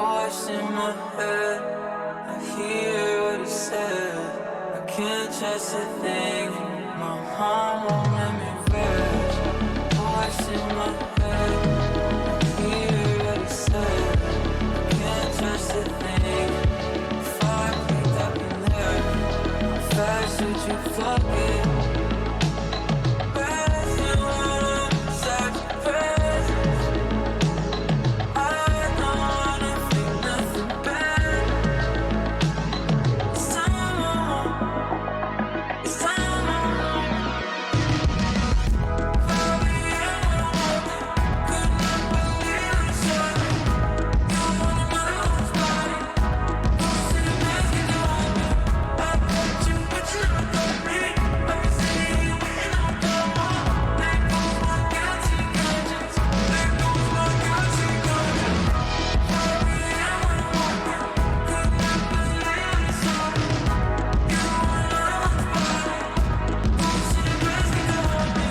voice in my head, I hear what it says. I can't trust a thing. My mom won't let me rest. Voice in my head, I hear what it says. I can't trust a thing. If I picked up in there, how fast would you forget? Present when I'm inside your presence. I don't wanna think nothing bad. It's time, it's time. Probably everyone could not believe it's right. You wanna know what's body. Who's in the mask and you want me? I got you, but you never got me. Let me see you waiting on the wall. There goes my guilty conscience. There goes my guilty conscience. Probably everyone could not believe it's right. You wanna know what's body. Who's in the mask and you want me?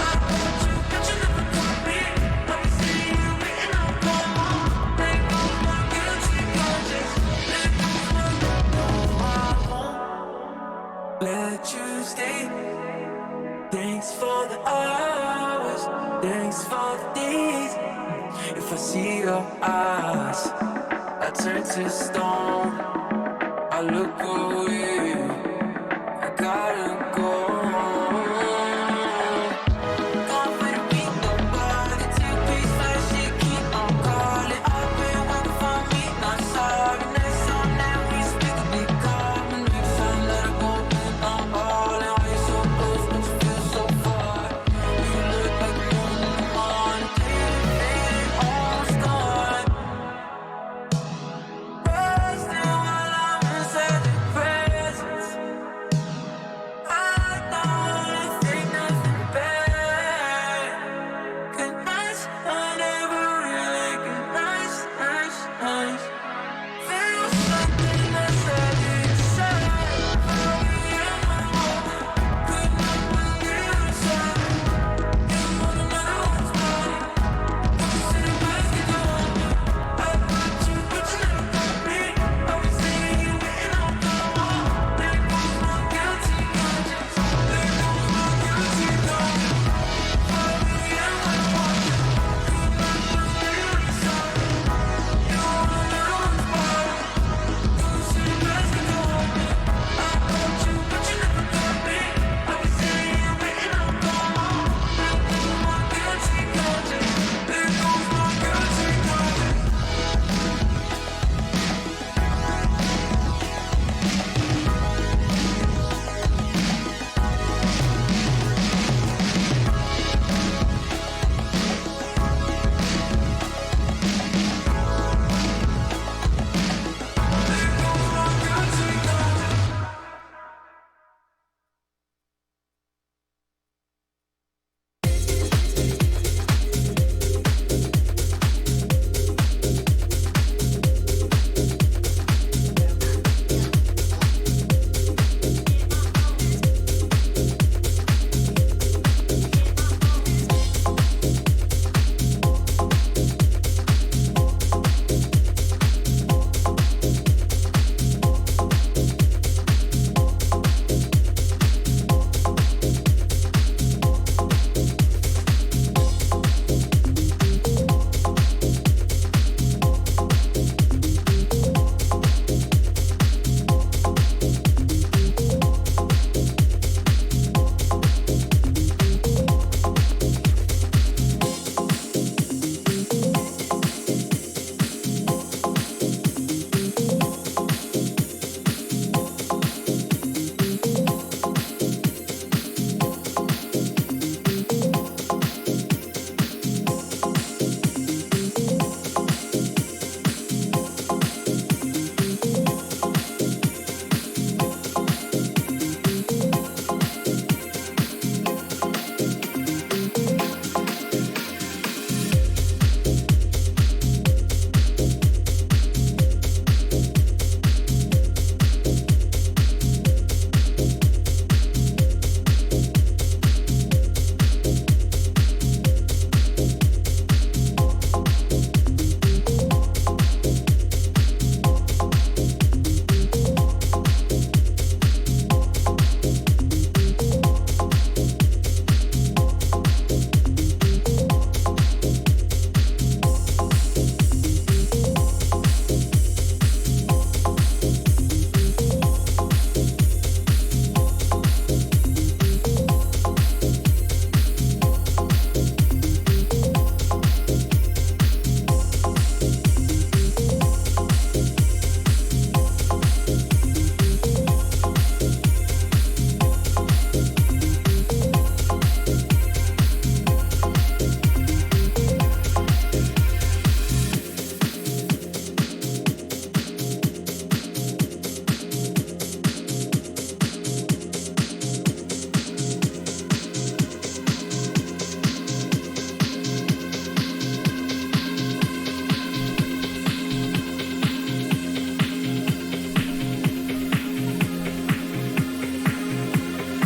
I got you, but you never got me. Let me see you waiting on the wall. There goes my guilty conscience. There goes my no, I won't let you stay. Thanks for the hours, thanks for the days. If I see your eyes, I turn to stone. I look away, I gotta go. Gone for the week, nobody take peace, fast shit, keep on calling. I've been waiting for me, not sorry. Next time that we speak, I'll be coming. Next time let it go, I'm ballin'. Why you so close, but you feel so far? You look like the moon in the morning, faded, almost gone. Resting while I'm inside your presence.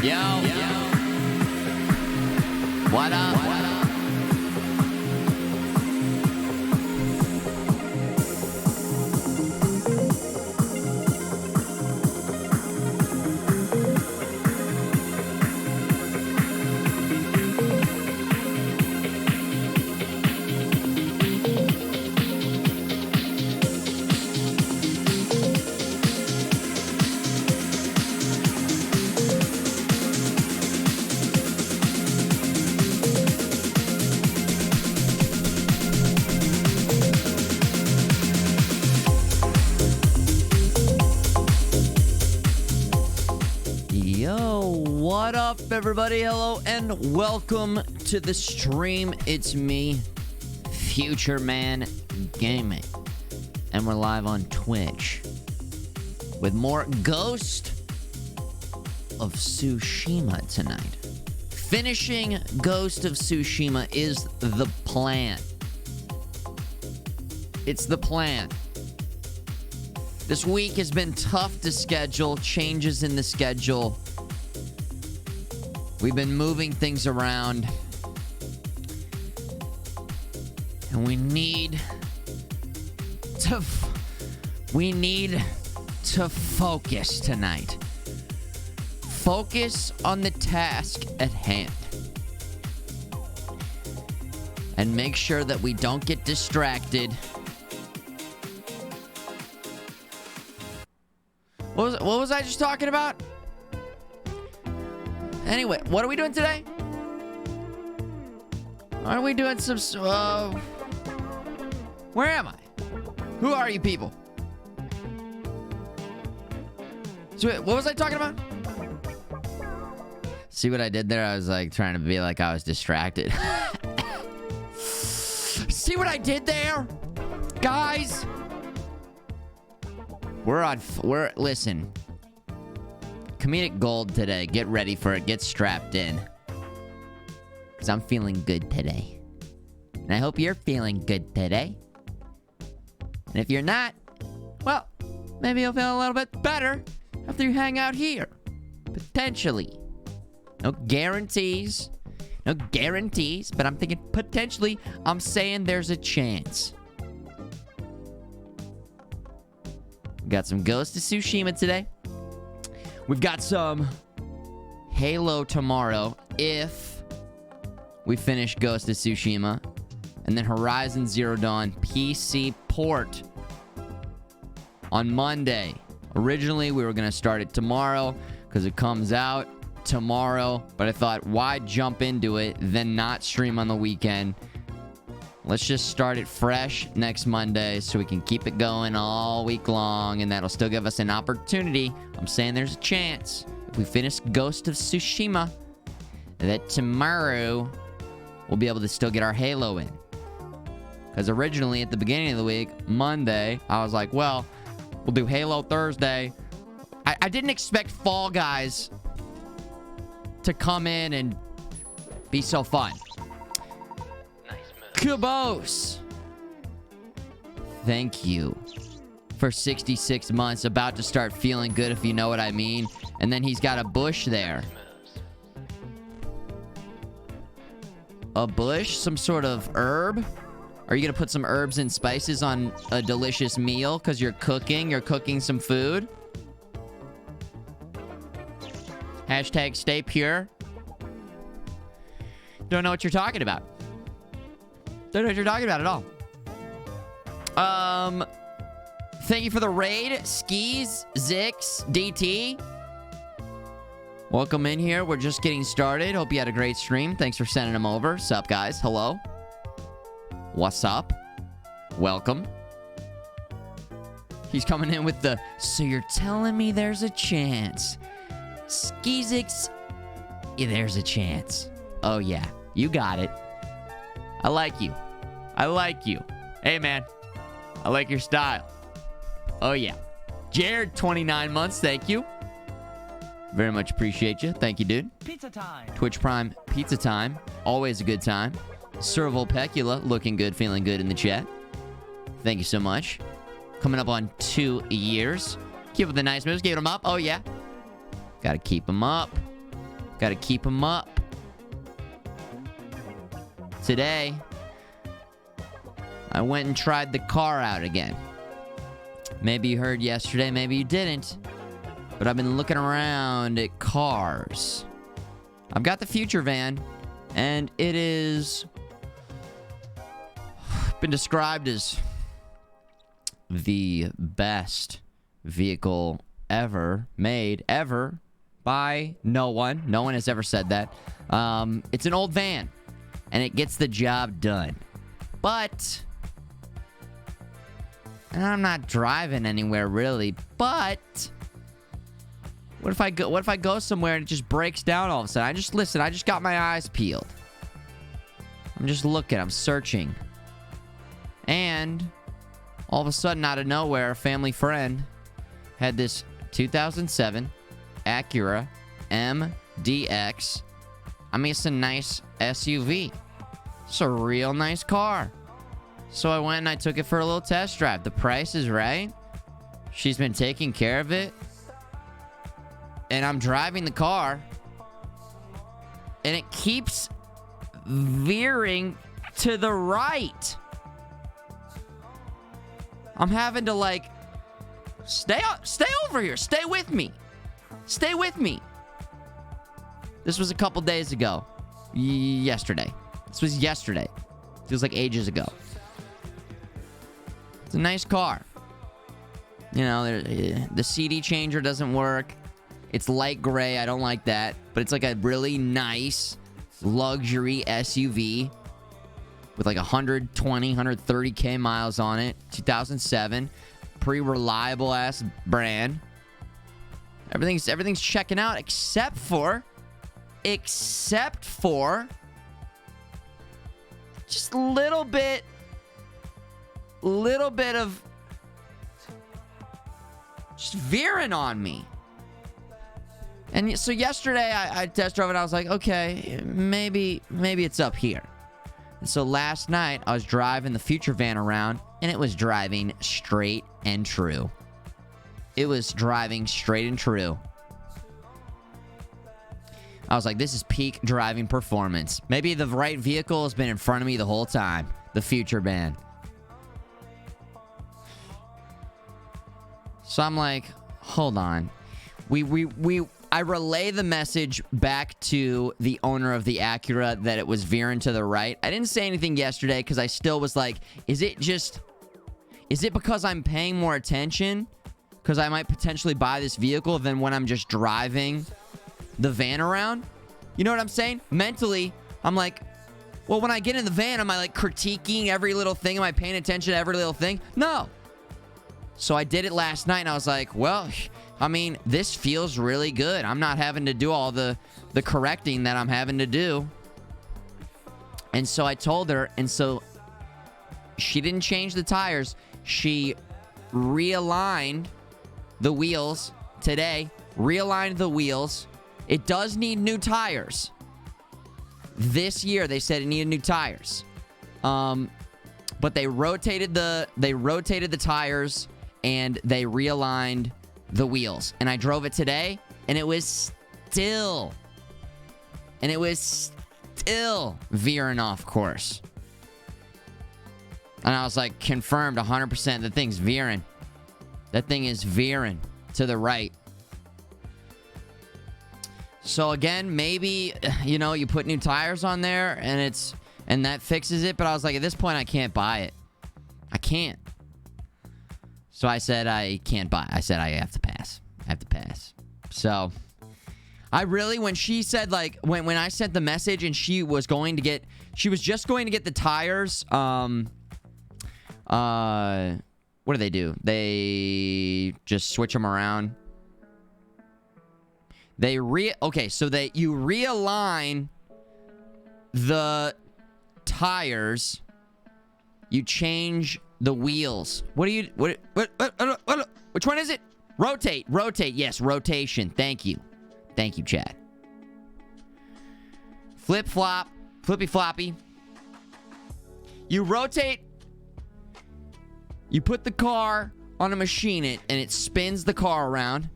Yo. What up? What up, everybody? Hello and welcome to the stream. It's me, Futureman Gaming, and we're live on Twitch with more Ghost of Tsushima tonight. Finishing Ghost of Tsushima is the plan. It's the plan. This week has been tough to schedule, changes in the schedule. We've been moving things around, and we need to focus tonight. Focus on the task at hand, and make sure that we don't get distracted. What was I just talking about? Anyway, what are we doing today? Are we doing some... where am I? Who are you people? So, what was I talking about? See what I did there? I was like trying to be like I was distracted. See what I did there? Guys? Listen. Comedic gold today. Get ready for it. Get strapped in. Because I'm feeling good today. And I hope you're feeling good today. And if you're not, well, maybe you'll feel a little bit better after you hang out here. Potentially. No guarantees. No guarantees. But I'm thinking potentially. I'm saying there's a chance. We got some Ghost of Tsushima today. We've got some Halo tomorrow if we finish Ghost of Tsushima. And then Horizon Zero Dawn PC port on Monday. Originally, we were going to start it tomorrow because it comes out tomorrow. But I thought, why jump into it, then not stream on the weekend? Let's just start it fresh next Monday so we can keep it going all week long, and that'll still give us an opportunity. I'm saying there's a chance if we finish Ghost of Tsushima that tomorrow we'll be able to still get our Halo in. Because originally at the beginning of the week, Monday, I was like, well, we'll do Halo Thursday. I didn't expect Fall Guys to come in and be so fun. Caboose, thank you for 66 months. About to start feeling good, if you know what I mean. And then he's got a bush there. A bush? Some sort of herb? Are you gonna put some herbs and spices on a delicious meal because you're cooking some food? Hashtag stay pure. Don't know what you're talking about. Don't know what you're talking about at all. Thank you for the raid, Skis, Zix, DT. Welcome in here. We're just getting started. Hope you had a great stream. Thanks for sending them over. Sup, guys? Hello. What's up? Welcome. He's coming in with the, so you're telling me there's a chance. Skizix, yeah, there's a chance. Oh, yeah. You got it. I like you. I like you. Hey, man. I like your style. Oh, yeah. Jared, 29 months. Thank you. Very much appreciate you. Thank you, dude. Pizza time. Twitch Prime pizza time. Always a good time. Serval Pecula, looking good, feeling good in the chat. Thank you so much. Coming up on 2 years. Keep up the nice moves. Give them up. Oh, yeah. Gotta keep them up. Gotta keep them up. Today, I went and tried the car out again. Maybe you heard yesterday, maybe you didn't. But I've been looking around at cars. I've got the Futureman, and it is been described as the best vehicle ever made, ever, by no one. No one has ever said that. It's an old van, and it gets the job done. But, and I'm not driving anywhere really, but what if I go somewhere and it just breaks down all of a sudden? I just got my eyes peeled. I'm just looking, I'm searching. And all of a sudden, out of nowhere, a family friend had this 2007 Acura MDX. I mean, it's a nice SUV. It's a real nice car. So I went and I took it for a little test drive. The price is right. She's been taking care of it. And I'm driving the car. And it keeps veering to the right. I'm having to, like, stay over here. Stay with me. Stay with me. This was a couple days ago. Yesterday. This was yesterday. Feels like ages ago. It's a nice car. You know, the CD changer doesn't work. It's light gray. I don't like that. But it's like a really nice luxury SUV with like 120, 130K miles on it. 2007. Pretty reliable ass brand. Everything's checking out except for just a little bit of just veering on me. And so yesterday I test drove it. I was like, okay, maybe it's up here. And so last night I was driving the Futureman around, and it was driving straight and true. It was driving straight and true. I was like, this is peak driving performance. Maybe the right vehicle has been in front of me the whole time. The Futureman. So I'm like, hold on. I relay the message back to the owner of the Acura that it was veering to the right. I didn't say anything yesterday because I still was like, is it because I'm paying more attention? Because I might potentially buy this vehicle than when I'm just driving the van around? You know what I'm saying? Mentally, I'm like, well, when I get in the van, am I like critiquing every little thing? Am I paying attention to every little thing? No. So I did it last night, and I was like, well, I mean, this feels really good. I'm not having to do all the correcting that I'm having to do. And so I told her, and so she didn't change the tires. She realigned the wheels today. Realigned the wheels. It does need new tires. This year, they said it needed new tires. But they rotated the tires, and they realigned the wheels. And I drove it today, and it was still veering off course. And I was like, confirmed 100% the thing's veering. That thing is veering to the right. So again, maybe, you know, you put new tires on there and that fixes it. But I was like, at this point, I can't buy it. I can't. So I said I can't buy. I said I have to pass. I have to pass. So I really, when she said, like, when I sent the message and she was just going to get the tires. What do? They just switch them around. So you realign the tires. You change the wheels. Which one is it? Rotate. Yes, rotation. Thank you, Chad. Flip flop, flippy floppy. You rotate. You put the car on a machine and it spins the car around.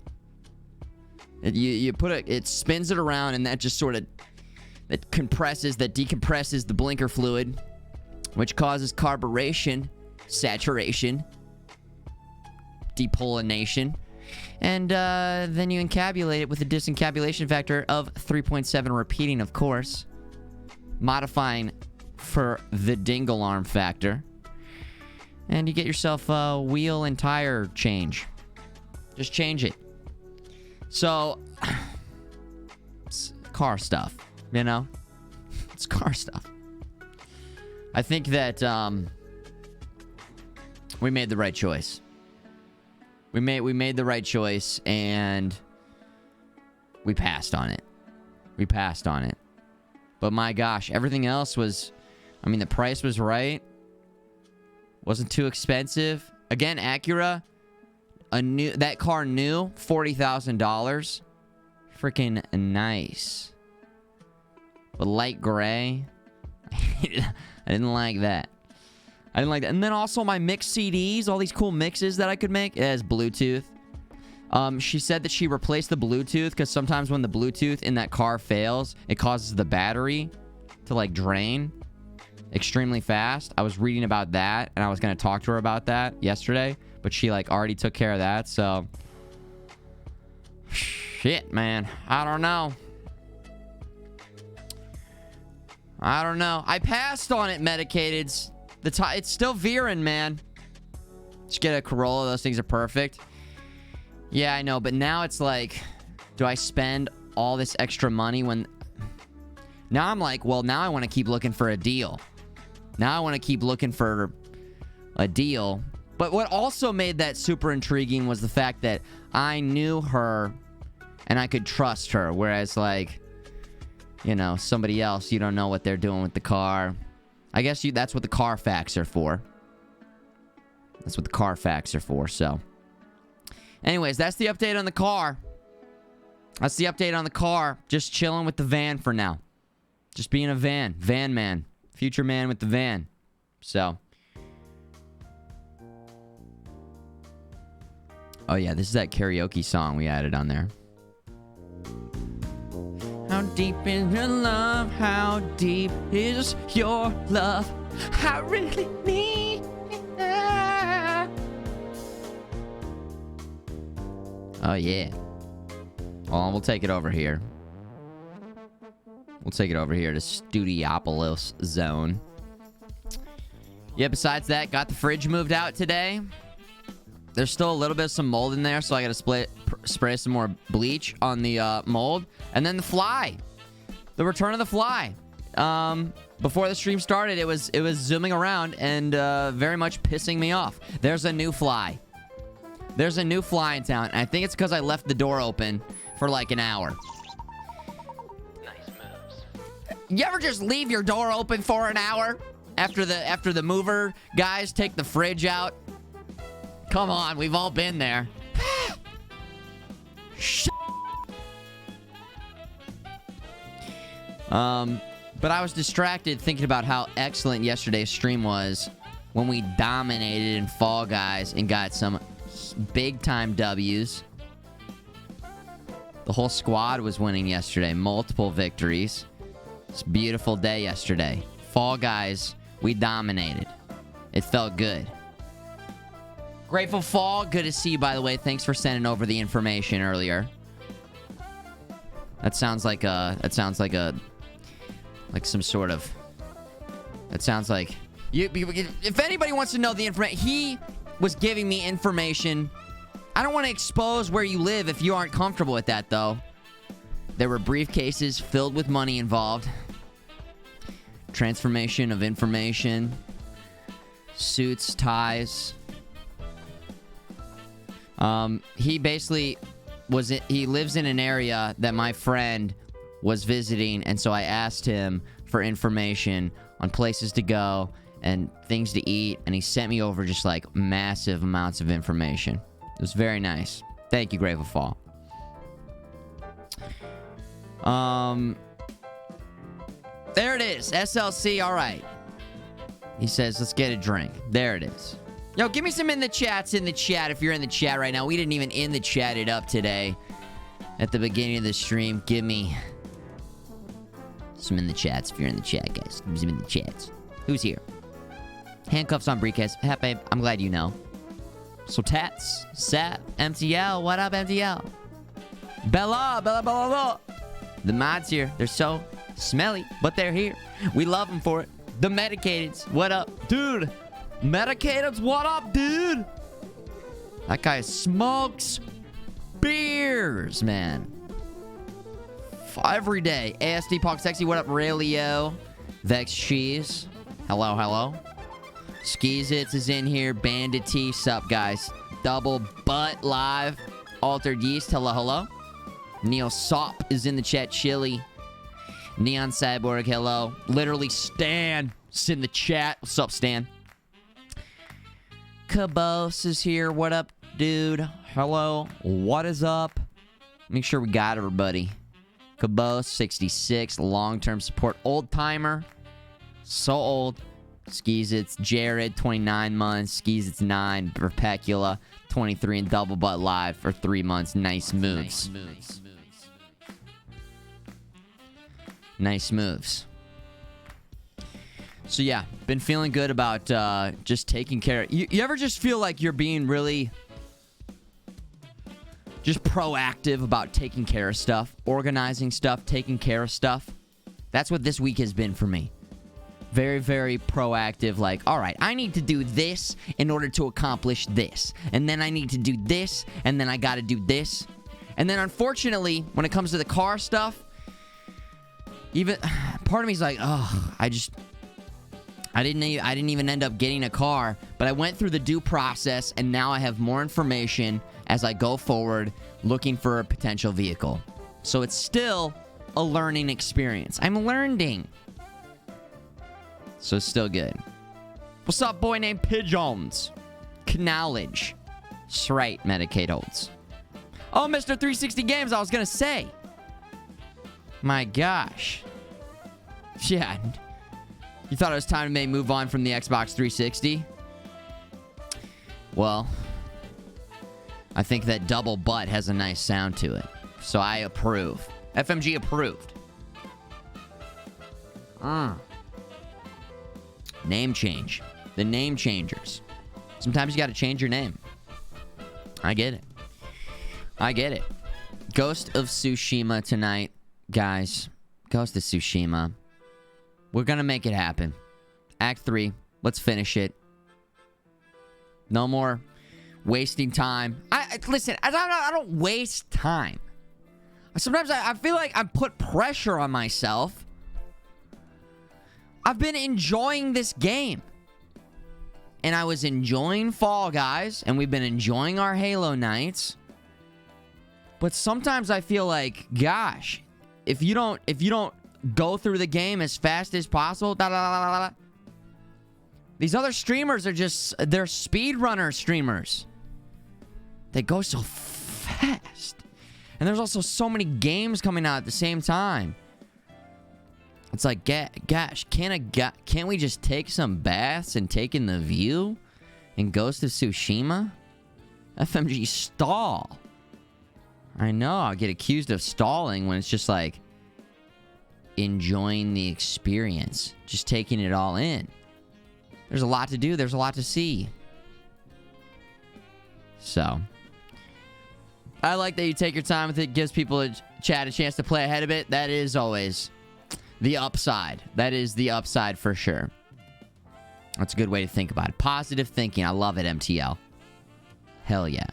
You put it spins it around, and that just sort of decompresses the blinker fluid, which causes carburation, saturation, depollination, and then you encabulate it with a disencabulation factor of 3.7, repeating, of course, modifying for the dingle arm factor, and you get yourself a wheel and tire change. Just change it. So, it's car stuff, you know? It's car stuff. I think that we made the right choice. We made the right choice, and we passed on it. We passed on it. But my gosh, everything else was... I mean, the price was right. Wasn't too expensive. Again, Acura... that car new, $40,000. Freaking nice. But light gray. I didn't like that. I didn't like that. And then also my mix CDs, all these cool mixes that I could make. It has Bluetooth. She said that she replaced the Bluetooth because sometimes when the Bluetooth in that car fails, it causes the battery to like drain extremely fast. I was reading about that, and I was going to talk to her about that yesterday, but she like already took care of that. So shit, man. I don't know. I passed on it, Medicateds. It's still veering, man. Just get a Corolla. Those things are perfect. Yeah, I know. But now it's like, do I spend all this extra money when... Now I'm like, well, now I want to keep looking for a deal. Now I want to keep looking for a deal. But what also made that super intriguing was the fact that I knew her and I could trust her. Whereas, like, you know, somebody else, you don't know what they're doing with the car. I guess that's what the Carfax are for. That's what the Carfax are for, so. Anyways, that's the update on the car. That's the update on the car. Just chilling with the van for now. Just being a van. Van man. Future man with the van. So. Oh, yeah. This is that karaoke song we added on there. How deep is your love? How deep is your love? I really need it now. Oh, yeah. Oh, we'll take it over here. We'll take it over here to Studiopolis Zone. Yeah, besides that, got the fridge moved out today. There's still a little bit of some mold in there, so I gotta spray some more bleach on the mold. And then the fly. The return of the fly. Before the stream started, it was zooming around and very much pissing me off. There's a new fly. There's a new fly in town, and I think it's because I left the door open for like an hour. Nice moves. You ever just leave your door open for an hour after the mover guys take the fridge out? Come on, we've all been there. But I was distracted thinking about how excellent yesterday's stream was when we dominated in Fall Guys and got some big-time W's. The whole squad was winning yesterday. Multiple victories. It's a beautiful day yesterday. Fall Guys, we dominated. It felt good. Grateful Fall, good to see you, by the way. Thanks for sending over the information earlier. That sounds like some sort of... That sounds like... if anybody wants to know the information... He was giving me information. I don't want to expose where you live if you aren't comfortable with that, though. There were briefcases filled with money involved. Transformation of information. Suits, ties. He basically he lives in an area that my friend was visiting, and so I asked him for information on places to go and things to eat, and he sent me over just like massive amounts of information. It was very nice. Thank you, Grateful Fall. There it is. SLC, all right. He says, let's get a drink. There it is. Yo, give me some in the chats in the chat if you're in the chat right now. We didn't even in the chat it up today. at the beginning of the stream. Give me some in the chats if you're in the chat, guys. Give me some in the chats. Who's here? Handcuffs on briefcase. Hey, babe, I'm glad you know. So Tats, Sap, MTL. What up, MTL? Bella. The mods here. They're so smelly, but they're here. We love them for it. The Medicateds. What up? Dude. Medicateds, what up, dude? That guy smokes beers, man. Every day. ASD Pog Sexy, what up, Raylio? Vex Cheese. Hello. Skeezits is in here. Bandit T, sup, guys? Double Butt Live. Altered Yeast, hello. Neil Sop is in the chat. Chili. Neon Cyborg, hello. Literally Stan is in the chat. What's up, Stan? Cabos is here. What up, dude? Hello. What is up? Make sure we got everybody. Cabos, 66. Long-term support. Old timer. So old. Skis, it's Jared, 29 months. Skis, it's 9. Perpecula, 23. And Double Butt Live for 3 months. Nice moves. Nice moves. So yeah, been feeling good about just taking care. You ever just feel like you're being really just proactive about taking care of stuff, organizing stuff, taking care of stuff? That's what this week has been for me. Very, very proactive. Like, all right, I need to do this in order to accomplish this. And then I need to do this, and then I got to do this. And then unfortunately, when it comes to the car stuff, even part of me is like, oh, I didn't even end up getting a car, but I went through the due process, and now I have more information as I go forward looking for a potential vehicle. So it's still a learning experience. I'm learning. So it's still good. What's up, boy named Pigeons? Knowledge. Srite Medicaid holds. Oh, Mr. 360 Games, I was gonna say. My gosh. Yeah. You thought it was time to maybe move on from the Xbox 360? Well, I think that double butt has a nice sound to it. So I approve. FMG approved. Name change. The name changers. Sometimes you gotta change your name. I get it. Ghost of Tsushima tonight. Guys, Ghost of Tsushima. We're gonna make it happen. Act 3. Let's finish it. No more wasting time. Listen, I don't waste time. Sometimes I feel like I put pressure on myself. I've been enjoying this game. And I was enjoying Fall Guys. And we've been enjoying our Halo nights. But sometimes I feel like, gosh, if you don't go through the game as fast as possible, these other streamers are just, they're speedrunner streamers. They go so fast. And there's also so many games coming out at the same time. It's like, gosh, can't we just take some baths and take in the view in Ghost of Tsushima? FMG stall. I know, I'll get accused of stalling when it's just like enjoying the experience, just taking it all in. There's a lot to do, there's a lot to see. So, I like that you take your time with it, gives people a chance to play ahead of it. That is always the upside. That is the upside for sure. That's a good way to think about it. Positive thinking. I love it, MTL. Hell yeah.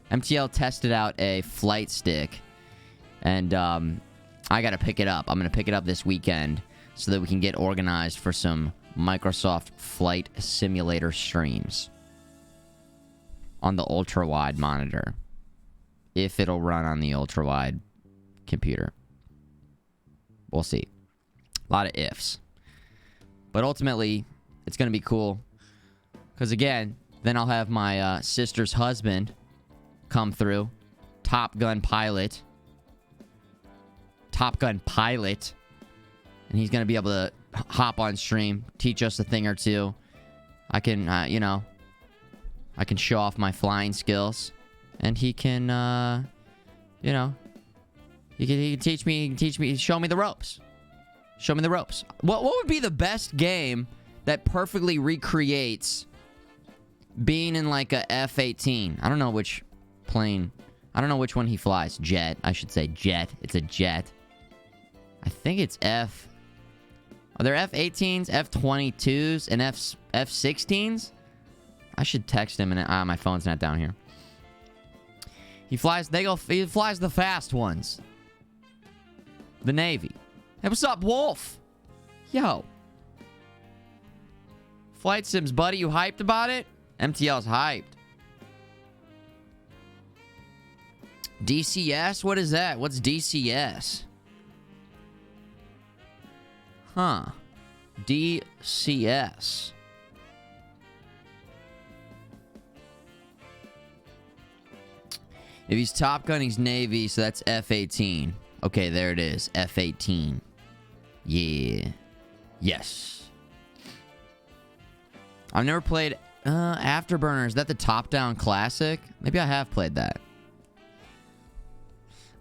MTL tested out a flight stick. And I got to pick it up. I'm going to pick it up this weekend so that we can get organized for some Microsoft Flight Simulator streams on the ultra-wide monitor. If it'll run on the ultra-wide computer. We'll see. A lot of ifs. But ultimately, it's going to be cool. Because again, then I'll have my sister's husband come through. Top Gun pilot. And he's going to be able to hop on stream. Teach us a thing or two. I can, I can show off my flying skills. And he can, He can teach me, show me the ropes. Show me the ropes. What would be the best game that perfectly recreates being in like a F-18? I don't know which plane. I don't know which one he flies. Jet. I should say jet. It's a jet. I think it's F. Are there F-18s, F-22s, and F-16s? I should text him, and my phone's not down here. He flies the fast ones. The Navy. Hey, what's up, Wolf? Yo. Flight Sims, buddy, you hyped about it? MTL's hyped. DCS? What is that? What's DCS? Huh. DCS. If he's Top Gun, he's Navy, so that's F-18. Okay, there it is. F-18. Yeah. Yes. I've never played Afterburner. Is that the top-down classic? Maybe I have played that.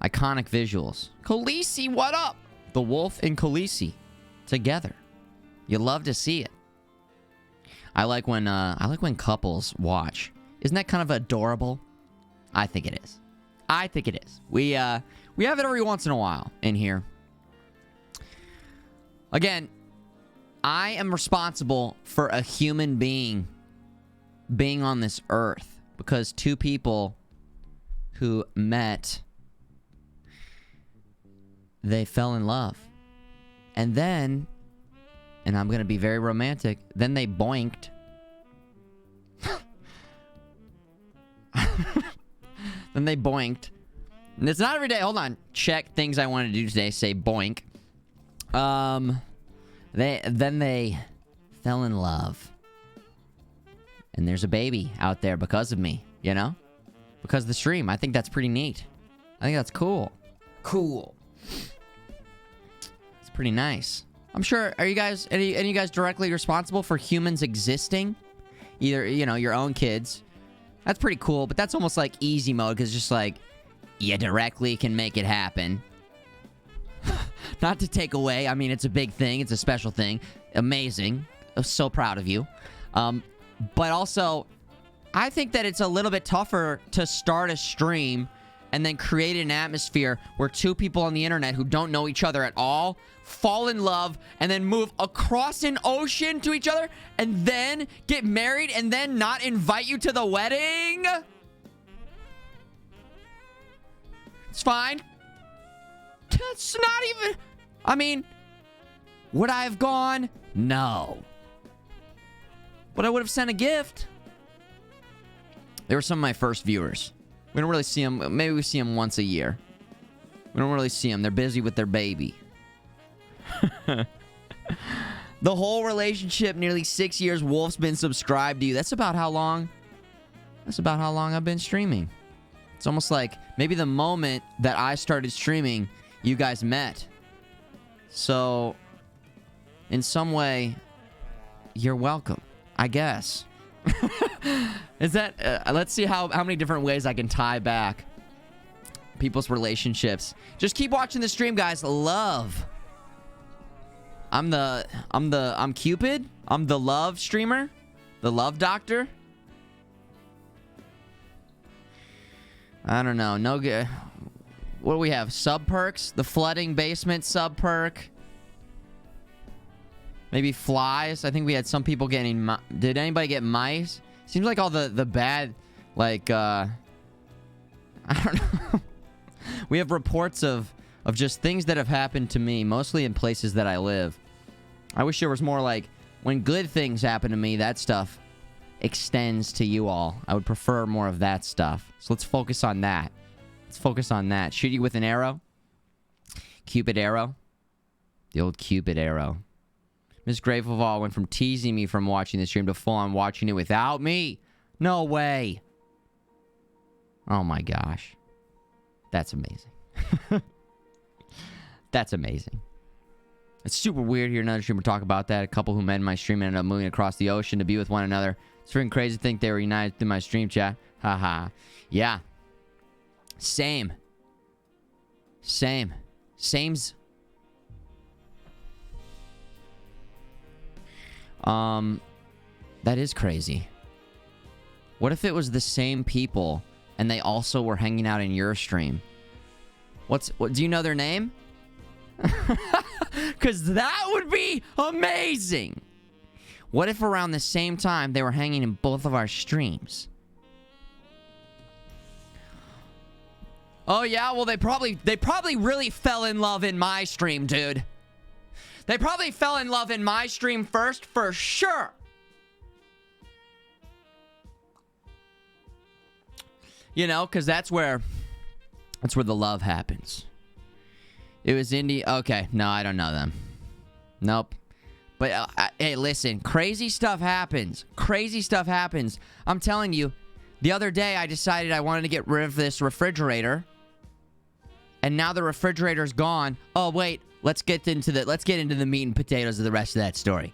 Iconic visuals. Khaleesi, what up? The Wolf and Khaleesi together. You love to see it. I like when couples watch. Isn't that kind of adorable? I think it is. I think it is. We have it every once in a while in here. Again, I am responsible for a human being being on this earth because two people who met, they fell in love. And then, and I'm going to be very romantic, then they boinked. Then they boinked. And it's not every day. Hold on. Check things I want to do today. Say boink. Then they fell in love. And there's a baby out there because of me, you know? Because of the stream. I think that's pretty neat. I think that's cool. Cool. It's pretty nice. I'm sure, are you guys, any of you guys directly responsible for humans existing? Either, you know, your own kids. That's pretty cool, but that's almost like easy mode, because it's just like, you directly can make it happen. Not to take away, I mean, it's a big thing, it's a special thing. Amazing. I'm so proud of you. But also, I think that it's a little bit tougher to start a stream and then create an atmosphere where two people on the internet who don't know each other at all fall in love and then move across an ocean to each other and then get married and then not invite you to the wedding. It's fine. It's not even... I mean, would I have gone? No. But I would have sent a gift. They were some of my first viewers. We don't really see them. Maybe we see them once a year. We don't really see them. They're busy with their baby. The whole relationship, nearly 6 years, Wolf's been subscribed to you. That's about how long? That's about how long I've been streaming. It's almost like maybe the moment that I started streaming, you guys met. So, in some way, you're welcome, I guess. Is that... let's see how many different ways I can tie back people's relationships. Just keep watching the stream, guys. Love. I'm Cupid. I'm the love streamer. The love doctor. I don't know. No good. What do we have? Sub perks? The flooding basement sub perk. Maybe flies. I think we had some people getting... Did anybody get mice? Seems like all the bad... Like, I don't know. We have reports of just things that have happened to me, mostly in places that I live. I wish there was more like, when good things happen to me, that stuff extends to you all. I would prefer more of that stuff. So let's focus on that. Let's focus on that. Shoot you with an arrow. Cupid arrow. The old Cupid arrow. Miss Grateful went from teasing me from watching the stream to full on watching it without me. No way. Oh my gosh. That's amazing. That's amazing. It's super weird here another streamer talk about that. A couple who met in my stream ended up moving across the ocean to be with one another. It's freaking crazy to think they were united through my stream chat. Haha. Yeah. Same. Same. Same's. That is crazy. What if it was the same people and they also were hanging out in your stream? What do you know their name? Because that would be amazing. What if around the same time they were hanging in both of our streams? Oh yeah, well they probably really fell in love in my stream, dude. They probably fell in love in my stream first, for sure. You know, because that's where the love happens. It was indie. Okay, no, I don't know them. Nope. But hey, listen, crazy stuff happens. Crazy stuff happens. I'm telling you, the other day I decided I wanted to get rid of this refrigerator, and now the refrigerator's gone. Oh wait, let's get into the meat and potatoes of the rest of that story.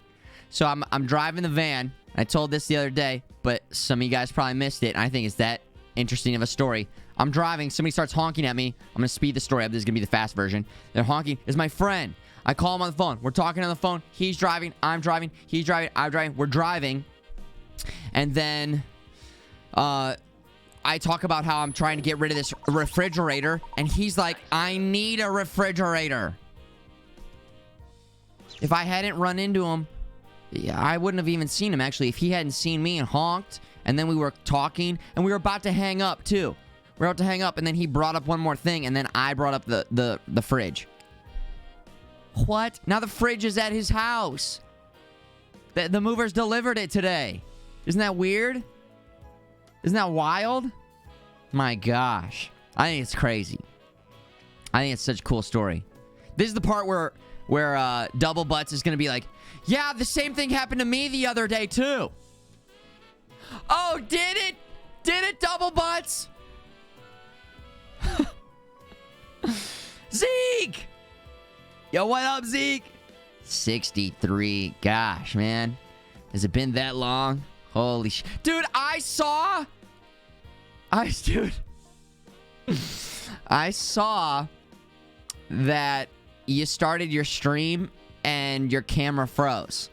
So I'm driving the van. I told this the other day, but some of you guys probably missed it. And I think it's that interesting of a story. I'm driving. Somebody starts honking at me. I'm gonna speed the story up. This is gonna be the fast version. They're honking. It's my friend. I call him on the phone. We're talking on the phone. He's driving. I'm driving. He's driving. I'm driving. We're driving. And then I talk about how I'm trying to get rid of this refrigerator. And he's like, I need a refrigerator. If I hadn't run into him, yeah, I wouldn't have even seen him, actually. If he hadn't seen me and honked, and then we were talking, and we were about to hang up, too. We were about to hang up, and then he brought up one more thing, and then I brought up the fridge. What? Now the fridge is at his house. The movers delivered it today. Isn't that weird? Isn't that wild? My gosh. I think it's crazy. I think it's such a cool story. This is the part where Double Butts is going to be like, yeah, the same thing happened to me the other day, too. Oh, did it? Did it, Double Butts? Zeke! Yo, what up, Zeke? 63. Gosh, man. Has it been that long? Holy sh... Dude, I saw that you started your stream and your camera froze.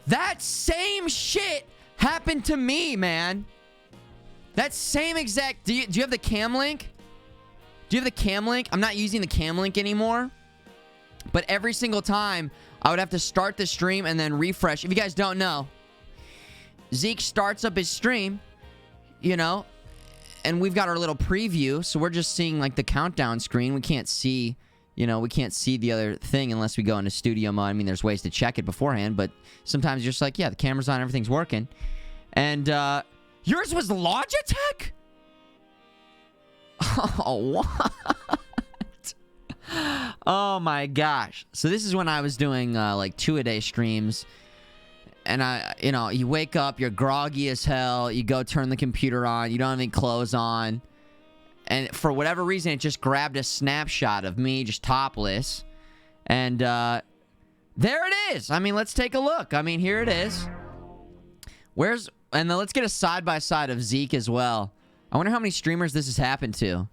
That same shit happened to me, man. That same exact... Do you have the cam link? Do you have the cam link? I'm not using the cam link anymore. But every single time, I would have to start the stream and then refresh. If you guys don't know, Zeke starts up his stream, you know, and we've got our little preview, so we're just seeing, like, the countdown screen. We can't see, you know, we can't see the other thing unless we go into studio mode. I mean, there's ways to check it beforehand, but sometimes you're just like, yeah, the camera's on, everything's working. And, yours was Logitech? Oh, what? Oh my gosh. So this is when I was doing like 2-a-day streams, and you know, you wake up, you're groggy as hell, you go turn the computer on, you don't have any clothes on, and for whatever reason it just grabbed a snapshot of me just topless, and there it is. I mean, let's take a look. I mean, here it is. And then let's get a side-by-side of Zeke as well. I wonder how many streamers this has happened to.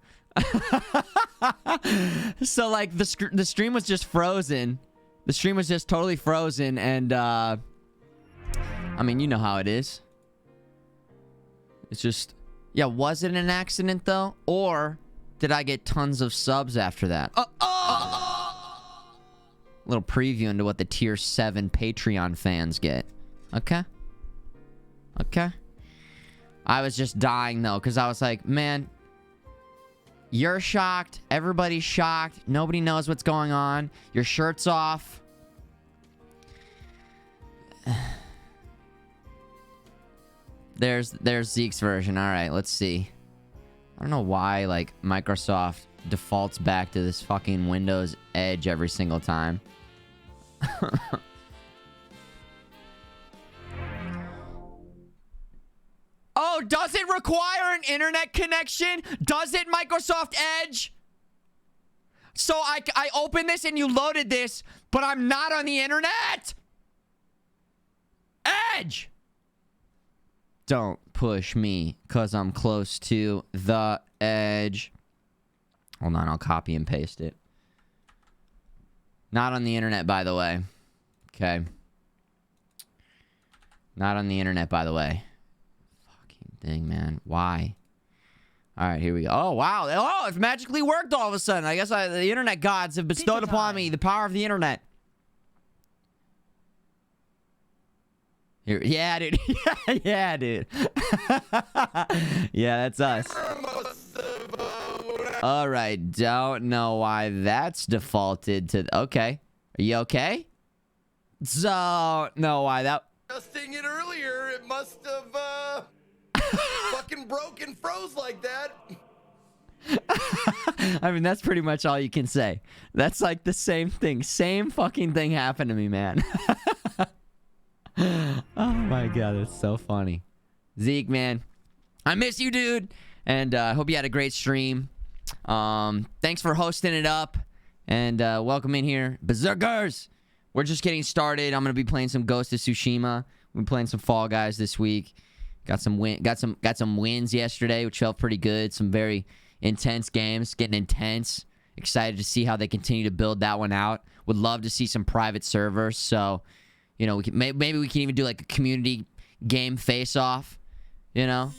So, like, the stream was just frozen. The stream was just totally frozen, and, I mean, you know how it is. It's just... Yeah, was it an accident, though? Or did I get tons of subs after that? Little preview into what the Tier 7 Patreon fans get. Okay? Okay? I was just dying, though, because I was like, man... You're shocked. Everybody's shocked. Nobody knows what's going on. Your shirt's off. There's Zeke's version. All right, let's see. I don't know why, like, Microsoft defaults back to this fucking Windows Edge every single time. Oh, does it require an internet connection? Does it, Microsoft Edge? So I opened this and you loaded this, but I'm not on the internet? Edge! Don't push me, because I'm close to the edge. Hold on, I'll copy and paste it. Not on the internet, by the way. Okay. Not on the internet, by the way. Fucking thing, man. Why? All right, here we go. Oh, wow. Oh, it's magically worked all of a sudden. I guess the internet gods have bestowed upon me the power of the internet. Here, yeah, dude. Yeah, dude. Yeah, that's us. All right, don't know why that's defaulted to... Okay. Are you okay? Don't know why that... Adjusting it earlier, it must have, fucking broken, froze like that. I mean, that's pretty much all you can say. That's like the same thing. Same fucking thing happened to me, man. Oh my god, that's so funny. Zeke, man, I miss you, dude. And I hope you had a great stream. Thanks for hosting it up. And welcome in here, Berserkers. We're just getting started. I'm gonna be playing some Ghost of Tsushima. We're playing some Fall Guys this week. Got some wins yesterday, which felt pretty good. Some very intense games, getting intense. Excited to see how they continue to build that one out. Would love to see some private servers. So, you know, we can, maybe we can even do like a community game face-off. You know,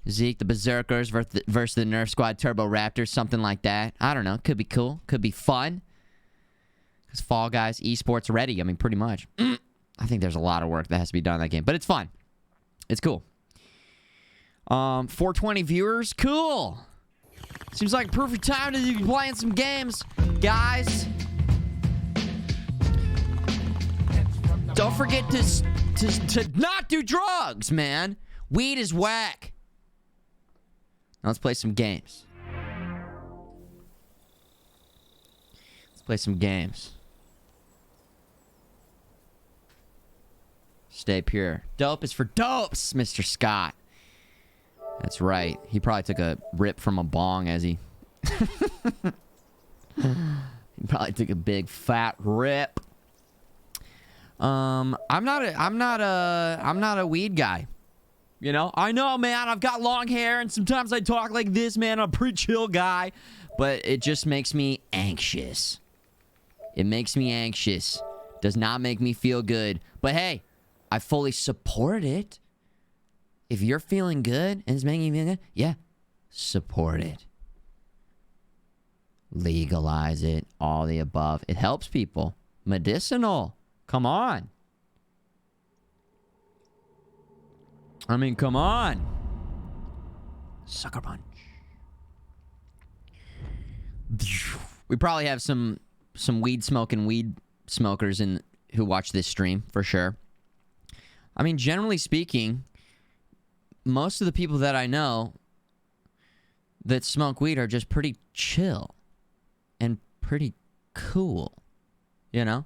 Zeke the Berserkers versus the Nerf Squad Turbo Raptors, something like that. I don't know. Could be cool. Could be fun. Because Fall Guys esports ready. I mean, pretty much. I think there's a lot of work that has to be done in that game, but it's fun. It's cool. 420 viewers, cool. Seems like perfect time to be playing some games, guys. Don't forget to not do drugs, man. Weed is whack. Now let's play some games. Let's play some games. Stay pure. Dope is for dopes, Mr. Scott. That's right. He probably took a rip from a bong as he... He probably took a big fat rip. I'm not a weed guy. You know? I know, man. I've got long hair and sometimes I talk like this, man. I'm a pretty chill guy. But it just makes me anxious. It makes me anxious. Does not make me feel good. But hey, I fully support it. If you're feeling good and it's making you feel good, yeah, support it. Legalize it. All the above. It helps people. Medicinal. Come on. I mean, come on. Sucker punch. We probably have some weed smokers who watch this stream for sure. I mean, generally speaking, most of the people that I know that smoke weed are just pretty chill and pretty cool, you know?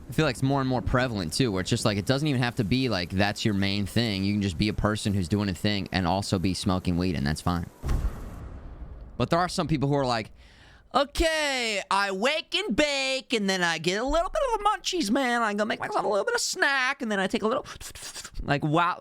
I feel like it's more and more prevalent, too, where it's just like, it doesn't even have to be like, that's your main thing. You can just be a person who's doing a thing and also be smoking weed, and that's fine. But there are some people who are like, okay, I wake and bake, and then I get a little bit of the munchies, man. I go make myself a little bit of snack, and then I take a little, like, while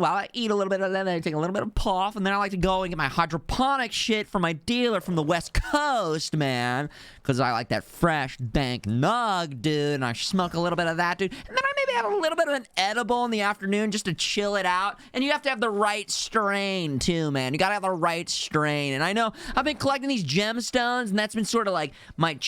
I eat a little bit of that, I take a little bit of puff, and then I like to go and get my hydroponic shit from my dealer from the West Coast, man, because I like that fresh, dank nug, dude, and I smoke a little bit of that, dude, and then I maybe have a little bit of an edible in the afternoon just to chill it out, and you have to have the right strain, too, man. You gotta have the right strain, and I know I've been collecting these gemstones, and that's been sort of like my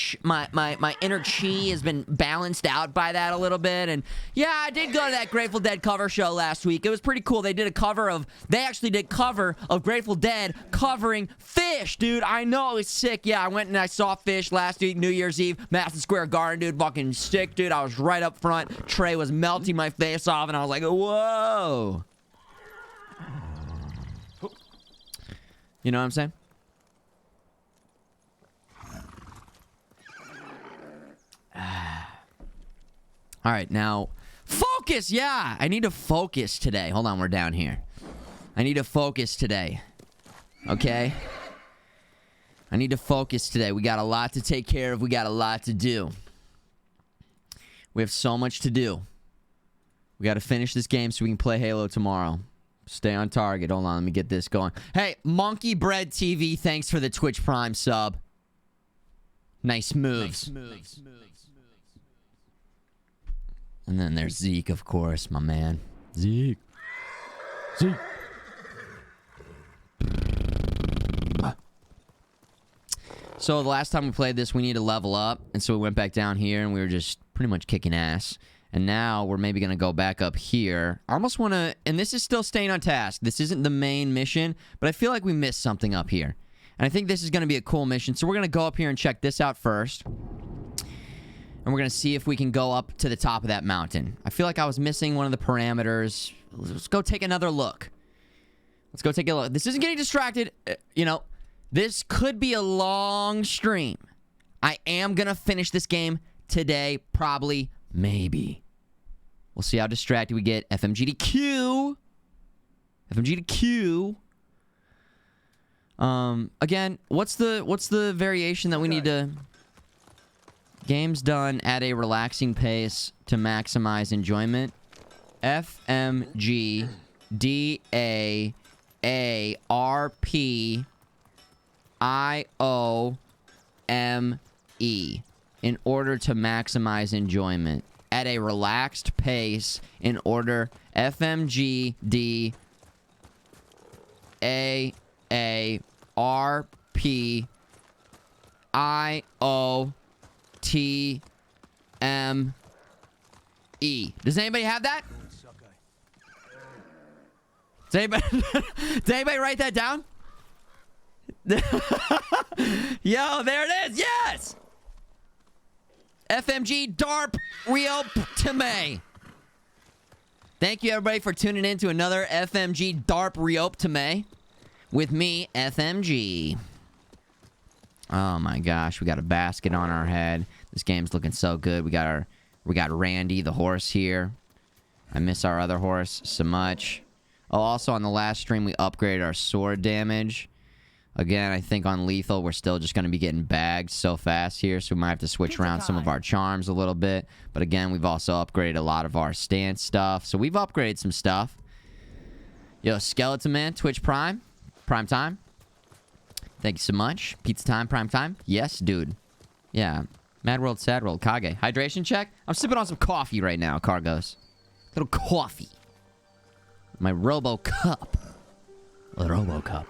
inner chi has been balanced out by that a little bit. And yeah, I did go to that Grateful Dead cover show last week. It was pretty cool. They actually did cover of Grateful Dead covering Fish, dude. I know, it was sick. Yeah, I went and I saw Fish last week, New Year's Eve, Madison Square Garden, dude. Fucking sick, dude. I was right up front. Trey was melting my face off, and I was like, whoa. You know what I'm saying? All right, now focus. Yeah, I need to focus today. Hold on, we're down here. I need to focus today. Okay? I need to focus today. We got a lot to take care of. We got a lot to do. We have so much to do. We got to finish this game so we can play Halo tomorrow. Stay on target. Hold on, let me get this going. Hey, Monkey Bread TV, thanks for the Twitch Prime sub. Nice moves. And then there's Zeke, of course, my man. Zeke. So the last time we played this, we need to level up. And so we went back down here, and we were just pretty much kicking ass. And now we're maybe going to go back up here. I almost want to... And this is still staying on task. This isn't the main mission, but I feel like we missed something up here. And I think this is going to be a cool mission. So we're going to go up here and check this out first. And we're going to see if we can go up to the top of that mountain. I feel like I was missing one of the parameters. Let's go take another look. Let's go take a look. This isn't getting distracted. You know, this could be a long stream. I am going to finish this game today, probably. Maybe. We'll see how distracted we get. FMG to Q. FMG to Q. Again, what's the variation that we need to... Games done at a relaxing pace to maximize enjoyment. FMG DAARPIOME. In order to maximize enjoyment. At a relaxed pace in order FMGD AARPIOTME. Does anybody have that? Does anybody write that down? Yo, there it is. Yes. FMG DARP Reoptime. Thank you, everybody, for tuning in to another FMG DARP Reoptime with me, FMG. Oh my gosh, we got a basket on our head. This game's looking so good. We got Randy, the horse here. I miss our other horse so much. Oh, also on the last stream, we upgraded our sword damage. Again, I think on lethal, we're still just going to be getting bagged so fast here, so we might have to switch around some of our charms a little bit. But again, we've also upgraded a lot of our stance stuff, so we've upgraded some stuff. Yo, Skeleton Man, Twitch Prime time. Thank you so much. Pizza time, prime time. Yes, dude. Yeah. Mad World, Sad World, Kage. Hydration check? I'm sipping on some coffee right now, Cargos. Little coffee. My Robo Cup. A Robo Cup.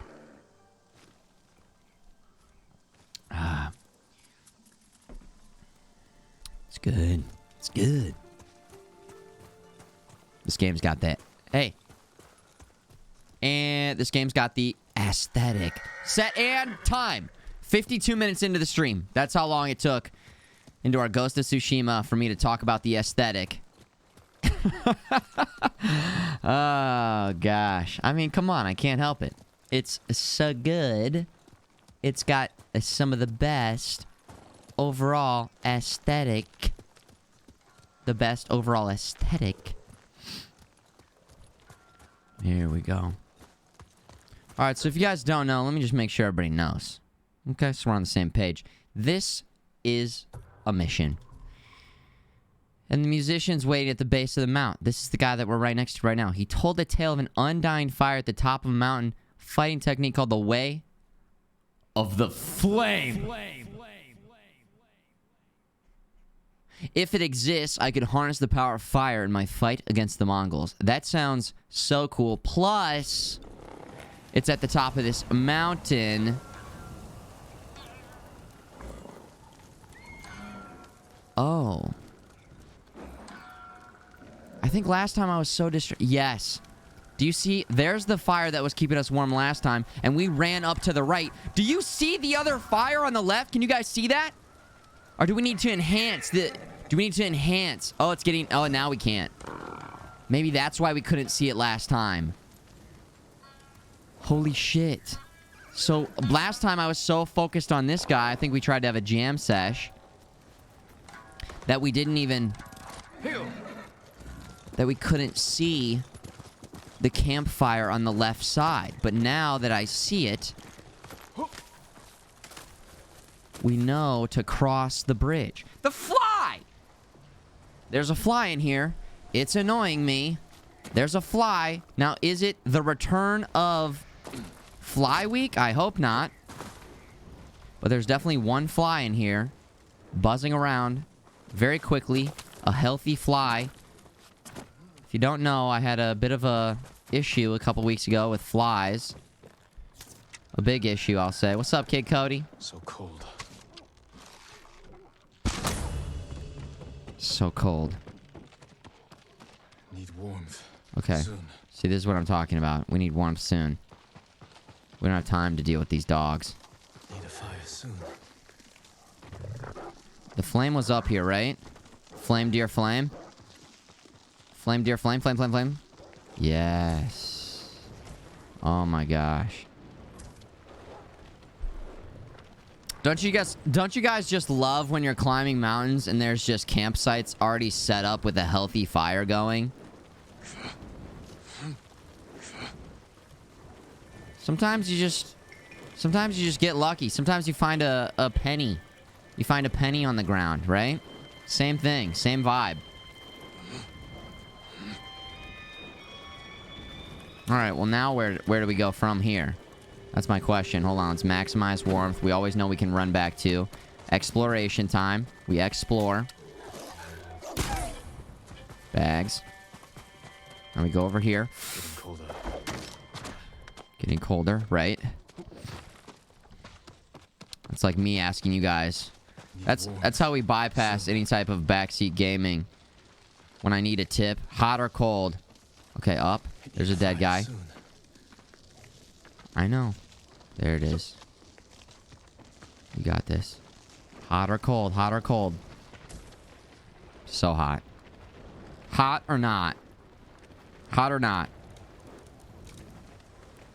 Ah. It's good. It's good. This game's got that. Hey. And this game's got the aesthetic. Set and time. 52 minutes into the stream. That's how long it took into our Ghost of Tsushima for me to talk about the aesthetic. Oh, gosh. I mean, come on. I can't help it. It's so good. It's got some of the best overall aesthetic. The best overall aesthetic. Here we go. Alright, so if you guys don't know, let me just make sure everybody knows. Okay, so we're on the same page. This is a mission. And the musician's waiting at the base of the mount. This is the guy that we're right next to right now. He told the tale of an undying fire at the top of a mountain. Fighting technique called the Way of the Flame. If it exists, I could harness the power of fire in my fight against the Mongols. That sounds so cool. Plus, it's at the top of this mountain. Oh. I think last time I was so Yes. Do you see? There's the fire that was keeping us warm last time, and we ran up to the right. Do you see the other fire on the left? Can you guys see that? Or do we need to enhance the... Do we need to enhance? Oh, it's getting... Oh, now we can't. Maybe that's why we couldn't see it last time. Holy shit. So, last time I was so focused on this guy, I think we tried to have a jam sesh, that we didn't even... That we couldn't see the campfire on the left side. But now that I see it, we know to cross the bridge. The fly! There's a fly in here. It's annoying me. There's a fly. Now, is it the return of Fly Week? I hope not. But there's definitely one fly in here. Buzzing around very quickly. A healthy fly. If you don't know, I had a bit of a issue a couple weeks ago with flies. A big issue, I'll say. What's up, Kid Cody? So cold. So cold. Need warmth. Okay. Soon. See, this is what I'm talking about. We need warmth soon. We don't have time to deal with these dogs. Need a fire soon. The flame was up here, right? Flame, dear flame. Flame, dear flame, flame, flame, flame. Yes. Oh my gosh. Don't you guys just love when you're climbing mountains and there's just campsites already set up with a healthy fire going? Sometimes you just get lucky. Sometimes you find a penny. You find a penny on the ground, right? Same thing, same vibe. All right, well now where do we go from here? That's my question. Hold on, let's maximize warmth. We always know we can run back to. Exploration time. We explore. Bags. And we go over here. Getting colder. Getting colder, right? It's like me asking you guys. That's how we bypass any type of backseat gaming. When I need a tip. Hot or cold? Okay, up. There's a dead guy. Soon. I know. There it is. You got this. Hot or cold? Hot or cold? So hot. Hot or not? Hot or not?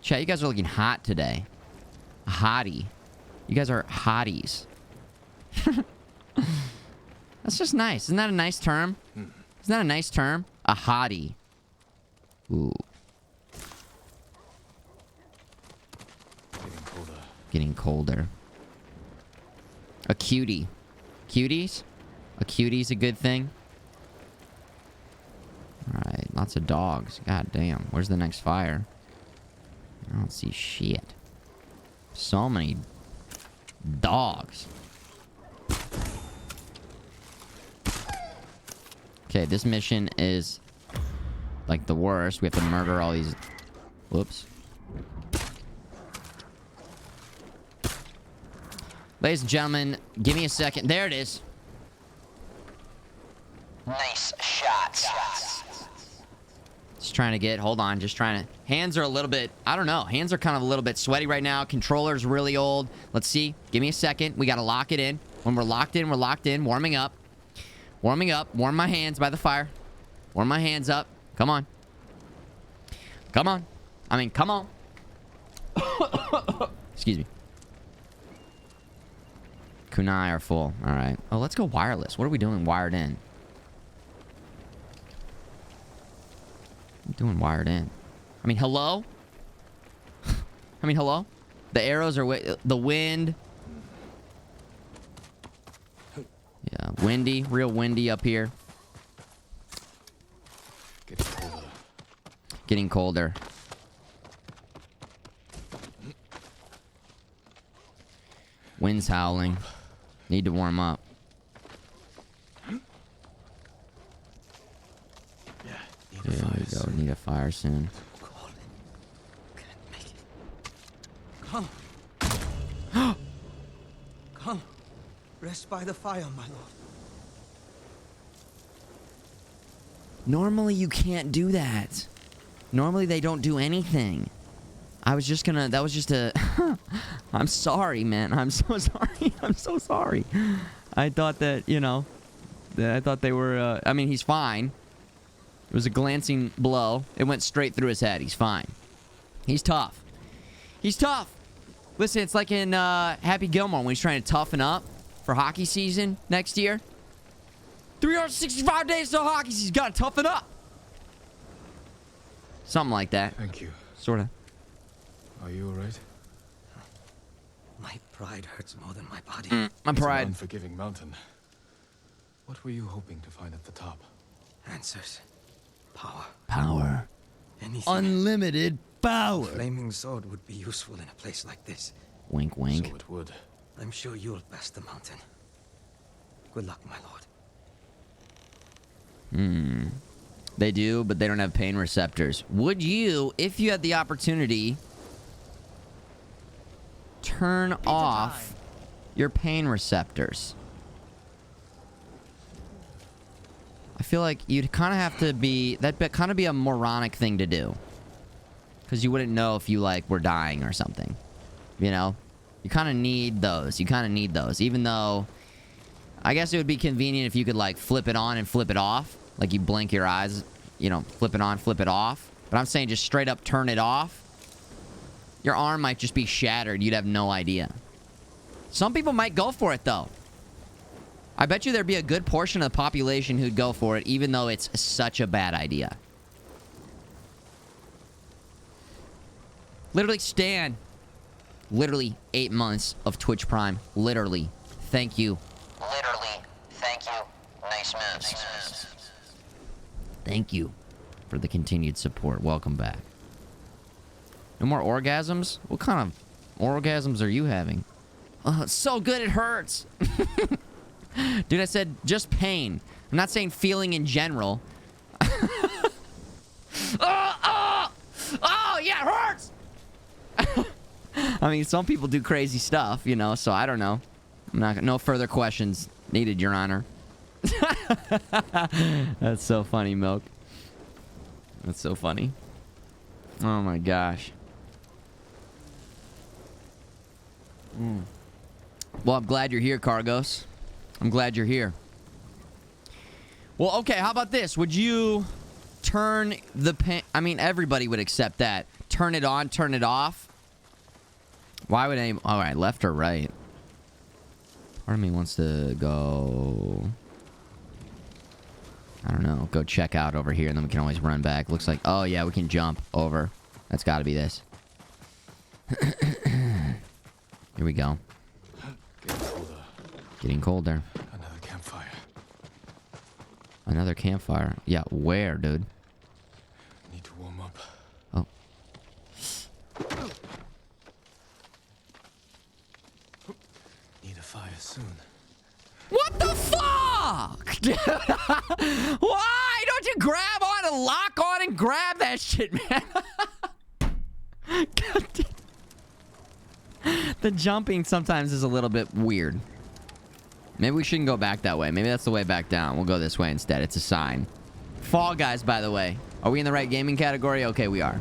Chat, you guys are looking hot today. A hottie. You guys are hotties. That's just nice. Isn't that a nice term? Isn't that a nice term? A hottie. Ooh. Getting colder. Getting colder. A cutie. Cuties? A cutie's a good thing? Alright, lots of dogs. God damn. Where's the next fire? I don't see shit. So many dogs. Okay, this mission is like the worst. We have to murder all these... Whoops. Ladies and gentlemen, give me a second. There it is. Nice shots. Just trying to get... Hold on. Just trying to... Hands are a little bit... I don't know. Hands are kind of a little bit sweaty right now. Controller's really old. Let's see. Give me a second. We got to lock it in. When we're locked in, we're locked in. Warming up. Warming up. Warm my hands by the fire. Warm my hands up. Come on. Come on. I mean, come on. Excuse me. Kunai are full. All right. Oh, let's go wireless. What are we doing wired in? Doing wired in. I mean, hello? I mean, hello? The arrows are... The wind. Yeah, windy. Real windy up here. Getting colder. Getting colder. Wind's howling. Need to warm up. Yeah. Need a There fire we go. soon. Need a fire soon. Can't make it. Come. Come. Rest by the fire, my lord. Normally you can't do that. Normally they don't do anything. I was just gonna... That was just a... I'm sorry, man. I'm so sorry. I'm so sorry. I thought that, you know... I thought they were... I mean, he's fine. It was a glancing blow. It went straight through his head. He's fine. He's tough. He's tough. Listen, it's like in Happy Gilmore when he's trying to toughen up for hockey season next year. 365 days till hockey season. He's got to toughen up. Something like that. Thank you. Sort of. Are you alright? My pride hurts more than my body. My It's an pride. unforgiving mountain. What were you hoping to find at the top? Answers. Power. Power. Anything. Unlimited power. Flaming sword would be useful in a place like this. Wink, wink. So it would. I'm sure you'll pass the mountain. Good luck, my lord. They do, but they don't have pain receptors. Would you, if you had the opportunity, turn off your pain receptors? I feel like you'd kind of have to be... That'd kind of be a moronic thing to do. Because you wouldn't know if you, like, were dying or something. You know? You kind of need those. You kind of need those. Even though... I guess it would be convenient if you could, like, flip it on and flip it off. Like, you blink your eyes, you know, flip it on, flip it off. But I'm saying just straight up turn it off. Your arm might just be shattered. You'd have no idea. Some people might go for it, though. I bet you there'd be a good portion of the population who'd go for it, even though it's such a bad idea. Literally, Stan. Literally 8 months of Twitch Prime. Literally. Thank you. Literally, thank you. Nice moves. Thank you for the continued support. Welcome back. No more orgasms? What kind of orgasms are you having? It's so good it hurts. Dude, I said just pain. I'm not saying feeling in general. Oh, yeah, it hurts. I mean, some people do crazy stuff, you know, so I don't know. No further questions needed, Your Honor. That's so funny, Milk. That's so funny. Oh my gosh. Well, I'm glad you're here, Cargos. I'm glad you're here. Well, okay, how about this? Would you turn the I mean, everybody would accept that. Turn it on, turn it off. Why would any... All right, left or right? Part of me wants to go... I don't know. Go check out over here, and then we can always run back. Looks like... Oh, yeah, we can jump over. That's got to be this. Here we go. Getting colder. Getting colder. Another campfire. Another campfire. Yeah, where, dude? Need to warm up. Oh. Need a fire soon. What the fuck? Dude? Why don't you grab on and lock on and grab that shit, man? God damn. The jumping sometimes is a little bit weird. Maybe we shouldn't go back that way. Maybe that's the way back down. We'll go this way instead. It's a sign. Fall Guys, by the way. Are we in the right gaming category? Okay, we are.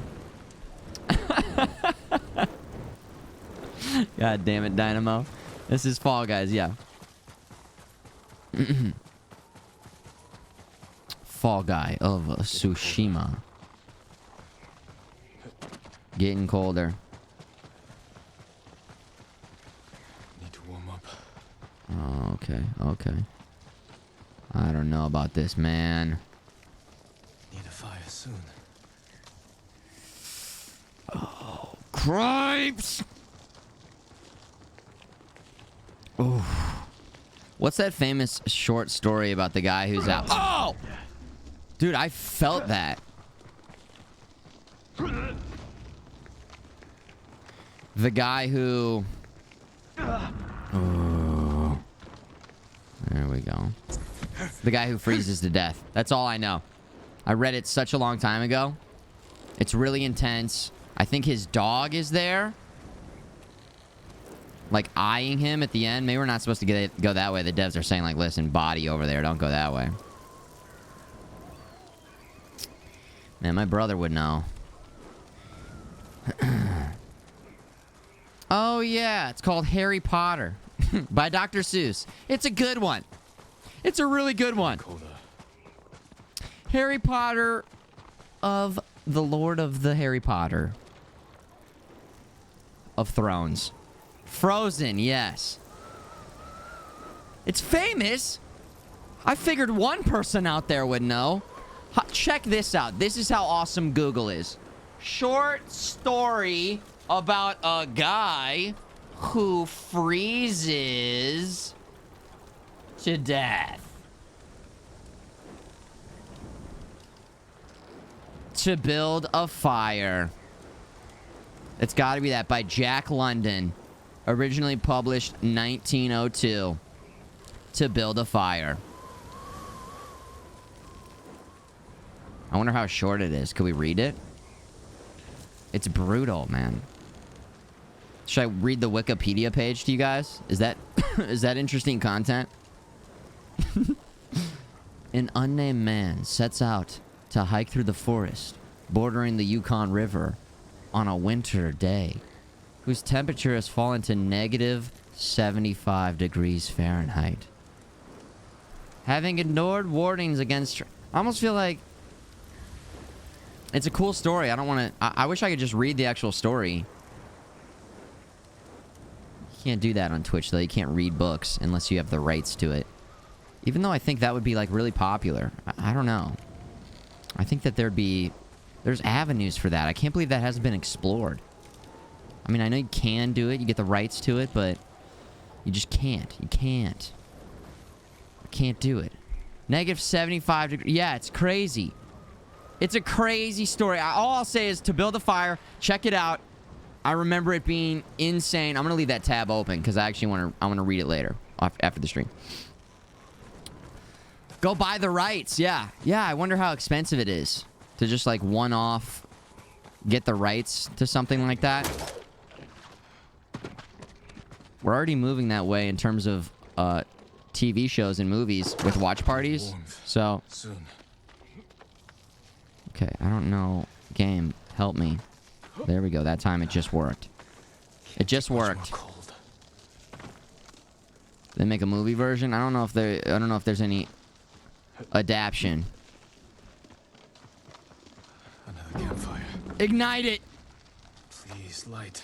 God damn it, Dynamo. This is Fall Guys, yeah. Fall Guy of Tsushima. Getting colder. Need to warm up. Oh, okay, okay. I don't know about this, man. Need a fire soon. Oh, cripes! Ooh. What's that famous short story about the guy who's out? Oh! Dude, I felt that. The guy who... Oh. There we go. The guy who freezes to death. That's all I know. I read it such a long time ago. It's really intense. I think his dog is there. Like, eyeing him at the end. Maybe we're not supposed to go that way. The devs are saying, like, listen, body over there. Don't go that way. Man, my brother would know. Oh, yeah. It's called Harry Potter. By Dr. Seuss. It's a good one. It's a really good one. Colder. Harry Potter of the Lord of the Harry Potter. Of Thrones. Frozen, yes. It's famous. I figured one person out there would know. Check this out. This is how awesome Google is. Short story about a guy who freezes to death. To Build a Fire. It's got to be that, by Jack London. Originally published 1902. To Build a Fire. I wonder how short it is. Could we read it? It's brutal, man. Should I read the Wikipedia page to you guys? Is that is that interesting content? An unnamed man sets out to hike through the forest bordering the Yukon River on a winter day whose temperature has fallen to negative 75 degrees Fahrenheit. Having ignored warnings against... I almost feel like it's a cool story. I don't want to... I wish I could just read the actual story. You can't do that on Twitch, though. You can't read books unless you have the rights to it. Even though I think that would be, like, really popular. I don't know. I think that there's avenues for that. I can't believe that hasn't been explored. I mean, I know you can do it. You get the rights to it, but you just can't. You can't. You can't do it. Negative 75 degrees. Yeah, it's crazy. It's a crazy story. All I'll say is To Build a Fire. Check it out. I remember it being insane. I'm going to leave that tab open because I actually want to read it later after the stream. Go buy the rights. Yeah. Yeah, I wonder how expensive it is to just like one-off get the rights to something like that. We're already moving that way in terms of TV shows and movies with watch parties. So, Soon. okay, I don't know. Game, help me. There we go. That time it just worked. It just worked. Cold. They make a movie version. I don't know if there's any adaption. Another campfire. Ignite it. Please, light.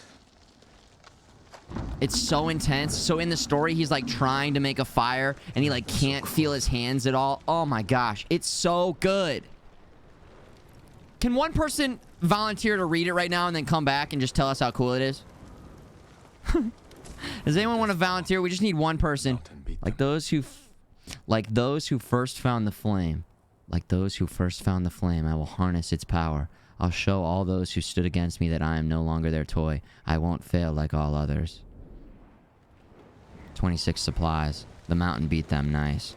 It's so intense. So in the story, he's like trying to make a fire and he like can't feel his hands at all. Oh my gosh, it's so good. Can one person volunteer to read it right now and then come back and just tell us how cool it is? Does anyone want to volunteer? We just need one person. Like those who first found the flame. Like those who first found the flame, I will harness its power. I'll show all those who stood against me that I am no longer their toy. I won't fail like all others. 26 supplies. The mountain beat them nice.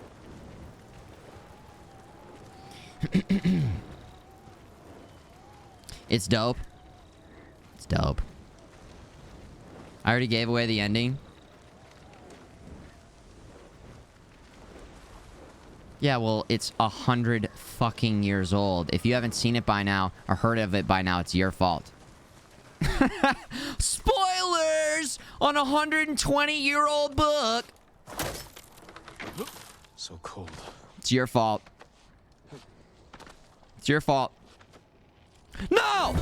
It's dope. It's dope. I already gave away the ending. Yeah, well, it's 100 fucking years old. If you haven't seen it by now or heard of it by now, it's your fault. Spoilers on a 120-year-old book. So cold. It's your fault. It's your fault. No!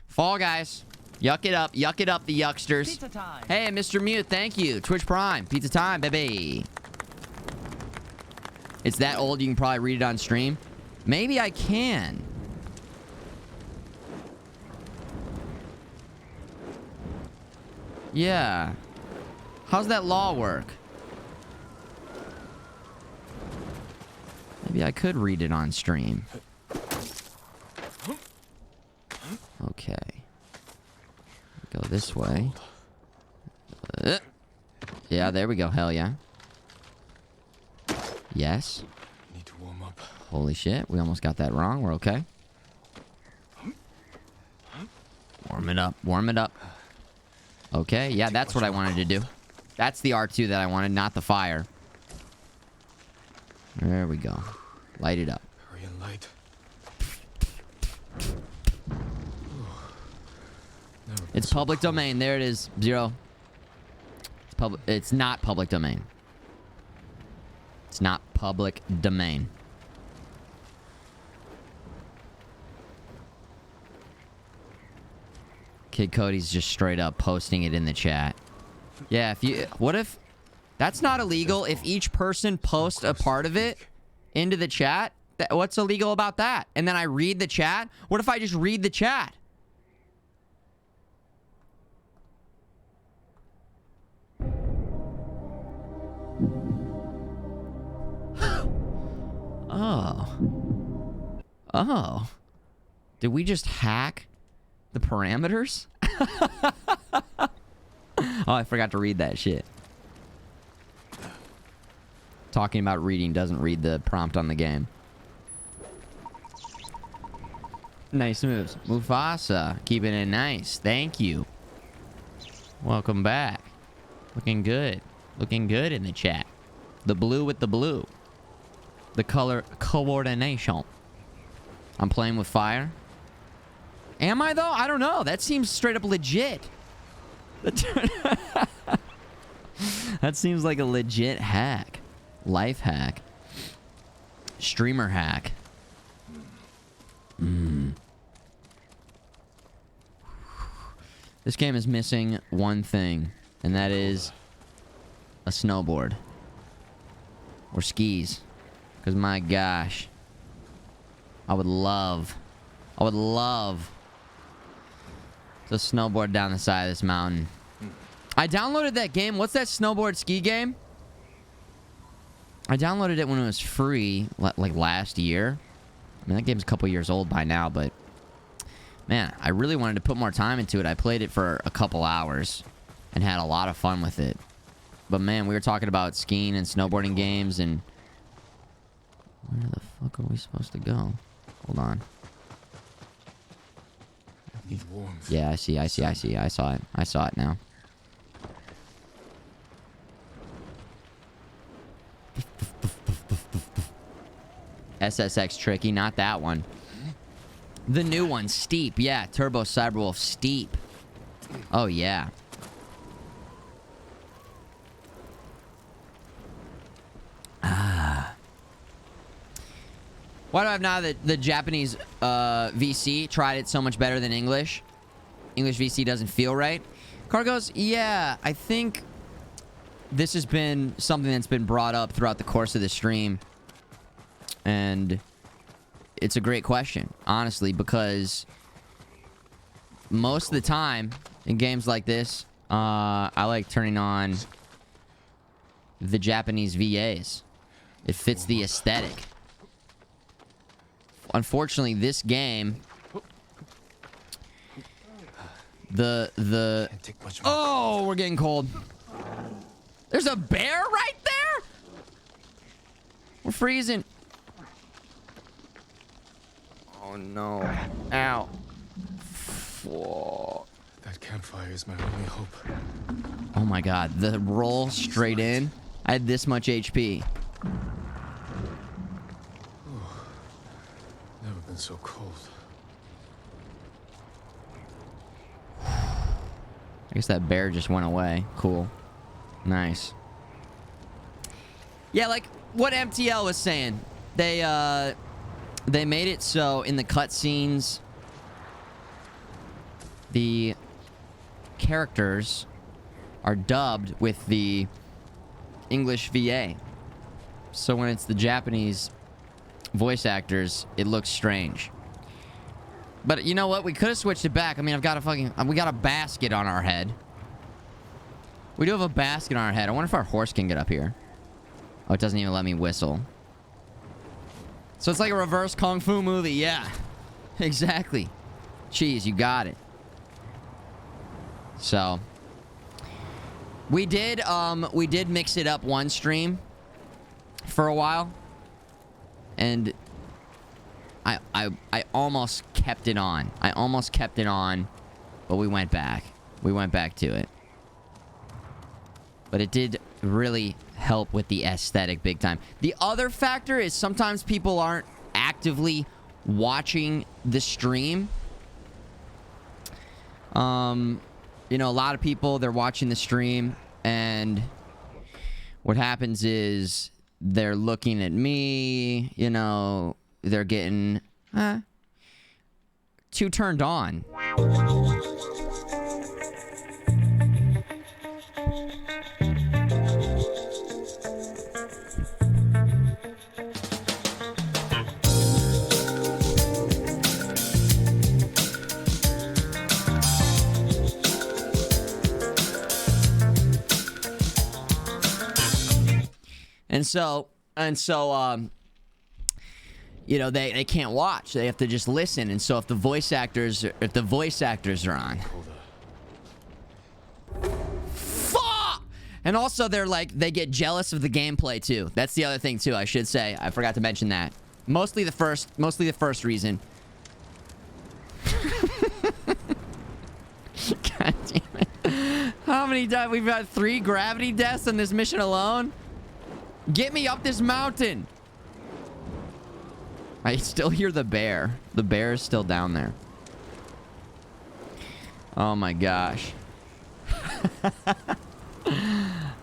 Fall Guys. Yuck it up. Yuck it up, the yucksters. Pizza time. Hey, Mr. Mute, thank you. Twitch Prime. Pizza time, baby. It's that old you can probably read it on stream. Maybe I can. Yeah. How's that law work? Maybe I could read it on stream. Okay. Go this way. Yeah, there we go. Hell yeah. Yes. Need to warm up. Holy shit. We almost got that wrong. We're okay. Warm it up. Warm it up. Okay. Yeah, that's what I wanted to do. That's the R2 that I wanted, not the fire. There we go. Light it up. Hurry and light. It's public domain. There it is. Zero. It's public. It's not public domain. It's not public domain. Kid Cody's just straight up posting it in the chat. Yeah, if you... What if... That's not illegal if each person posts a part of it into the chat. What's illegal about that? And then I read the chat? What if I just read the chat? Oh. Did we just hack the parameters? Oh, I forgot to read that shit. Talking about reading doesn't read the prompt on the game. Nice moves. Mufasa, keeping it nice. Thank you. Welcome back. Looking good. Looking good in the chat. The blue with the blue. The color coordination. I'm playing with fire. Am I, though? I don't know. That seems straight up legit. That seems like a legit hack. Life hack. Streamer hack. This game is missing one thing, and that is a snowboard. Or skis. Because my gosh. I would love to snowboard down the side of this mountain. I downloaded that game. What's that snowboard ski game? I downloaded it when it was free, like last year. I mean, that game's a couple years old by now, but man, I really wanted to put more time into it. I played it for a couple hours and had a lot of fun with it. But man, we were talking about skiing and snowboarding games, and where the fuck are we supposed to go? Hold on. I need warmth. Yeah, I see. I saw it. I saw it now. SSX tricky, not that one. The new one, Steep. Yeah, Turbo Cyberwolf Steep. Oh, yeah. Why do I have now the Japanese VC tried it so much better than English? English VC doesn't feel right. Cargos, yeah, I think this has been something that's been brought up throughout the course of the stream. And it's a great question, honestly, because most of the time in games like this, I like turning on the Japanese VAs. It fits the aesthetic. Unfortunately, this game, Can't take much more. oh, we're getting cold. There's a bear right there? We're freezing. Oh, no. Ow. Whoa. That campfire is my only hope. Oh, my God. The roll straight in. I had this much HP. Never been so cold. I guess that bear just went away. Cool. Nice. Yeah, like what MTL was saying. They made it so in the cutscenes, the characters are dubbed with the English VA. So when it's the Japanese voice actors, it looks strange. But you know what? We could have switched it back. I mean, we got a basket on our head. We do have a basket on our head. I wonder if our horse can get up here. Oh, it doesn't even let me whistle. So it's like a reverse Kung Fu movie. Yeah, exactly. Cheese, you got it. So we did mix it up one stream for a while. And I almost kept it on. But we went back. We went back to it. But it did really help with the aesthetic big time. The other factor is sometimes people aren't actively watching the stream. You know, a lot of people, they're watching the stream, and what happens is they're looking at me, you know, they're getting too turned on. And so, you know, they can't watch. They have to just listen. And so if the voice actors are on. Fuck! And also they're like, they get jealous of the gameplay too. That's the other thing too, I should say. I forgot to mention that. Mostly the first reason. God damn it. How many times? We've got 3 gravity deaths on this mission alone? Get me up this mountain. I still hear the bear. The bear is still down there. Oh my gosh.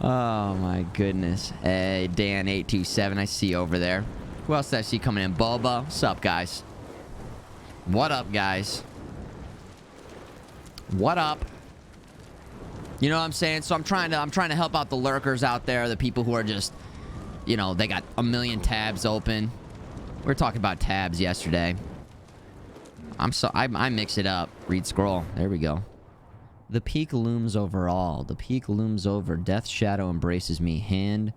Oh my goodness. Hey, Dan827, I see you over there. Who else did I see coming in? Boba. What's up, guys? What up, guys? What up? You know what I'm saying? So I'm trying to help out the lurkers out there, the people who are just, you know, they got a million tabs open. We were talking about tabs yesterday. I mix it up. Read scroll. There we go. The peak looms over all. The peak looms over. Death's shadow embraces me. Hand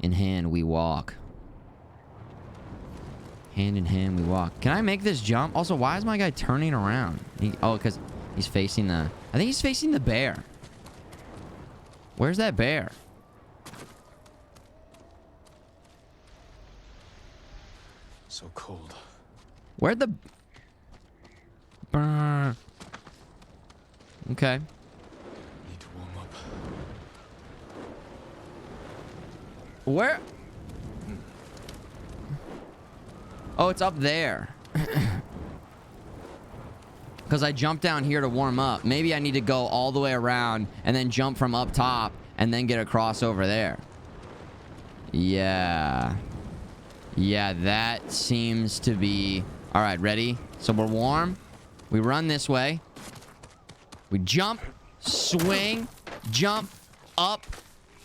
in hand we walk. Hand in hand we walk. Can I make this jump? Also, why is my guy turning around? Oh, because he's facing the... I think he's facing the bear. Where's that bear? So cold. Where'd the... Brr. Okay. Need to warm up. Where? Oh, it's up there. Because I jumped down here to warm up. Maybe I need to go all the way around and then jump from up top and then get across over there. Yeah. Yeah, that seems to be... All right, ready? So we're warm. We run this way. We jump, swing, jump, up,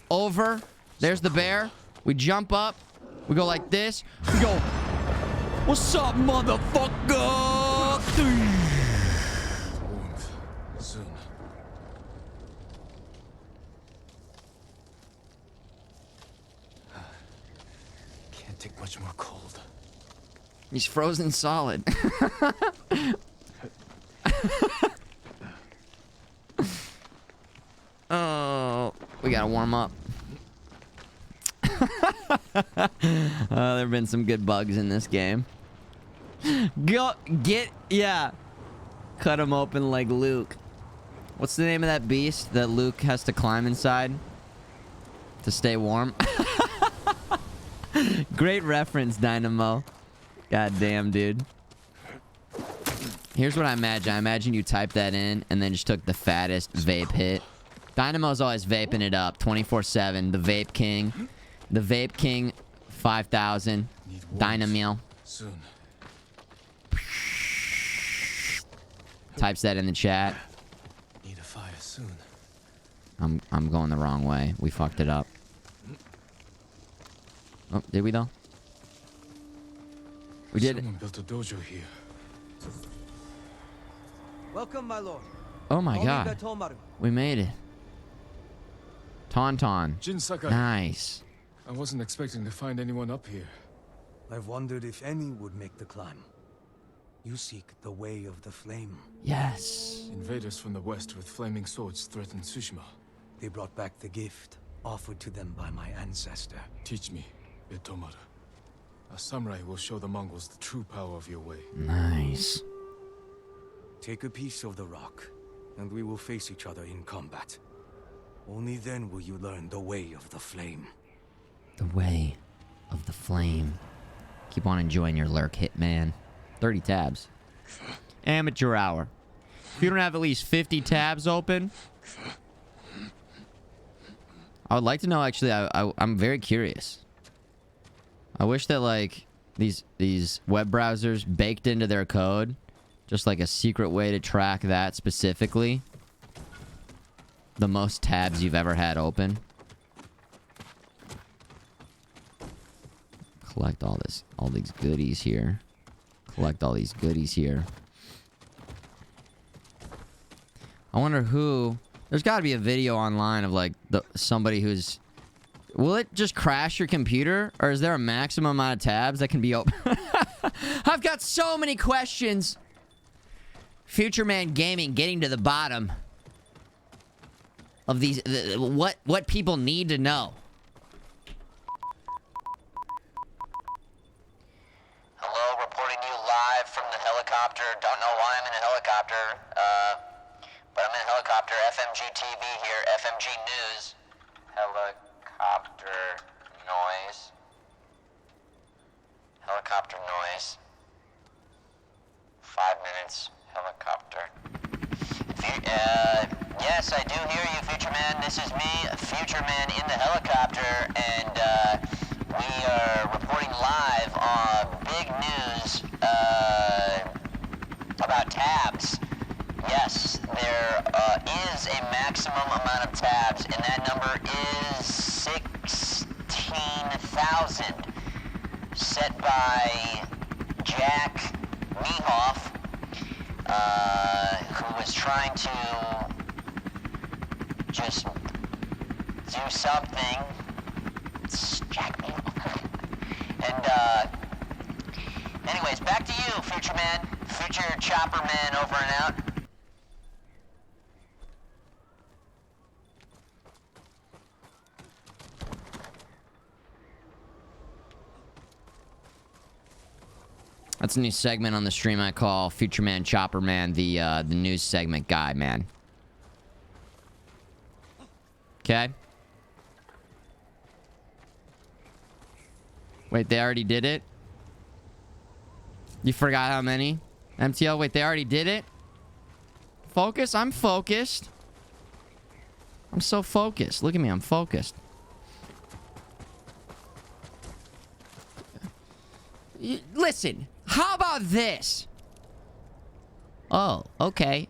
over. There's the bear. We jump up. We go like this. We go... What's up, motherfucker? Warmth. Soon. Can't take much more cold. He's frozen solid. Oh, we gotta warm up. There have been some good bugs in this game. Yeah. Cut him open like Luke. What's the name of that beast that Luke has to climb inside to stay warm? Great reference, Dynamo. God damn, dude. Here's what I imagine. I imagine you type that in and then just took the fattest vape hit. Dynamo's always vaping it up 24/7. The Vape King. The Vape King 5000. Dynamo. Soon. Types that in the chat. Need a fire soon. I'm going the wrong way. We fucked it up. Oh, did we though? We did. Someone built a dojo here. Welcome, my lord. Oh my god. We made it. Tauntaun. Jin Sakai. Nice. I wasn't expecting to find anyone up here. I've wondered if any would make the climb. You seek the way of the flame. Yes. Invaders from the west with flaming swords threaten Tsushima. They brought back the gift offered to them by my ancestor. Teach me, Tomara. A samurai will show the Mongols the true power of your way. Nice. Take a piece of the rock, and we will face each other in combat. Only then will you learn the way of the flame. The way of the flame. Keep on enjoying your lurk, Hitman. 30 tabs. Amateur hour. If you don't have at least 50 tabs open, I would like to know, actually, I'm very curious. I wish that, like, these web browsers baked into their code just like a secret way to track that specifically. The most tabs you've ever had open. Collect all these goodies here. Collect all these goodies here. I wonder who... There's got to be a video online of, like, somebody who's... Will it just crash your computer? Or is there a maximum amount of tabs that can be open? I've got so many questions. Futureman Gaming getting to the bottom of these, what people need to know. Hello, reporting to you live from the helicopter. Don't know why I'm in a helicopter, but I'm in a helicopter. FMG TV here, FMG News. Helicopter noise. Helicopter noise. 5 minutes, helicopter. Yes, I do hear you, Futureman. This is me, Futureman in the helicopter, and we are reporting live on big news about tabs. Yes, there is a maximum amount of tabs, and that number is 16,000, set by Jack Mehoff, who was trying to just do something. It's Jack Mehoff. And, anyways, back to you, Future Man. Future Chopper Man, over and out. That's a new segment on the stream I call Futureman Chopper Man, the news segment guy, man. Okay. Wait, they already did it? You forgot how many? MTL, wait, they already did it? Focus? I'm focused. I'm so focused. Look at me, I'm focused. Listen, how about this? Oh, okay.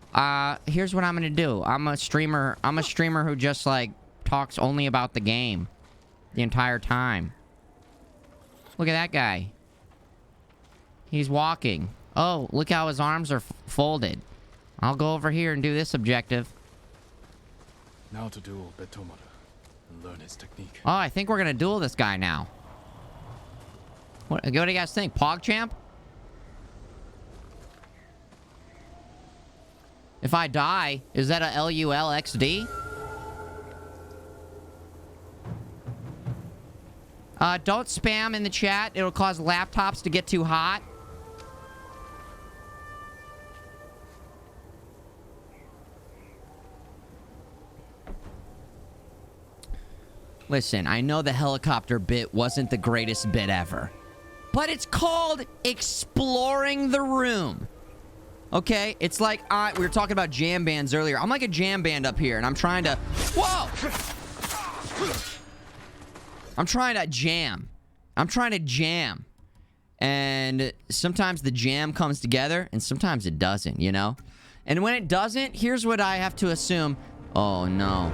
Here's what I'm gonna do. I'm a streamer who just, like, talks only about the game the entire time. Look at that guy. He's walking. Oh, look how his arms are folded. I'll go over here and do this objective. Now to duel Betomara and learn his technique. Oh, I think we're gonna duel this guy now. What do you guys think? PogChamp? If I die, is that a LULXD? Don't spam in the chat. It'll cause laptops to get too hot. Listen, I know the helicopter bit wasn't the greatest bit ever. But it's called exploring the room. Okay? It's like, we were talking about jam bands earlier. I'm like a jam band up here, and I'm trying to... Whoa! I'm trying to jam. I'm trying to jam. And sometimes the jam comes together, and sometimes it doesn't, you know? And when it doesn't, here's what I have to assume. Oh, no.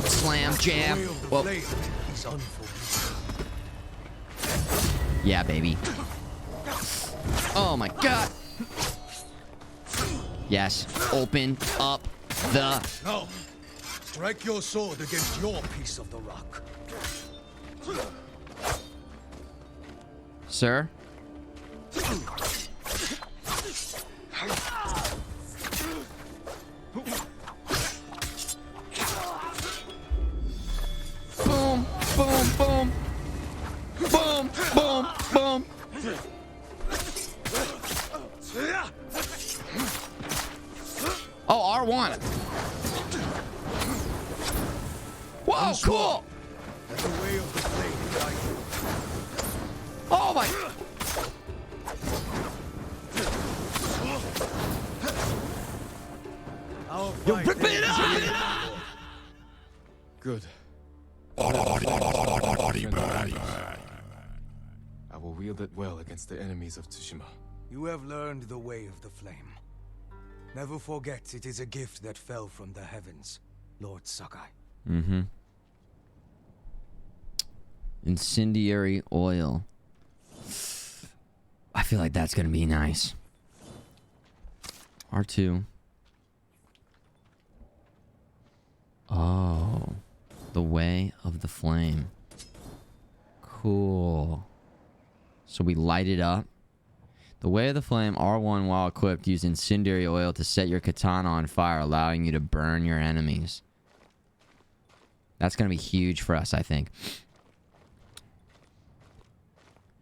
Slam, jam. Whoa. Yeah, baby. Oh my god. Yes. Open up the... Now, strike your sword against your piece of the rock. Sir? Boom, boom, boom. Boom, boom, boom. Oh, R1. Whoa, cool. Let the way of the flame guide you. Oh my. Our Yo, fight rip it up! Good. I will wield it well against the enemies of Tsushima. You have learned the way of the flame. Never forget it is a gift that fell from the heavens, Lord Sakai. Mm-hmm. Incendiary oil. I feel like that's gonna be nice. R2. Oh. The way of the flame. Cool. So we light it up. The way of the flame, R1 while equipped, use incendiary oil to set your katana on fire, allowing you to burn your enemies. That's going to be huge for us, I think.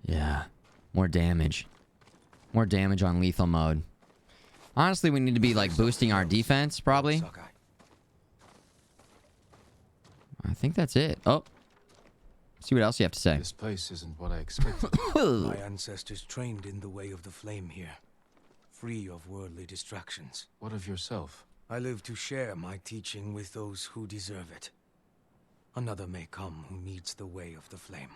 Yeah. More damage. More damage on lethal mode. Honestly, we need to be, like, boosting our defense, probably. I think that's it. Oh. See what else you have to say. This place isn't what I expected. My ancestors trained in the way of the flame here, free of worldly distractions. What of yourself? I live to share my teaching with those who deserve it. Another may come who needs the way of the flame.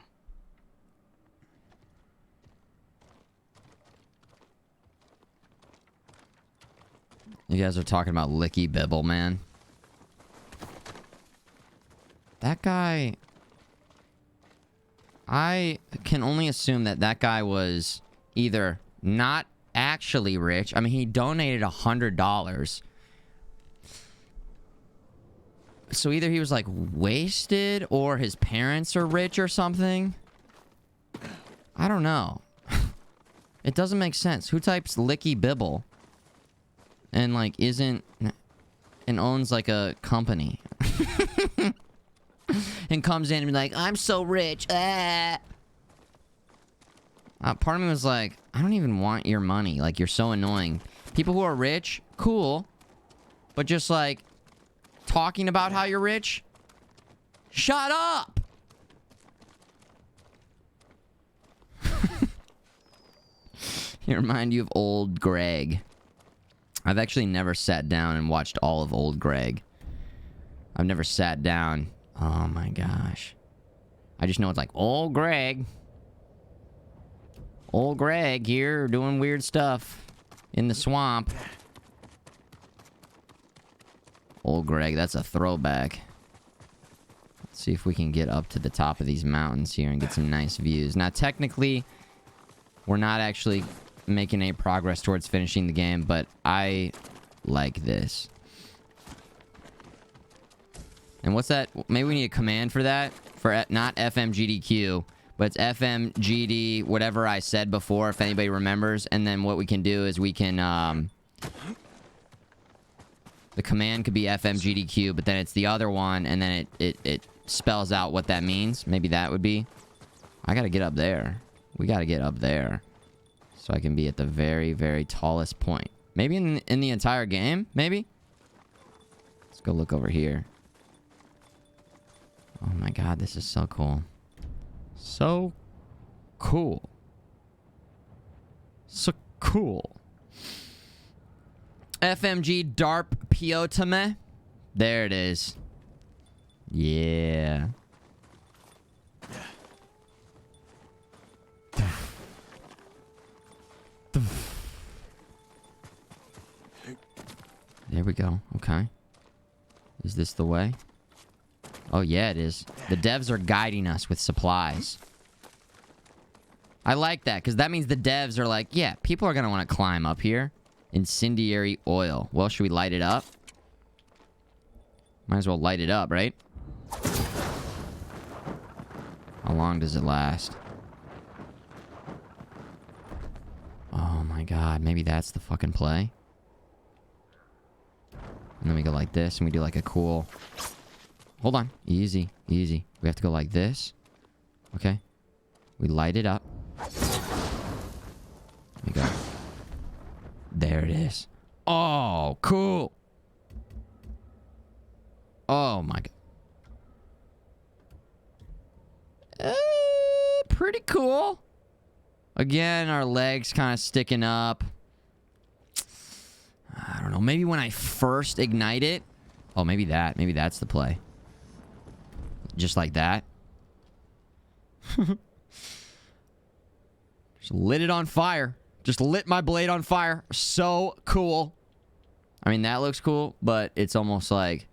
You guys are talking about Licky Bibble, man. That guy... I can only assume that that guy was either not actually rich. I mean, he donated $100. So either he was, like, wasted or his parents are rich or something. I don't know. It doesn't make sense. Who types Licky Bibble and, like, isn't... and owns, like, a company? And comes in and be like, I'm so rich. Ah. Part of me was like, I don't even want your money. Like, you're so annoying. People who are rich, cool. But just, like, talking about how you're rich? Shut up! He remind you of old Greg. I've actually never sat down and watched all of old Greg. I've never sat down... Oh my gosh. I just know it's like, old Greg. Old Greg here doing weird stuff in the swamp. Old Greg, that's a throwback. Let's see if we can get up to the top of these mountains here and get some nice views. Now, technically, we're not actually making any progress towards finishing the game, but I like this. And what's that? Maybe we need a command for that. For not FMGDQ, but it's FMGD, whatever I said before, if anybody remembers. And then what we can do is we can, the command could be FMGDQ, but then it's the other one, and then it spells out what that means. Maybe that would be. I gotta get up there. We gotta get up there. So I can be at the very, very tallest point. Maybe in the entire game? Maybe? Let's go look over here. Oh my god, this is so cool. So cool. So cool. FMG DARP Piotame. There it is. Yeah. There we go. Okay. Is this the way? Oh, yeah, it is. The devs are guiding us with supplies. I like that, because that means the devs are like, yeah, people are going to want to climb up here. Incendiary oil. Well, should we light it up? Might as well light it up, right? How long does it last? Oh, my God. Maybe that's the fucking play. And then we go like this, and we do like a cool... Hold on. Easy. Easy. We have to go like this. Okay. We light it up. We go. There it is. Oh, cool. Oh, my God. Pretty cool. Again, our legs kind of sticking up. I don't know. Maybe when I first ignite it. Oh, maybe that. Maybe that's the play. Just like that. Just lit it on fire. Just lit my blade on fire. So cool. I mean, that looks cool, but it's almost like...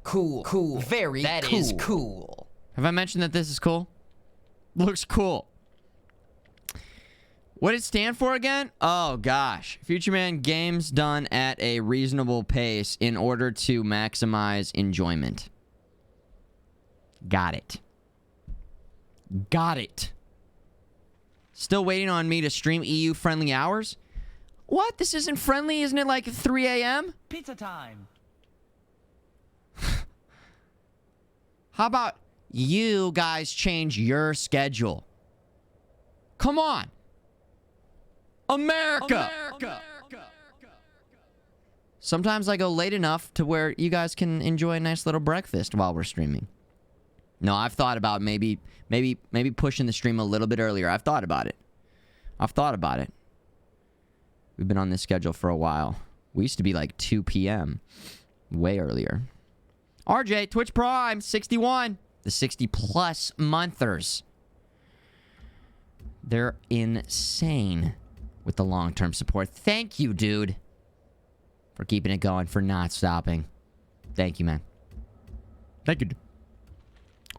Cool. Cool. Very cool. That is cool. Have I mentioned that this is cool? Looks cool. What did it stand for again? Oh, gosh. Futureman, games done at a reasonable pace in order to maximize enjoyment. Got it. Got it. Still waiting on me to stream EU-friendly hours? What? This isn't friendly? Isn't it like 3 a.m.? Pizza time. How about you guys change your schedule? Come on. America. Sometimes I go late enough to where you guys can enjoy a nice little breakfast while we're streaming. No, I've thought about maybe pushing the stream a little bit earlier. I've thought about it. We've been on this schedule for a while. We used to be like 2 p.m. way earlier. RJ, Twitch Prime, 61. The 60-plus monthers. They're insane with the long-term support. Thank you, dude, for keeping it going, for not stopping. Thank you, man. Thank you.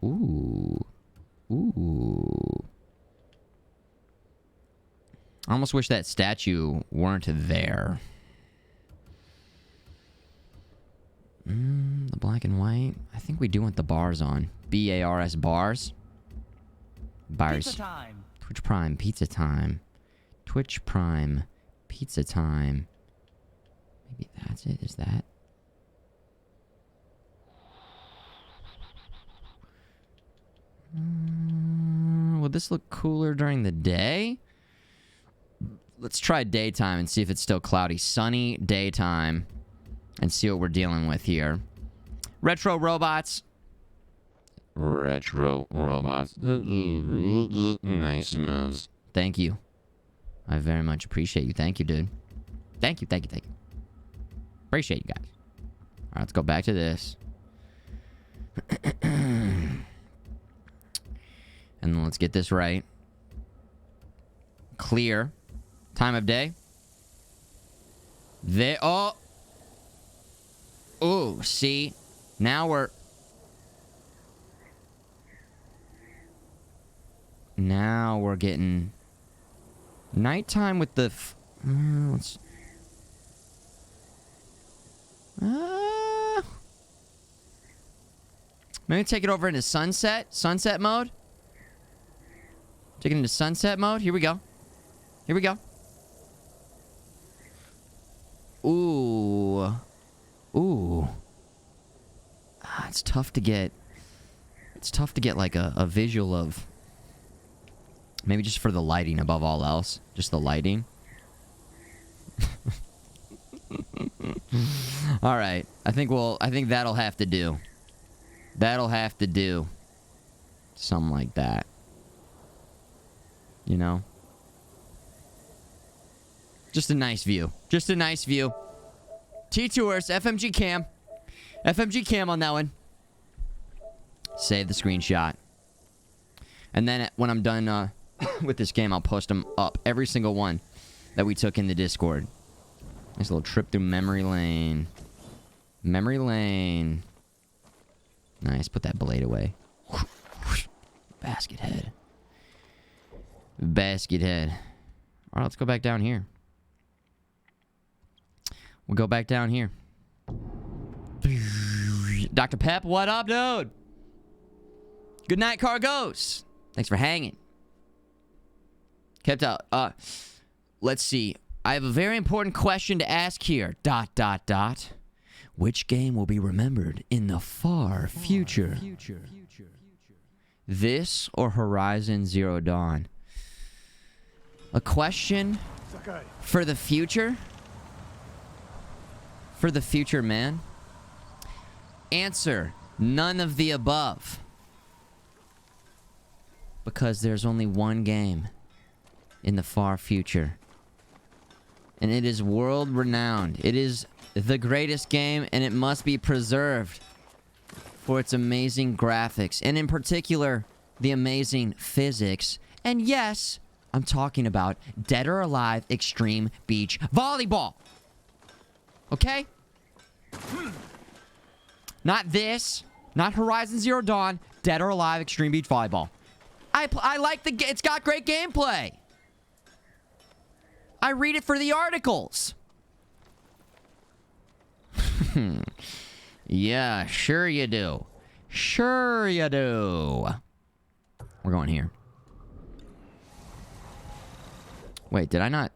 Ooh. I almost wish that statue weren't there. The black and white. I think we do want the bars on. B-A-R-S bars. Bars. Pizza time. Twitch Prime, pizza time. Twitch Prime, pizza time. Maybe that's it. Is that? Would this look cooler during the day? Let's try daytime and see if it's still cloudy. Sunny daytime. And see what we're dealing with here. Retro robots. Retro robots. Nice moves. Thank you. I very much appreciate you. Thank you, dude. Thank you. Appreciate you guys. All right, let's go back to this. And then let's get this right. Clear. Time of day. Oh. Ooh, see? Now we're getting nighttime with the maybe take it over into sunset mode. Take it into sunset mode. Here we go. Ooh. It's tough to get like a visual of, maybe just for the lighting above all else. Just the lighting. All right. I think that'll have to do. Something like that. You know? Just a nice view. T-Tours, FMG cam. FMG cam on that one. Save the screenshot. And then when I'm done with this game, I'll post them up. Every single one that we took in the Discord. Nice little trip through memory lane. Nice, put that blade away. Basket head. Alright, let's go back down here. We'll go back down here. Dr. Pep, what up, dude? Good night, Cargos. Thanks for hanging. Kept out. Let's see. I have a very important question to ask here. ... Which game will be remembered in the far future? This or Horizon Zero Dawn? A question for the future? For the future, man? Answer, none of the above. Because there's only one game in the far future. And it is world-renowned. It is the greatest game, and it must be preserved for its amazing graphics. And in particular, the amazing physics. And yes, I'm talking about Dead or Alive Extreme Beach Volleyball. Okay? Not this. Not Horizon Zero Dawn. Dead or Alive Extreme Beach Volleyball. I like the game. It's got great gameplay. I read it for the articles. Yeah, sure you do. Sure you do. We're going here. Wait, did I not?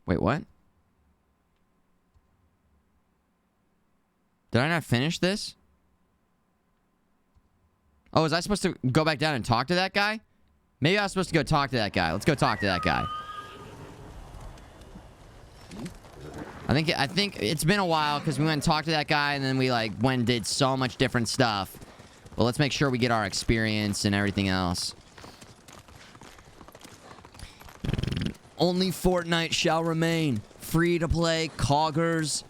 Wait, what? Did I not finish this? Oh, was I supposed to go back down and talk to that guy? Maybe I was supposed to go talk to that guy. Let's go talk to that guy. I think it's been a while because we went and talked to that guy and then we like went and did so much different stuff. But let's make sure we get our experience and everything else. Only Fortnite shall remain. Free to play coggers.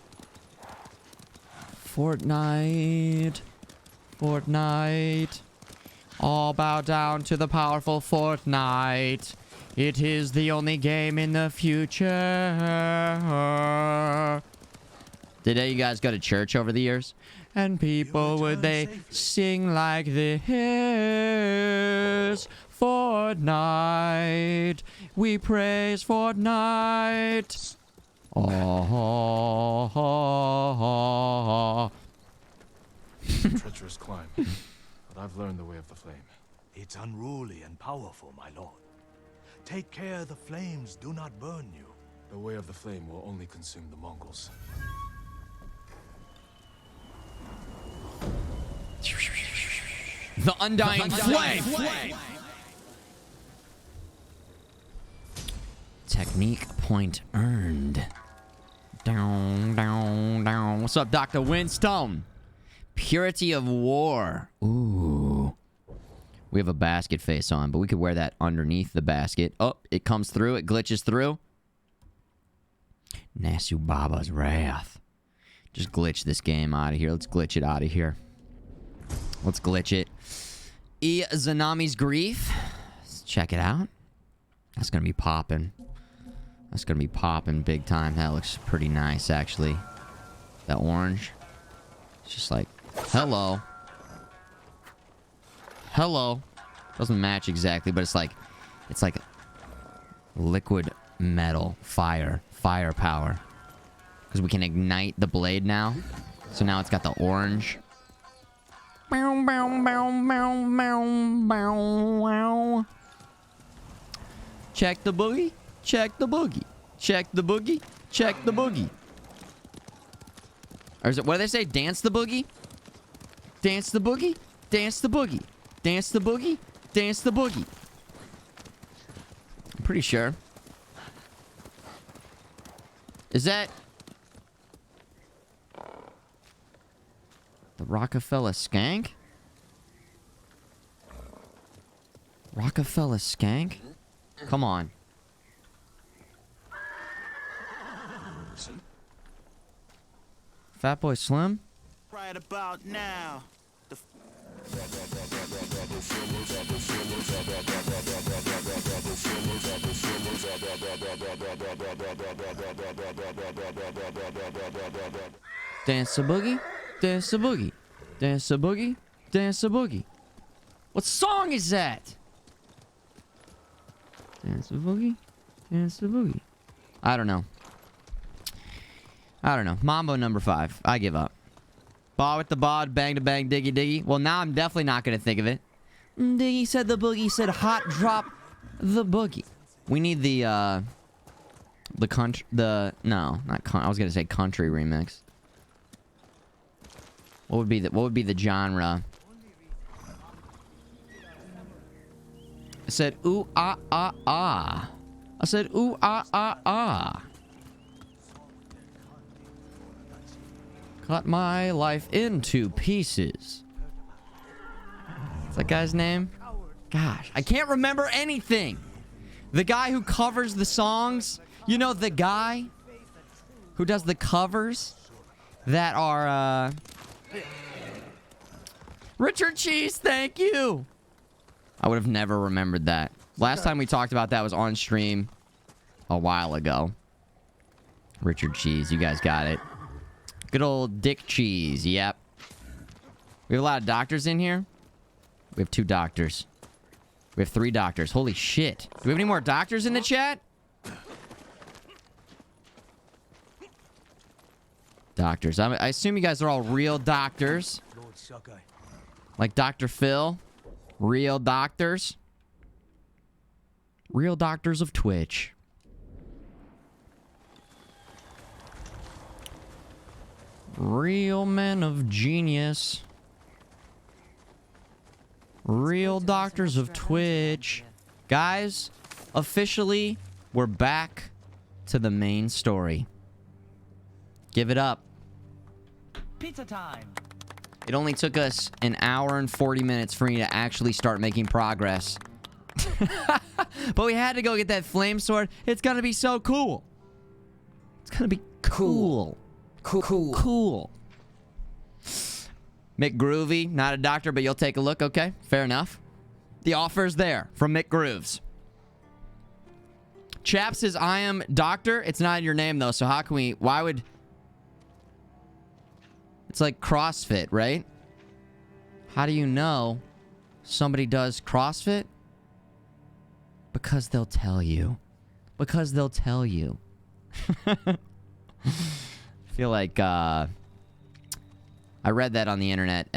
Fortnite. Fortnite. All bow down to the powerful Fortnite. It is the only game in the future. Did any of you guys go to church over the years? And people, would they sing like this? Fortnite. We praise Fortnite. Oh. Treacherous climb, but I've learned the way of the flame. It's unruly and powerful, my lord. Take care the flames do not burn you. The way of the flame will only consume the Mongols. The undying flame. Technique point earned. Down, down, down. What's up, Dr. Winstone? Purity of war. Ooh. We have a basket face on, but we could wear that underneath the basket. Oh, it comes through. It glitches through. Nasu Baba's Wrath. Just glitch this game out of here. Let's glitch it out of here. Let's glitch it. Zanami's Grief. Let's check it out. That's going to be popping. That's going to be popping big time. That looks pretty nice, actually. That orange. It's just like, hello. Hello. Doesn't match exactly, but it's like liquid metal, firepower. Because we can ignite the blade now. So now it's got the orange. Bow, bow, bow, bow, bow, bow, bow. Check the boogie. Check the boogie. Check the boogie. Check the boogie. Or is it, what do they say? Dance the boogie? Dance the boogie? Dance the boogie. Dance the boogie? Dance the boogie. I'm pretty sure. Is that the Rockefeller Skank? Rockefeller Skank? Come on. Fatboy Slim? Right about now. Dance the boogie, dance the boogie, dance the boogie, dance the boogie. What song is that? Dance the boogie, dance the boogie. I don't know. I don't know. Mambo number 5. I give up. Ball with the bod, bang to bang, diggy diggy. Well, now I'm definitely not going to think of it. Diggy said the boogie, said hot drop the boogie. We need the country, no, not I was going to say country remix. What would be the genre? I said ooh ah ah ah. I said ooh ah ah ah. Cut my life into pieces. What's that guy's name? Gosh, I can't remember anything. The guy who covers the songs. You know, the guy who does the covers that are, Richard Cheese, thank you. I would have never remembered that. Last time we talked about that was on stream a while ago. Richard Cheese, you guys got it. Good old Dick Cheese, yep. We have a lot of doctors in here. We have 2 doctors. We have 3 doctors. Holy shit. Do we have any more doctors in the chat? Doctors. I assume you guys are all real doctors. Like Dr. Phil. Real doctors. Real doctors of Twitch. Real men of genius. Real doctors of Twitch. Guys, officially, we're back to the main story. Give it up. Pizza time. It only took us an hour and 40 minutes for me to actually start making progress. But we had to go get that flame sword. It's gonna be so cool. It's gonna be cool. Cool. Mick Groovy, not a doctor, but you'll take a look. Okay, fair enough. The offer's there from Mick Grooves. Chap says, I am doctor. It's not in your name, though, so how can we... Why would... It's like CrossFit, right? How do you know somebody does CrossFit? Because they'll tell you. Because they'll tell you. I feel like, I read that on the internet,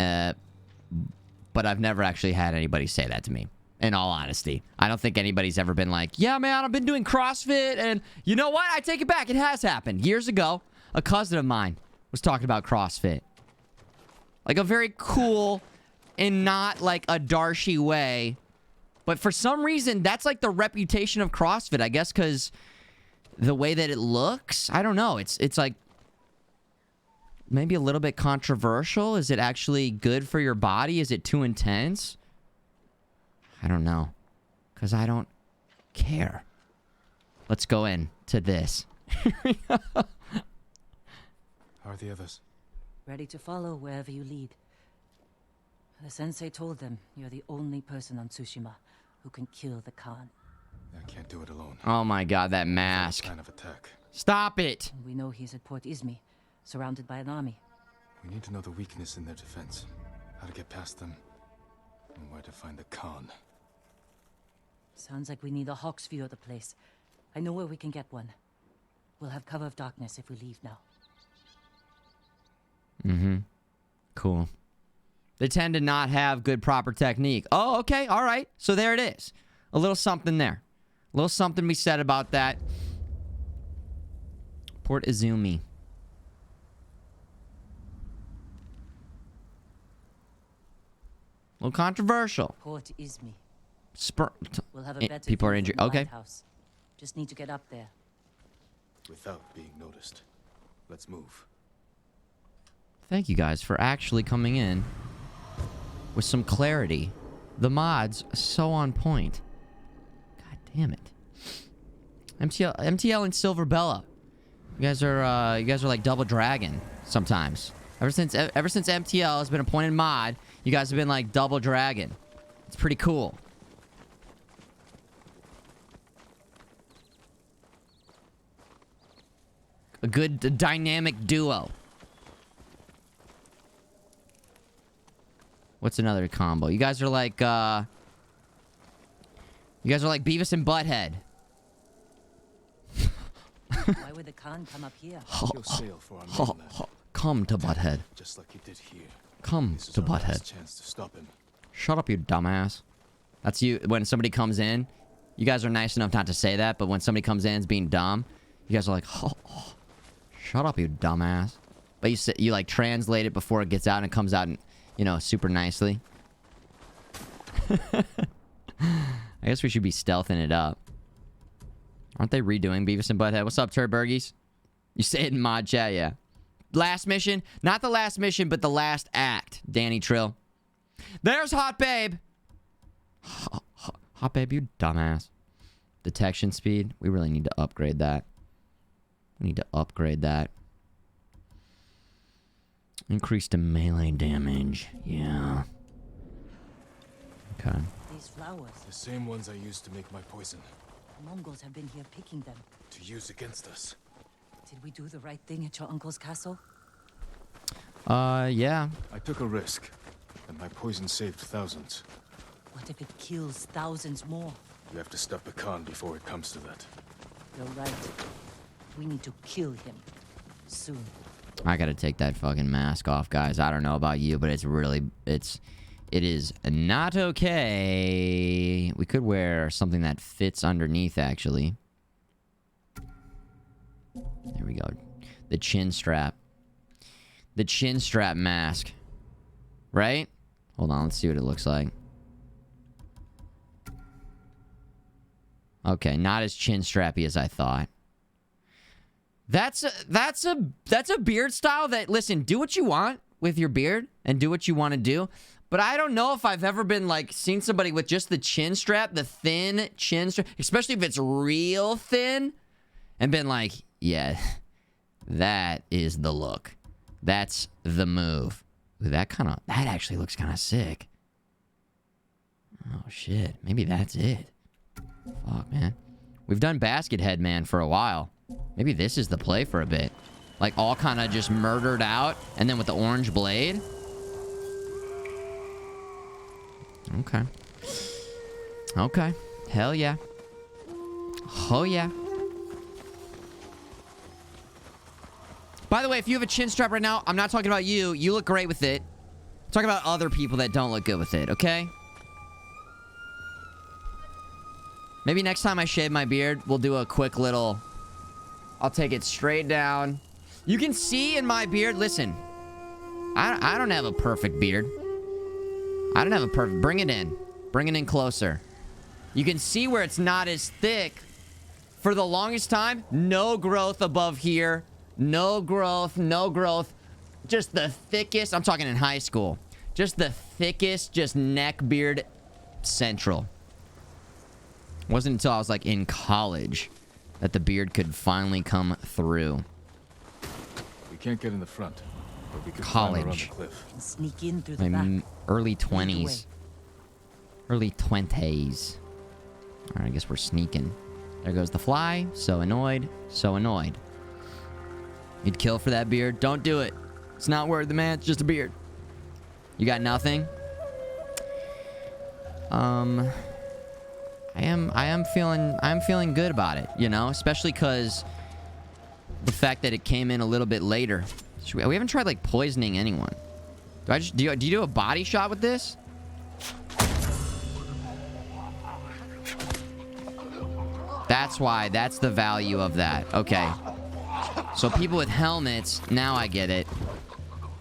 but I've never actually had anybody say that to me, in all honesty. I don't think anybody's ever been like, yeah, man, I've been doing CrossFit, and you know what? I take it back. It has happened. Years ago, a cousin of mine was talking about CrossFit. Like a very cool and not like a Darcy way. But for some reason, that's like the reputation of CrossFit, I guess, because the way that it looks, I don't know. It's like maybe a little bit controversial. Is it actually good for your body? Is it too intense? I don't know. Because I don't care. Let's go into this. How are the others? Ready to follow wherever you lead. The sensei told them you're the only person on Tsushima who can kill the Khan. I can't do it alone. Oh my god, that mask. Plan of attack. Stop it! And we know he's at Port Izmi, surrounded by an army. We need to know the weakness in their defense, how to get past them, and where to find the Khan. Sounds like we need a hawk's view of the place. I know where we can get one. We'll have cover of darkness if we leave now. Mm-hmm. Cool. They tend to not have good proper technique. Oh, okay. All right. So there it is. A little something there. A little something we said about that. Port Izumi. A little controversial. Port Izmi. We'll have a better people are view injured. from the Okay. lighthouse. Just need to get up there. Without being noticed. Let's move. Thank you guys for actually coming in with some clarity. The mods are so on point. God damn it. MTL and Silver Bella. You guys are like Double Dragon sometimes. Ever since MTL has been appointed mod, you guys have been like Double Dragon. It's pretty cool. A good dynamic duo. What's another combo? You guys are like Beavis and Butthead. Why would the Khan come up here? He'll sail for our mainland. Come to Butthead. Just like he did here. Come This is to our last Butthead. chance to stop him. Shut up, you dumbass. That's you. When somebody comes in, you guys are nice enough not to say that, but when somebody comes in and is being dumb, you guys are like, shut up, you dumbass. But you like translate it before it gets out and it comes out and, you know, super nicely. I guess we should be stealthing it up. Aren't they redoing Beavis and Butthead? What's up, Turburgies? You say it in mod chat, yeah. Last mission? Not the last mission, but the last act, Danny Trill. There's Hot Babe. Hot Babe, you dumbass. Detection speed. We really need to upgrade that. We need to upgrade that. Increase the melee damage. Yeah. Okay. These flowers. The same ones I used to make my poison. The Mongols have been here picking them. To use against us. Did we do the right thing at your uncle's castle? Yeah. I took a risk, and my poison saved thousands. What if it kills thousands more? We have to stop the Khan before it comes to that. You're right. We need to kill him. Soon. I gotta take that fucking mask off, guys. I don't know about you, but it's It is not okay. We could wear something that fits underneath, actually. There we go. The chin strap. The chin strap mask. Right? Hold on, let's see what it looks like. Okay, not as chin strappy as I thought. That's a beard style that, listen, do what you want with your beard and do what you want to do. But I don't know if I've ever been like seen somebody with just the chin strap, the thin chin strap, especially if it's real thin, and been like, yeah, that is the look. That's the move. Ooh, that actually looks kind of sick. Oh shit, maybe that's it. Fuck, man. We've done Basket Head Man for a while. Maybe this is the play for a bit. Like, all kind of just murdered out, and then with the orange blade. Okay. Okay. Hell yeah. Oh yeah. By the way, if you have a chin strap right now, I'm not talking about you. You look great with it. I'm talking about other people that don't look good with it, okay? Maybe next time I shave my beard, we'll do a quick little... I'll take it straight down. You can see in my beard... Listen. I don't have a perfect beard. I don't have a perfect... Bring it in. Bring it in closer. You can see where it's not as thick. For the longest time, no growth above here. No growth. No growth. Just the thickest... I'm talking in high school. Just the thickest, just neck beard central. Wasn't until I was like in college that the beard could finally come through. We can't get in the front, but we could climb around the cliff. Can sneak in through the My back. early 20s. Early 20s. Alright, I guess we're sneaking. There goes the fly. So annoyed. So annoyed. You'd kill for that beard? Don't do it. It's not worth the man. It's just a beard. You got nothing? I'm feeling good about it, you know, especially because the fact that it came in a little bit later. We haven't tried like poisoning anyone. Do you do a body shot with this? That's why. That's the value of that. Okay. So people with helmets, now I get it.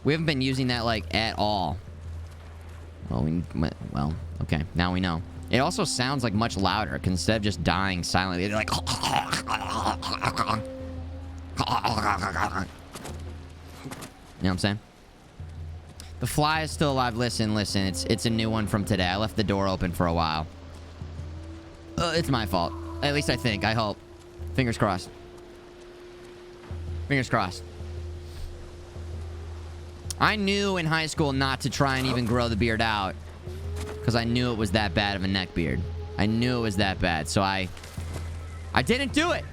We haven't been using that like at all. Well, okay. Now we know. It also sounds like much louder, 'cause instead of just dying silently, they're like... You know what I'm saying? The fly is still alive. Listen. It's a new one from today. I left the door open for a while. It's my fault. At least I think. I hope. Fingers crossed. Fingers crossed. I knew in high school not to try and even grow the beard out. Because I knew it was that bad of a neck beard. I knew it was that bad. So I didn't do it.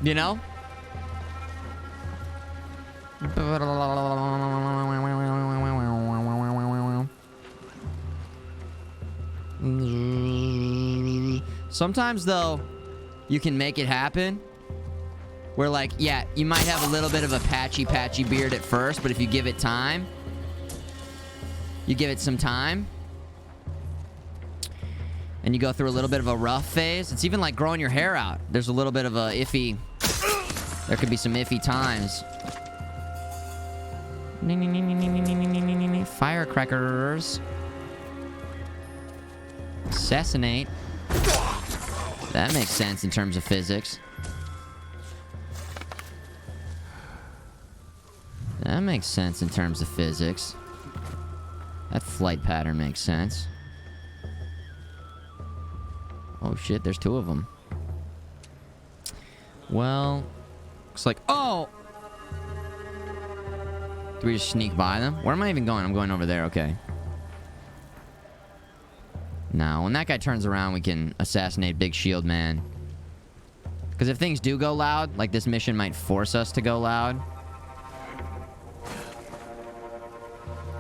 You know? Sometimes, though, you can make it happen. Where, like, yeah, you might have a little bit of a patchy beard at first, but if you give it time... You give it some time. And you go through a little bit of a rough phase. It's even like growing your hair out. There's a little bit of a iffy... There could be some iffy times. Firecrackers. Assassinate. That makes sense in terms of physics. That makes sense in terms of physics. That flight pattern makes sense. Oh shit, there's two of them. Well, looks like... Oh! Do we just sneak by them? Where am I even going? I'm going over there, okay. Now, when that guy turns around, we can assassinate Big Shield Man. Because if things do go loud, like this mission might force us to go loud.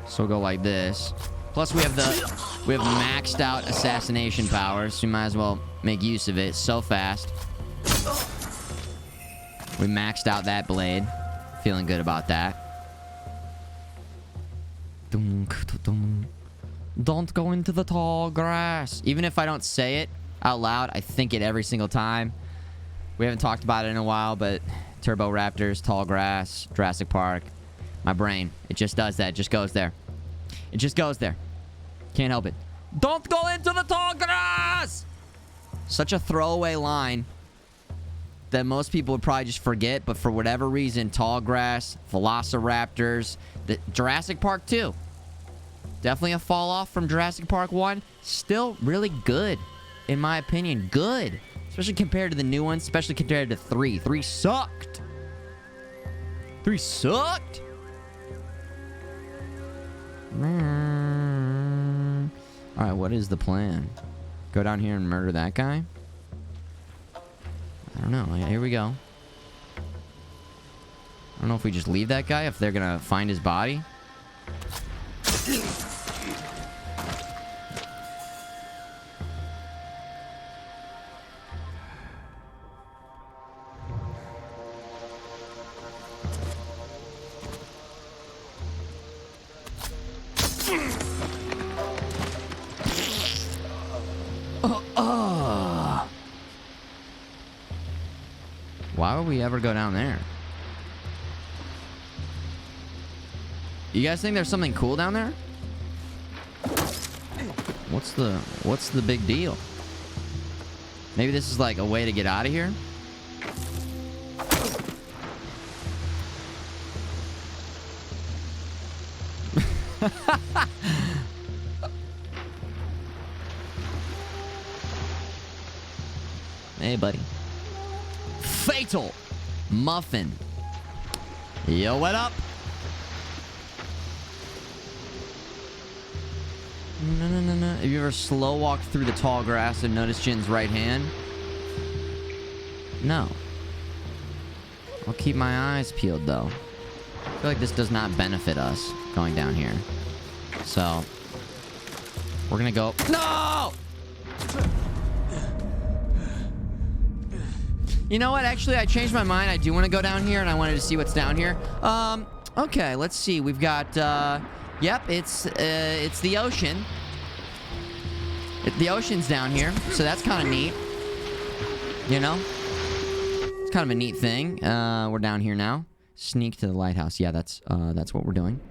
So we'll go like this. Plus we have maxed out assassination powers, so we might as well make use of it so fast. We maxed out that blade. Feeling good about that. Don't go into the tall grass. Even if I don't say it out loud, I think it every single time. We haven't talked about it in a while, but Turbo Raptors, tall grass, Jurassic Park. My brain, it just does that. It just goes there. It just goes there. Can't help it. Don't go into the tall grass! Such a throwaway line that most people would probably just forget, but for whatever reason, tall grass, Velociraptors, the Jurassic Park 2. Definitely a fall off from Jurassic Park 1. Still really good, in my opinion. Good. Especially compared to the new ones, especially compared to 3. 3 sucked. 3 sucked. Alright, what is the plan? Go down here and murder that guy? I don't know. Here we go. I don't know if we just leave that guy, if they're gonna find his body. Why would we ever go down there? You guys think there's something cool down there? What's the big deal? Maybe this is like a way to get out of here? Hey, buddy. Fatal Muffin. Yo, what up? No. Have you ever slow walked through the tall grass and noticed Jin's right hand? No. I'll keep my eyes peeled, though. I feel like this does not benefit us going down here. So, we're gonna go... No! You know what? Actually, I changed my mind. I do want to go down here, and I wanted to see what's down here. Okay, let's see. We've got, yep, it's the ocean. The ocean's down here, so that's kind of neat. You know? It's kind of a neat thing. We're down here now. Sneak to the lighthouse. Yeah, that's what we're doing.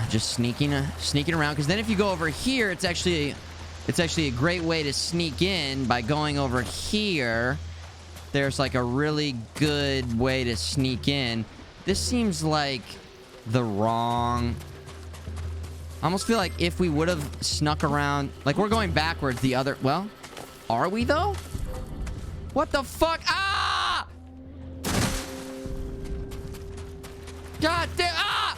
Just sneaking around, because then if you go over here, it's actually a great way to sneak in by going over here. There's like a really good way to sneak in. This seems like the wrong... I almost feel like if we would have snuck around... Like, we're going backwards the other... Well, are we, though? What the fuck? Ah! God damn... Ah!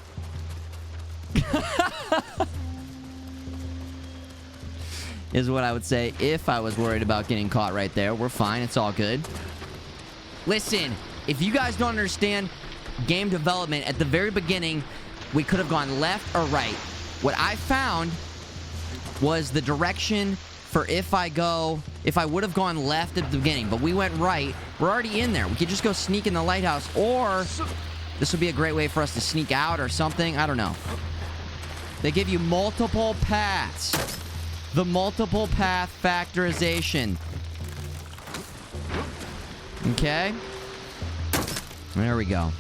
Is what I would say if I was worried about getting caught right there. We're fine. It's all good. Listen, if you guys don't understand game development, at the very beginning, we could have gone left or right. What I found was the direction for if I would have gone left at the beginning, but we went right. We're already in there. We could just go sneak in the lighthouse, or this would be a great way for us to sneak out or something. I don't know. They give you multiple paths. The multiple path factorization. Okay. There we go.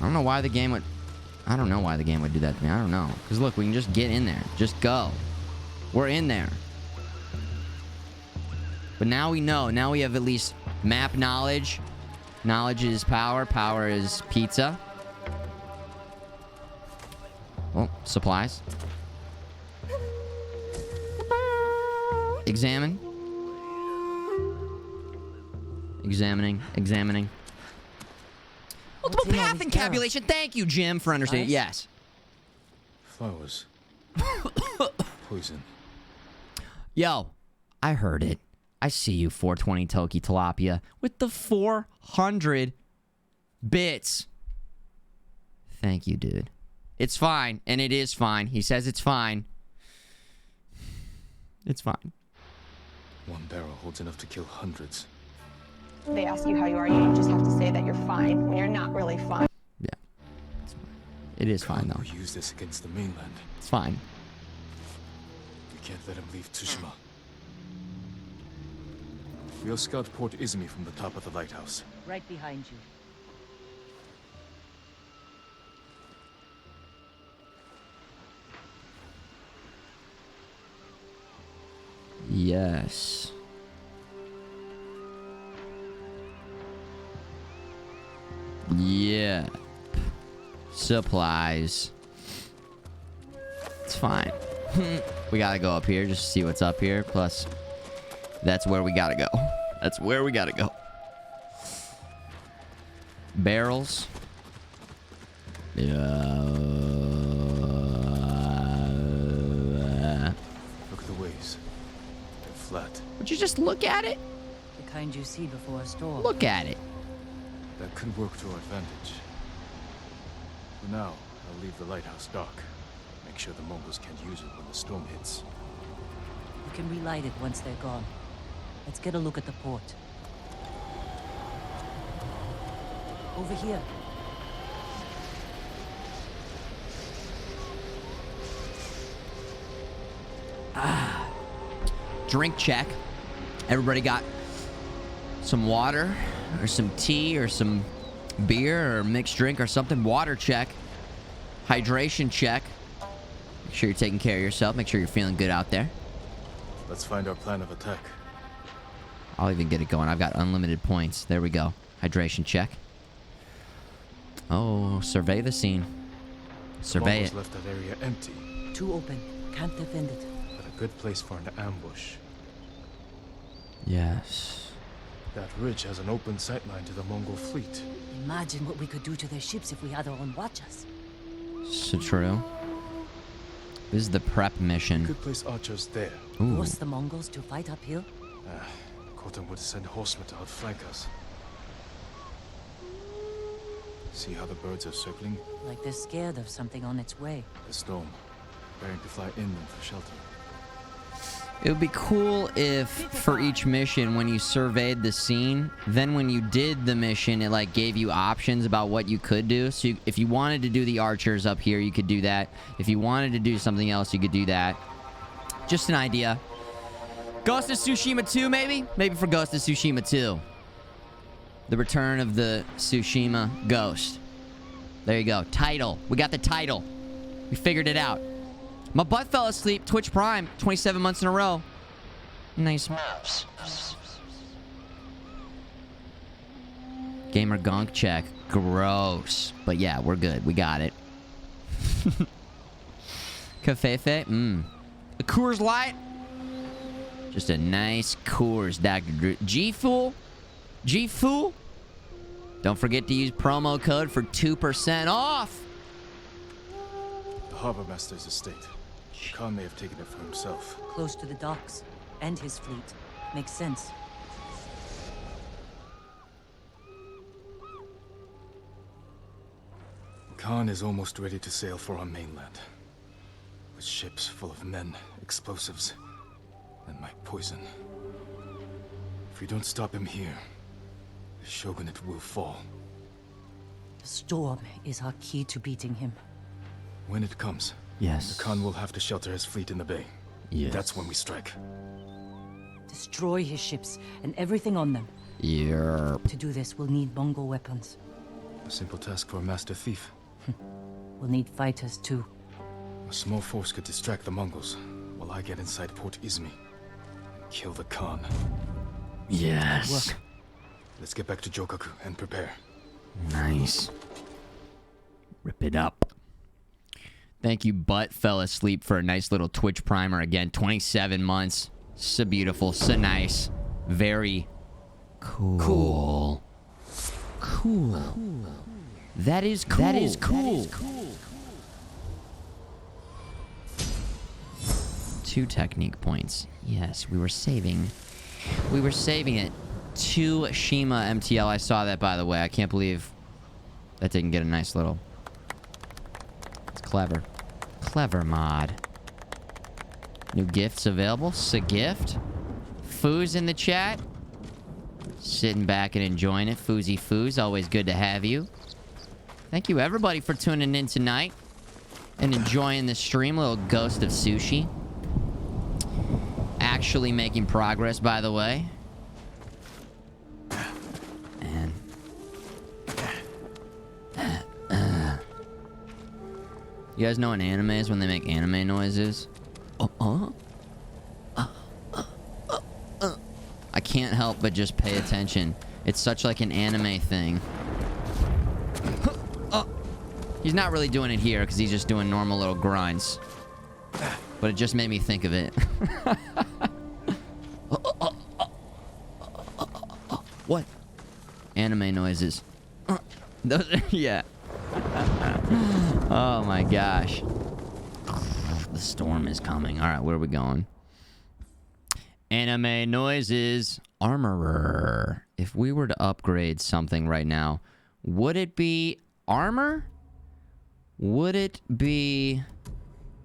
I don't know why the game would do that to me. I don't know. Because look, we can just get in there. Just go. We're in there. But now we know. Now we have at least map knowledge. Knowledge is power. Power is pizza. Oh, supplies. Examine. Examining. Multiple path encabulation. Thank you, Jim, for understanding. Yes. Flowers. Poison. Yo, I heard it. I see you, 420 Toki Tilapia, with the 400 bits. Thank you, dude. It's fine, and it is fine. He says it's fine. It's fine. One barrel holds enough to kill hundreds. They ask you how you are, you just have to say that you're fine when you're not really fine. Yeah. It is fine, Khan though. will use this against the mainland. It's fine. We can't let him leave Tsushima. We'll scout Port Izumi from the top of the lighthouse. Right behind you. Yes. Yeah. Supplies. It's fine. We gotta go up here just to see what's up here. Plus, that's where we gotta go. That's where we gotta go. Barrels. Look at the waves. They're flat. Would you just look at it? The kind you see before a storm. Look at it. That could work to our advantage. For now, I'll leave the lighthouse dark. Make sure the Mongols can't use it when the storm hits. You can relight it once they're gone. Let's get a look at the port. Over here. Drink check. Everybody got some water or some tea or some beer or mixed drink or something. Water check. Hydration check. Make sure you're taking care of yourself. Make sure you're feeling good out there. Let's find our plan of attack. I'll even get it going. I've got unlimited points. There we go. Hydration check. Oh, survey the scene. Survey Mongols it. left that area empty, Too open. Can't defend it. but a good place for an ambush. Yes. That ridge has an open sightline to the Mongol fleet. Imagine what we could do to their ships if we had our own watchers. So true. This is the prep mission. Could place archers there. Ooh. Force the Mongols to fight uphill? Khotan would send horsemen to outflank us. See how the birds are circling? Like they're scared of something on its way. The storm. Preparing to fly inland for shelter. It would be cool if for each mission, when you surveyed the scene, then when you did the mission, it like gave you options about what you could do. So if you wanted to do the archers up here, you could do that. If you wanted to do something else, you could do that. Just an idea. Ghost of Tsushima 2, maybe? Maybe for Ghost of Tsushima 2. The Return of the Tsushima Ghost. There you go. Title. We got the title. We figured it out. My butt fell asleep. Twitch Prime. 27 months in a row. Nice moves. Gamer gonk check. Gross. But yeah, we're good. We got it. Cafefe. A Coors Light. Just a nice Coors, Dr. Drew. G-Fool. G-Fool. Don't forget to use promo code for 2% off. The Harbor Master's estate. Khan may have taken it for himself. Close to the docks. And his fleet. Makes sense. Khan is almost ready to sail for our mainland. With ships full of men, explosives, and my poison. If we don't stop him here, the shogunate will fall. The storm is our key to beating him. When it comes, Yes. the Khan will have to shelter his fleet in the bay. Yes. That's when we strike. Destroy his ships and everything on them. Yerp. To do this, we'll need Mongol weapons. A simple task for a master thief. We'll need fighters too. A small force could distract the Mongols, while I get inside Port Izumi. Kill the Khan. Yes. Work. Let's get back to Jokaku and prepare. Nice. Rip it up. Thank you, Butt fell asleep for a nice little Twitch primer again. 27 months. So beautiful. So nice. Very cool. Cool. That is cool. That is cool. 2 technique points. Yes, we were saving. We were saving it. 2 Shima MTL. I saw that, by the way. I can't believe that didn't get a nice little... It's clever. Clever mod. New gifts available. Gift. Foos in the chat. Sitting back and enjoying it. Foozy Foos. Always good to have you. Thank you, everybody, for tuning in tonight and enjoying this stream. Little Ghost of Sushi. Actually making progress, by the way. And... You guys know in animes when they make anime noises? I can't help but just pay attention. It's such like an anime thing. He's not really doing it here because he's just doing normal little grinds. But it just made me think of it. What? Anime noises. Those are, yeah. Oh my gosh. The storm is coming. All right, where are we going? Anime noises. Armorer. If we were to upgrade something right now, would it be armor? Would it be...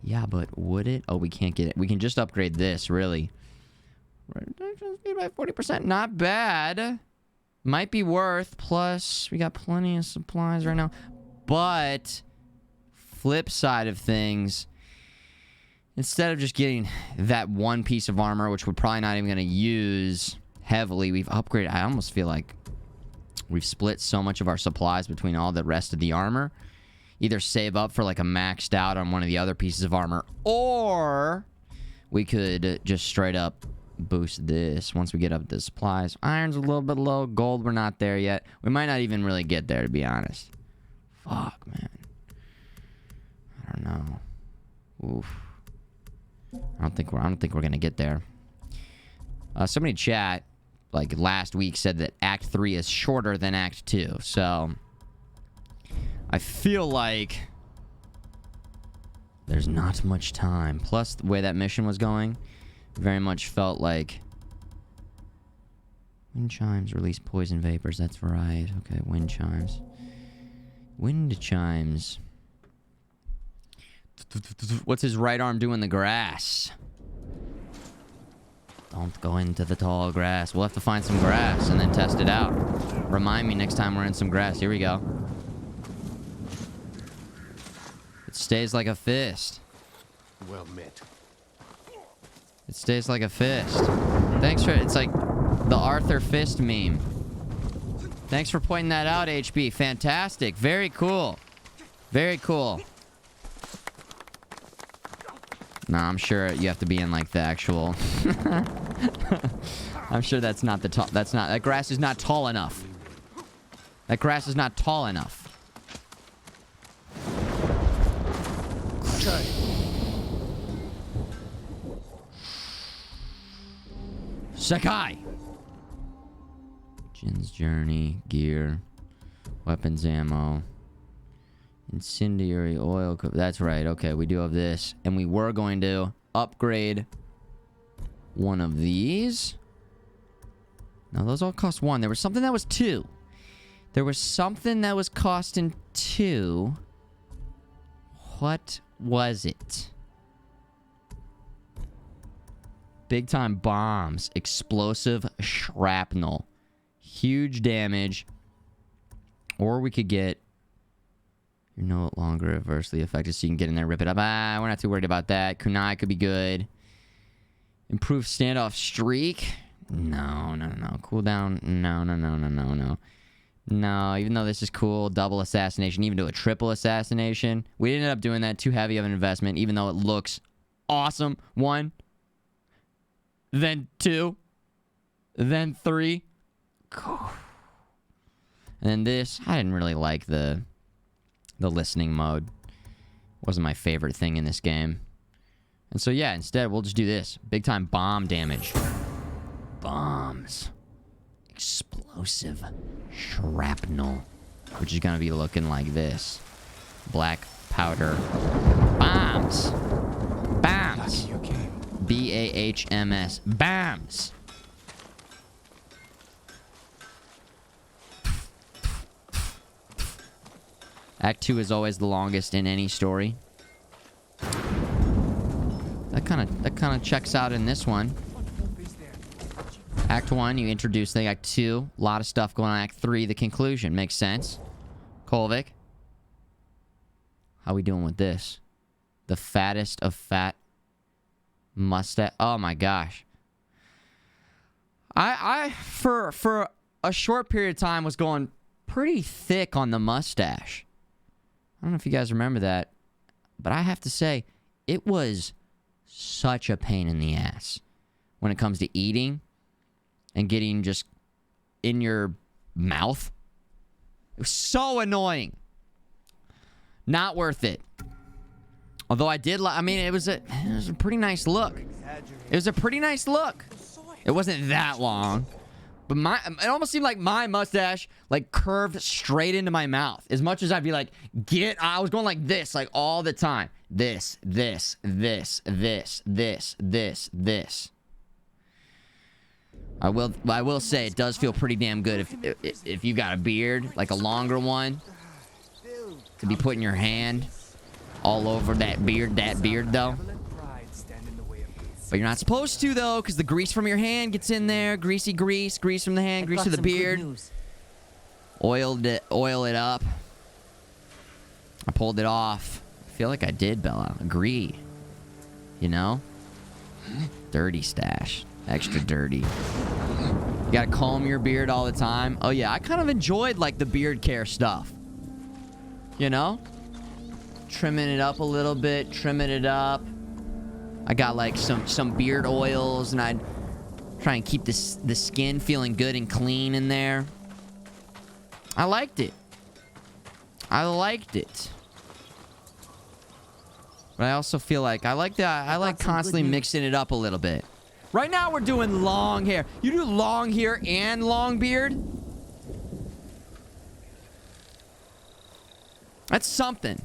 Yeah, but would it? Oh, we can't get it. We can just upgrade this, really. Reduction speed by 40%. Not bad. Might be worth. Plus, we got plenty of supplies right now. But, flip side of things, instead of just getting that one piece of armor, which we're probably not even going to use heavily, we've upgraded. I almost feel like we've split so much of our supplies between all the rest of the armor. Either save up for like a maxed out on one of the other pieces of armor, or we could just straight up boost this once we get up the supplies. Iron's a little bit low. Gold, we're not there yet. We might not even really get there, to be honest. Fuck, man. I don't know. Oof. I don't think we're gonna get there. Somebody in chat, like last week, said that Act 3 is shorter than Act 2, so I feel like there's not much time. Plus, the way that mission was going, very much felt like wind chimes release poison vapors. That's right. Okay, wind chimes. Wind chimes. What's his right arm doing in the grass? Don't go into the tall grass. We'll have to find some grass and then test it out. Remind me next time we're in some grass. Here we go. It stays like a fist. Well met. It stays like a fist. Thanks for... It's like the Arthur Fist meme. Thanks for pointing that out, HB. Fantastic. Very cool. Very cool. Nah, I'm sure you have to be in like the actual... I'm sure that's not the tall... That's not... That grass is not tall enough. That grass is not tall enough. Sakai! Jin's Journey, gear, weapons ammo, incendiary oil. That's right. Okay, we do have this. And we were going to upgrade one of these. Now, those all cost 1. There was something that was 2. There was something that was costing 2. What was it? Big time bombs. Explosive shrapnel. Huge damage. Or we could get... You're no longer adversely affected, so you can get in there and rip it up. Ah, we're not too worried about that. Kunai could be good. Improved standoff streak. No. Cooldown. No. No, even though this is cool. Double assassination. Even do a triple assassination. We ended up doing that. Too heavy of an investment, even though it looks awesome. 1. Then 2. Then 3. And then this. I didn't really like the listening mode. Wasn't my favorite thing in this game. And so yeah, instead we'll just do this. Big time bomb damage. Bombs. Explosive shrapnel. Which is gonna be looking like this. Black powder. Bombs. Bombs. B-A-H-M-S. Bombs. Act 2 is always the longest in any story. That kind of checks out in this one. Act 1, you introduce the Act 2. A lot of stuff going on. Act 3, the conclusion. Makes sense. Kolvik. How we doing with this? The fattest of fat mustache. Oh my gosh. I for a short period of time was going pretty thick on the mustache. I don't know if you guys remember that, but I have to say it was such a pain in the ass when it comes to eating and getting just in your mouth. It was so annoying. Not worth it. Although I did I mean, it was a pretty nice look. It was a pretty nice look. It wasn't that long. But it almost seemed like my mustache, like, curved straight into my mouth. As much as I'd be like, I was going like this, like, all the time. This. I will say, it does feel pretty damn good if you got a beard, like a longer one, to be putting your hand all over that beard, though. But you're not supposed to, though, because the grease from your hand gets in there. Greasy grease from the hand, grease to the beard. Oil it up. I pulled it off. I feel like I did, Bella. Agree. You know? Dirty stash. Extra dirty. You gotta comb your beard all the time. Oh, yeah. I kind of enjoyed, like, the beard care stuff. You know? Trimming it up a little bit. Trimming it up. I got like some beard oils, and I'd try and keep the skin feeling good and clean in there. I liked it. But I also feel like I like constantly mixing it up a little bit. Right now we're doing long hair. You do long hair and long beard? That's something.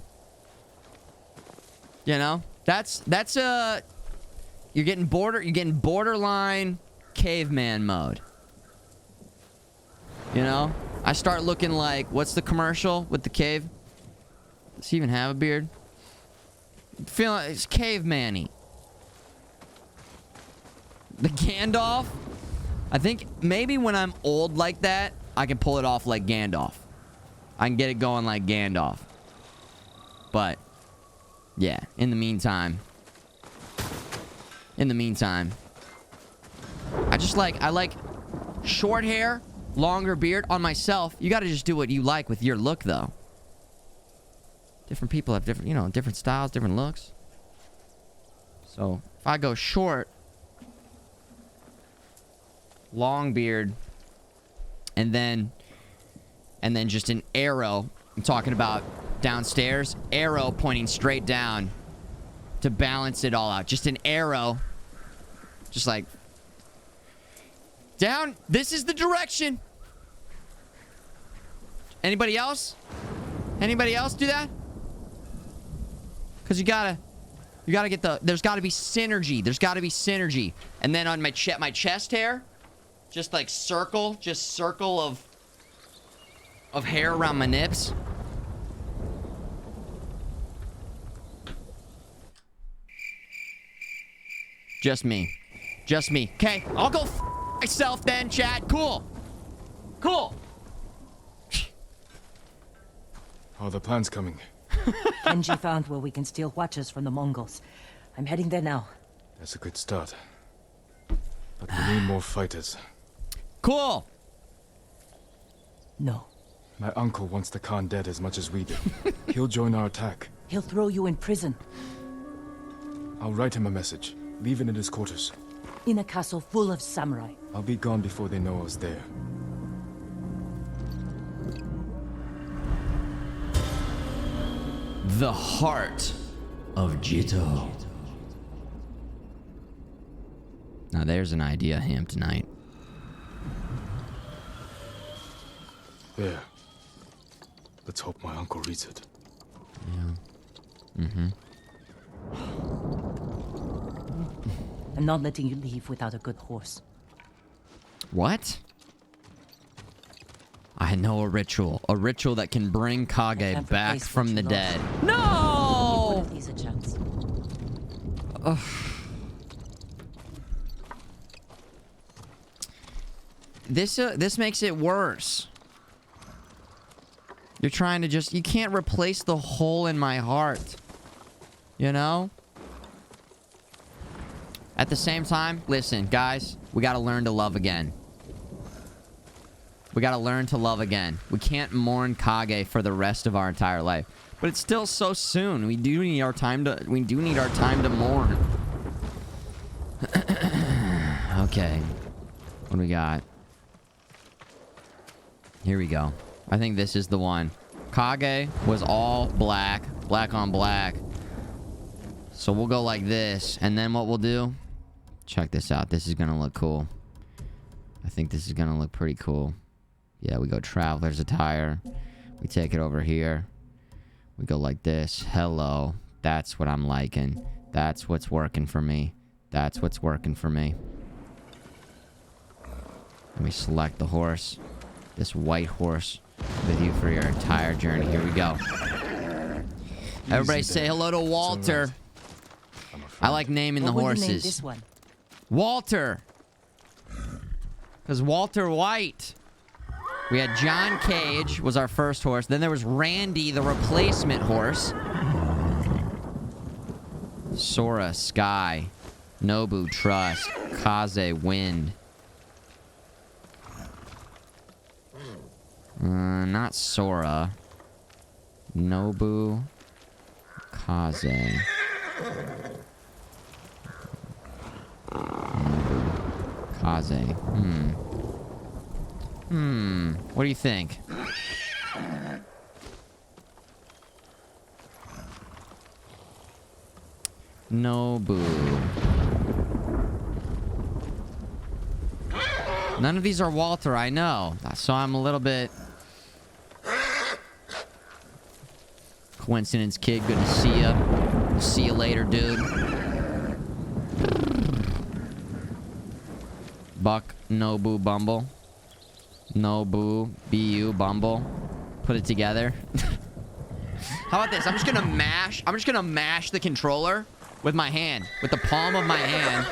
You know? That's you're getting borderline caveman mode. You know? I start looking like, what's the commercial with the cave? Does he even have a beard? Feeling like it's caveman-y. The Gandalf? I think maybe when I'm old like that, I can pull it off like Gandalf. I can get it going like Gandalf. But yeah, in the meantime, I like short hair, longer beard on myself. You gotta just do what you like with your look, though. Different people have different styles, different looks. So if I go short, long beard, and then just an arrow, I'm talking about downstairs, arrow pointing straight down to balance it all out. Just an arrow, just like down. This is the direction. Anybody else do that? Because you gotta get there's gotta be synergy. And then on my chest hair, just like circle of hair around my nips. Just me. Okay, I'll go myself then, chat. Cool. Are the plans coming? Kenji found where we can steal watchers from the Mongols. I'm heading there now. That's a good start. But we need more fighters. Cool. No. My uncle wants the Khan dead as much as we do. He'll join our attack. He'll throw you in prison. I'll write him a message. Leave it in his quarters. In a castle full of samurai. I'll be gone before they know I was there. The heart of Jito. Now there's an idea him tonight. There. Let's hope my uncle reads it. Yeah. Mm-hmm. I'm not letting you leave without a good horse. What? I know a ritual. A ritual that can bring Kage back from the dead. No! Give a chance. Ugh. This makes it worse. You're trying to just... You can't replace the hole in my heart. You know? At the same time, listen, guys. We gotta learn to love again. We gotta learn to love again. We can't mourn Kage for the rest of our entire life. But it's still so soon. We do need our time to... We do need our time to mourn. Okay. What do we got? Here we go. I think this is the one. Kage was all black. Black on black. So we'll go like this. And then what we'll do... Check this out. This is gonna look cool. I think this is gonna look pretty cool. Yeah, we go Traveler's Attire. We take it over here. We go like this. Hello. That's what I'm liking. That's what's working for me. That's what's working for me. And we select the horse. This white horse with you for your entire journey. Here we go. Everybody say hello to Walter. I like naming the What will you horses. name this one? Walter. Because Walter White. We had John Cage was our first horse. Then there was Randy, the replacement horse. Sora, Sky. Nobu, Trust. Kaze, Wind. Not Sora. Nobu. Kaze. Kaze. What do you think? Nobu. None of these are Walter, I know. So I'm a little bit... Coincidence, kid. Good to see ya. See you later, dude. Buck, Nobu, Bumble. Nobu, BU, Bumble. Put it together. How about this? I'm just gonna mash the controller with my hand. With the palm of my hand.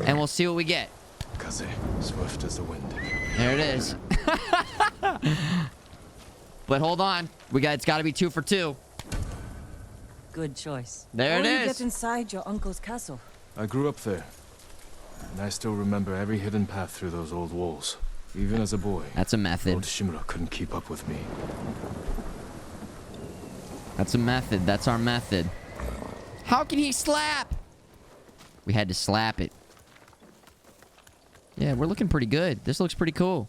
And we'll see what we get. Kaze, swift as the wind. There it is. But hold on. It's gotta be 2 for 2. Good choice. There it How do you is. get inside your uncle's castle? I grew up there. And I still remember every hidden path through those old walls. Even as a boy. That's a method. Lord Shimura couldn't keep up with me. That's a method. That's our method. How can he slap? We had to slap it. Yeah, we're looking pretty good. This looks pretty cool.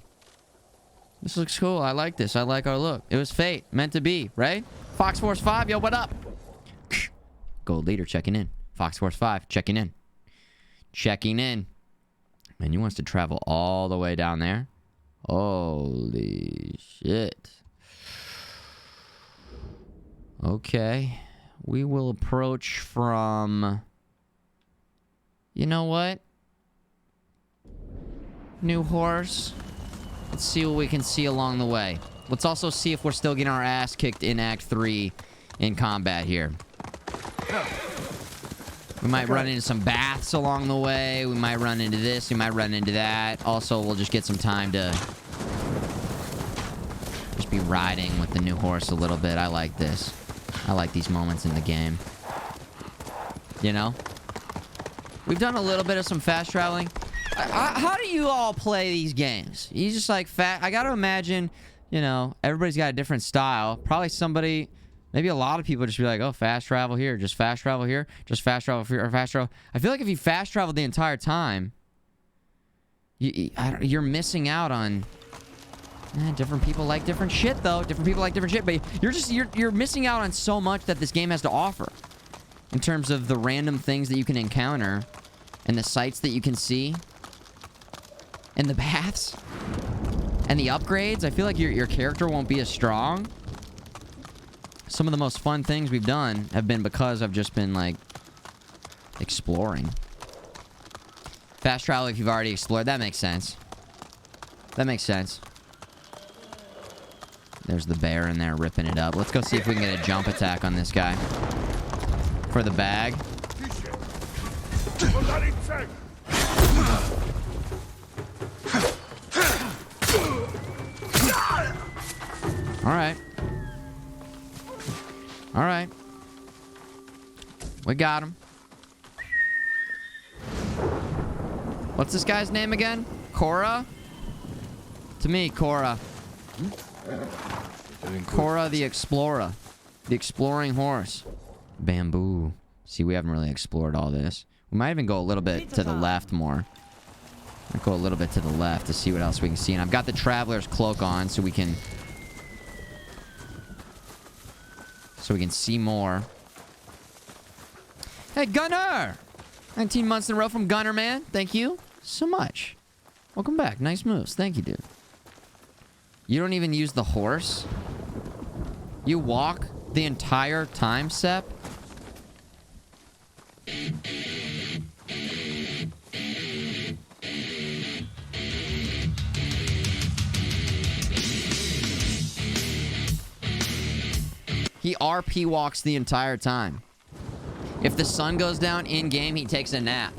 This looks cool. I like this. I like our look. It was fate. Meant to be, right? Fox Force 5, yo, what up? Gold Leader checking in. Fox Force 5 checking in. Checking in. Man, you want us to travel all the way down there? Holy shit. Okay. We will approach from... You know what? New horse. Let's see what we can see along the way. Let's also see if we're still getting our ass kicked in Act 3 in combat here. We might run into some baths along the way. We might run into this. We might run into that. Also, we'll just get some time to just be riding with the new horse a little bit. I like this. I like these moments in the game. You know? We've done a little bit of some fast traveling. How do you all play these games? You just like I gotta imagine, you know, everybody's got a different style. Probably somebody, maybe a lot of people just be like, oh, fast travel here, just fast travel here, just fast travel here, or fast travel. I feel like if you fast travel the entire time, you're missing out on. Different people like different shit, though. Different people like different shit, but you're missing out on so much that this game has to offer, in terms of the random things that you can encounter, and the sights that you can see. And the baths. And the upgrades. I feel like your character won't be as strong. Some of the most fun things we've done have been because I've just been, like, exploring. Fast travel if you've already explored. That makes sense. That makes sense. There's the bear in there ripping it up. Let's go see if we can get a jump attack on this guy. For the bag. Alright. Alright. We got him. What's this guy's name again? Cora? To me, Cora. Cora the Explorer. The exploring horse. Bamboo. See, we haven't really explored all this. We might even go a little bit to the left more. I'll go a little bit to the left to see what else we can see. And I've got the Traveler's Cloak on so we can... see more. Hey, Gunner! 19 months in a row from Gunner, man. Thank you so much. Welcome back. Nice moves. Thank you, dude. You don't even use the horse? You walk the entire time, Sep? He RP walks the entire time. If the sun goes down in-game, he takes a nap.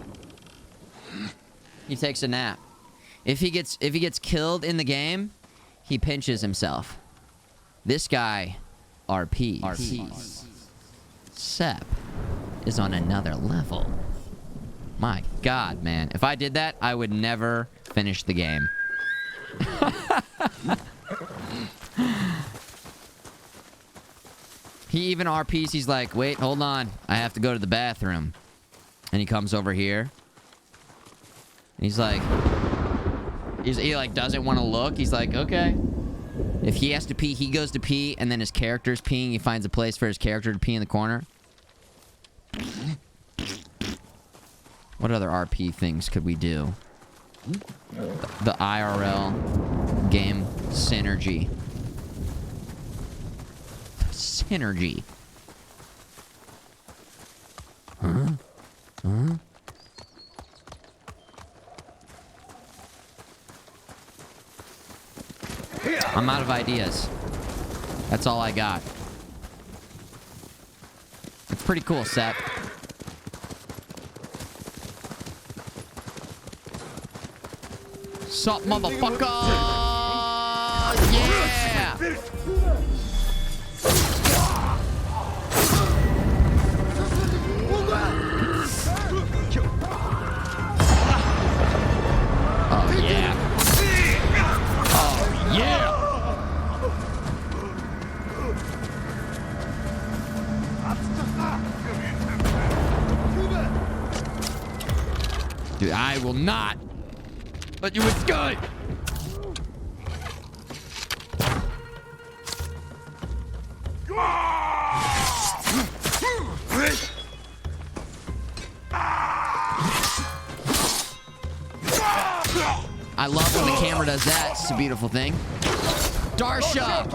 He takes a nap. If he gets killed in the game, he pinches himself. This guy RPs. Sep is on another level. My God, man. If I did that, I would never finish the game. He even RPs, he's like, wait, hold on. I have to go to the bathroom. And he comes over here. And he's like... He like doesn't want to look. He's like, okay. If he has to pee, he goes to pee. And then his character's peeing. He finds a place for his character to pee in the corner. What other RP things could we do? The IRL game synergy. Synergy. Huh? Huh? I'm out of ideas. That's all I got. It's pretty cool, Seth. Sup, motherfucker? Yeah! Oh, yeah. Oh, yeah! Dude, I will not let you escape! I love when the camera does that. It's a beautiful thing. Darsha!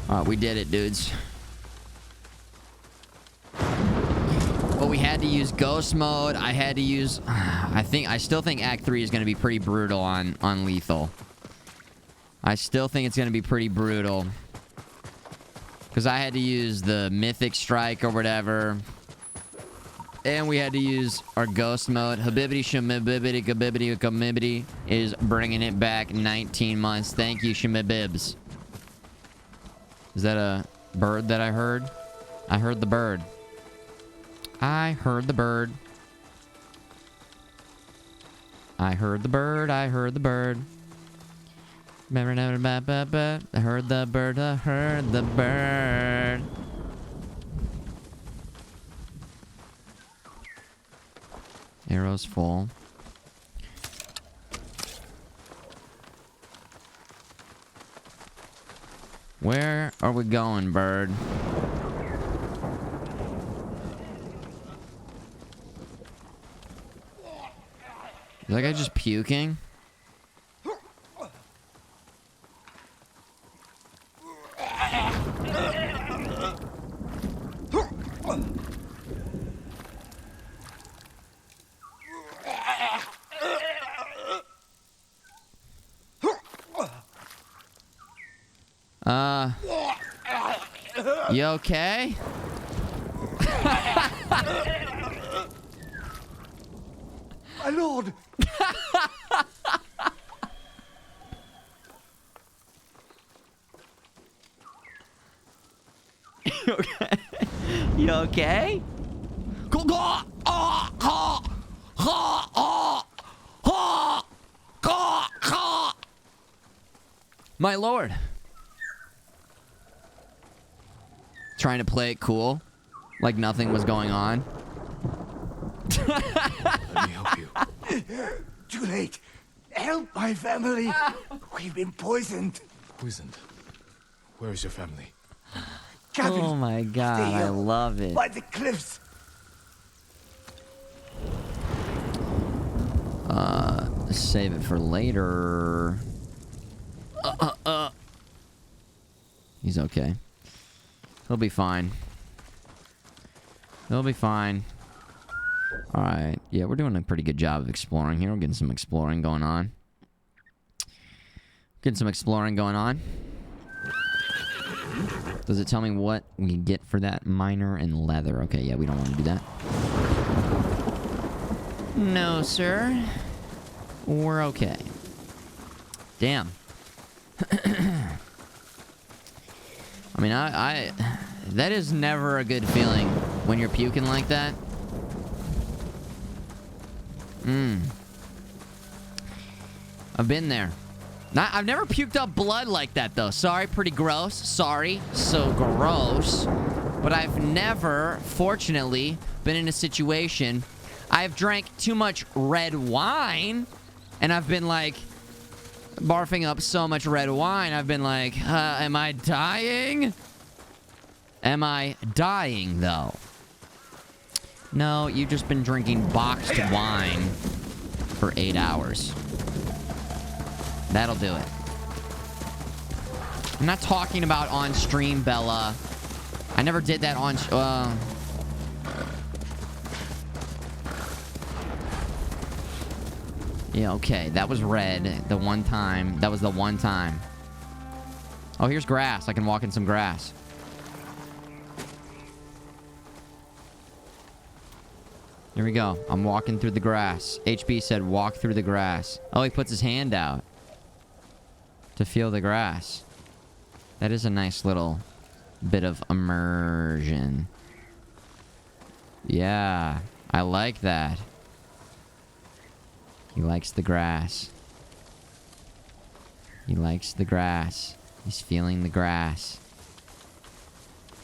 Alright, we did it, dudes. But we had to use ghost mode. I had to use... I still think Act 3 is going to be pretty brutal on lethal. I still think it's going to be pretty brutal. Because I had to use the Mythic Strike or whatever. And we had to use our ghost mode. Habibity Shamibibity Kabibity Kamibity is bringing it back 19 months. Thank you, Shamibibs. Is that a bird that I heard? I heard the bird. I heard the bird. I heard the bird. I heard the bird. I heard the bird. I heard the bird. Arrows full. Where are we going, bird? Is that guy just puking? You okay? My lord! You okay? You okay? My lord. Trying to play it cool, like nothing was going on. Let me help you. Too late. Help my family. We've been poisoned. Poisoned? Where is your family? Cabin Oh my god, I love it. by the cliffs. Save it for later. He's okay. He'll be fine. He'll be fine. Alright. Yeah, we're doing a pretty good job of exploring here. We're getting some exploring going on. Does it tell me what we get for that? Miner and leather. Okay, yeah, we don't want to do that. No, sir. We're okay. Damn. I mean, I that is never a good feeling when you're puking like that. I've been there. I've never puked up blood like that, though. Sorry, pretty gross. Sorry, so gross. But I've never, fortunately, been in a situation. I've drank too much red wine, and I've been, like, barfing up so much red wine. I've been like, am I dying? Am I dying, though? No, you've just been drinking boxed wine for 8 hours. That'll do it. I'm not talking about on stream, Bella. I never did that on... Yeah, okay. That was red the one time. That was the one time. Oh, here's grass. I can walk in some grass. Here we go. I'm walking through the grass. HB said walk through the grass. Oh, he puts his hand out to feel the grass. That is a nice little bit of immersion. Yeah, I like that. He likes the grass. He likes the grass. He's feeling the grass.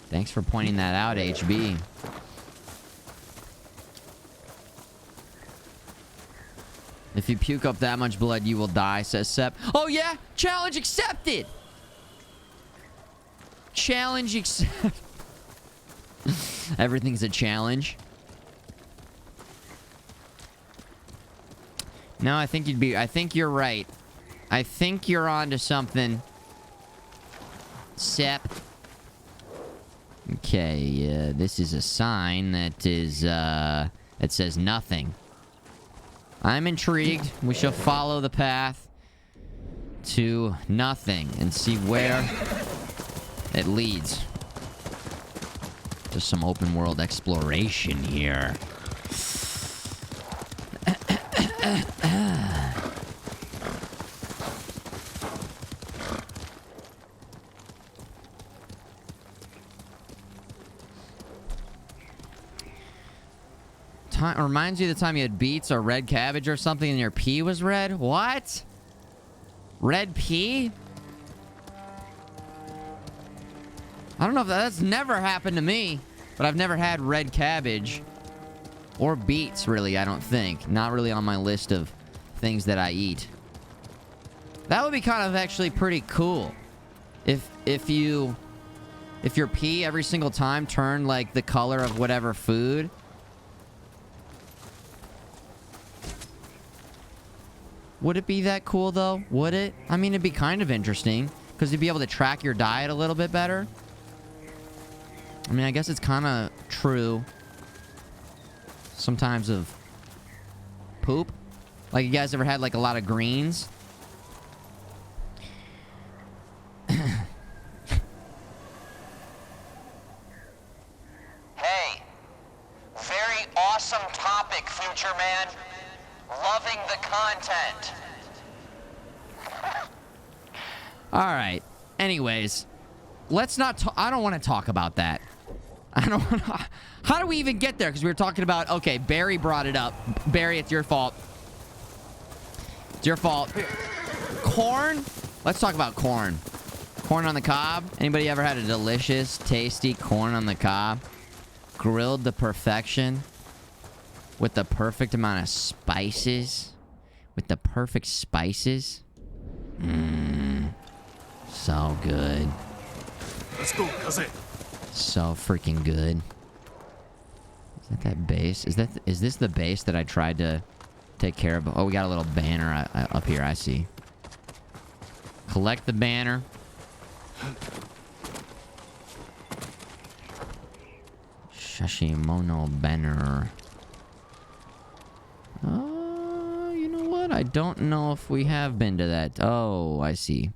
Thanks for pointing that out, HB. If you puke up that much blood, you will die, says Sep. Oh, yeah? Challenge accepted! Challenge accepted. Everything's a challenge. No, I think you're right. I think you're onto something. Sep. Okay, this is a sign that is, that says nothing. I'm intrigued. We shall follow the path to nothing and see where it leads. Just some open world exploration here. Reminds you of the time you had beets or red cabbage or something and your pee was red? What? Red pee? I don't know if that's never happened to me, but I've never had red cabbage or beets, really, I don't think. Not really on my list of things that I eat. That would be kind of actually pretty cool. If your pee every single time turned like the color of whatever food. Would it be that cool, though? Would it? I mean, it'd be kind of interesting, because you'd be able to track your diet a little bit better. I mean, I guess it's kind of true sometimes of poop. Like, you guys ever had, like, a lot of greens? Hey, awesome topic, Futureman. Loving the content. All right. Anyways, let's not. I don't want to talk about that. I don't want to. How do we even get there? Because we were talking about. Okay, Barry brought it up. Barry, it's your fault. It's your fault. Corn. Let's talk about corn. Corn on the cob. Anybody ever had a delicious, tasty corn on the cob? Grilled to perfection. With the perfect amount of spices. With the perfect spices. Mmm. So good. Let's go, Kaze. So freaking good. Is that base? Is this the base that I tried to take care of? Oh, we got a little banner up here, I see. Collect the banner. Shashimono banner. You know what? I don't know if we have been to that. Oh, I see.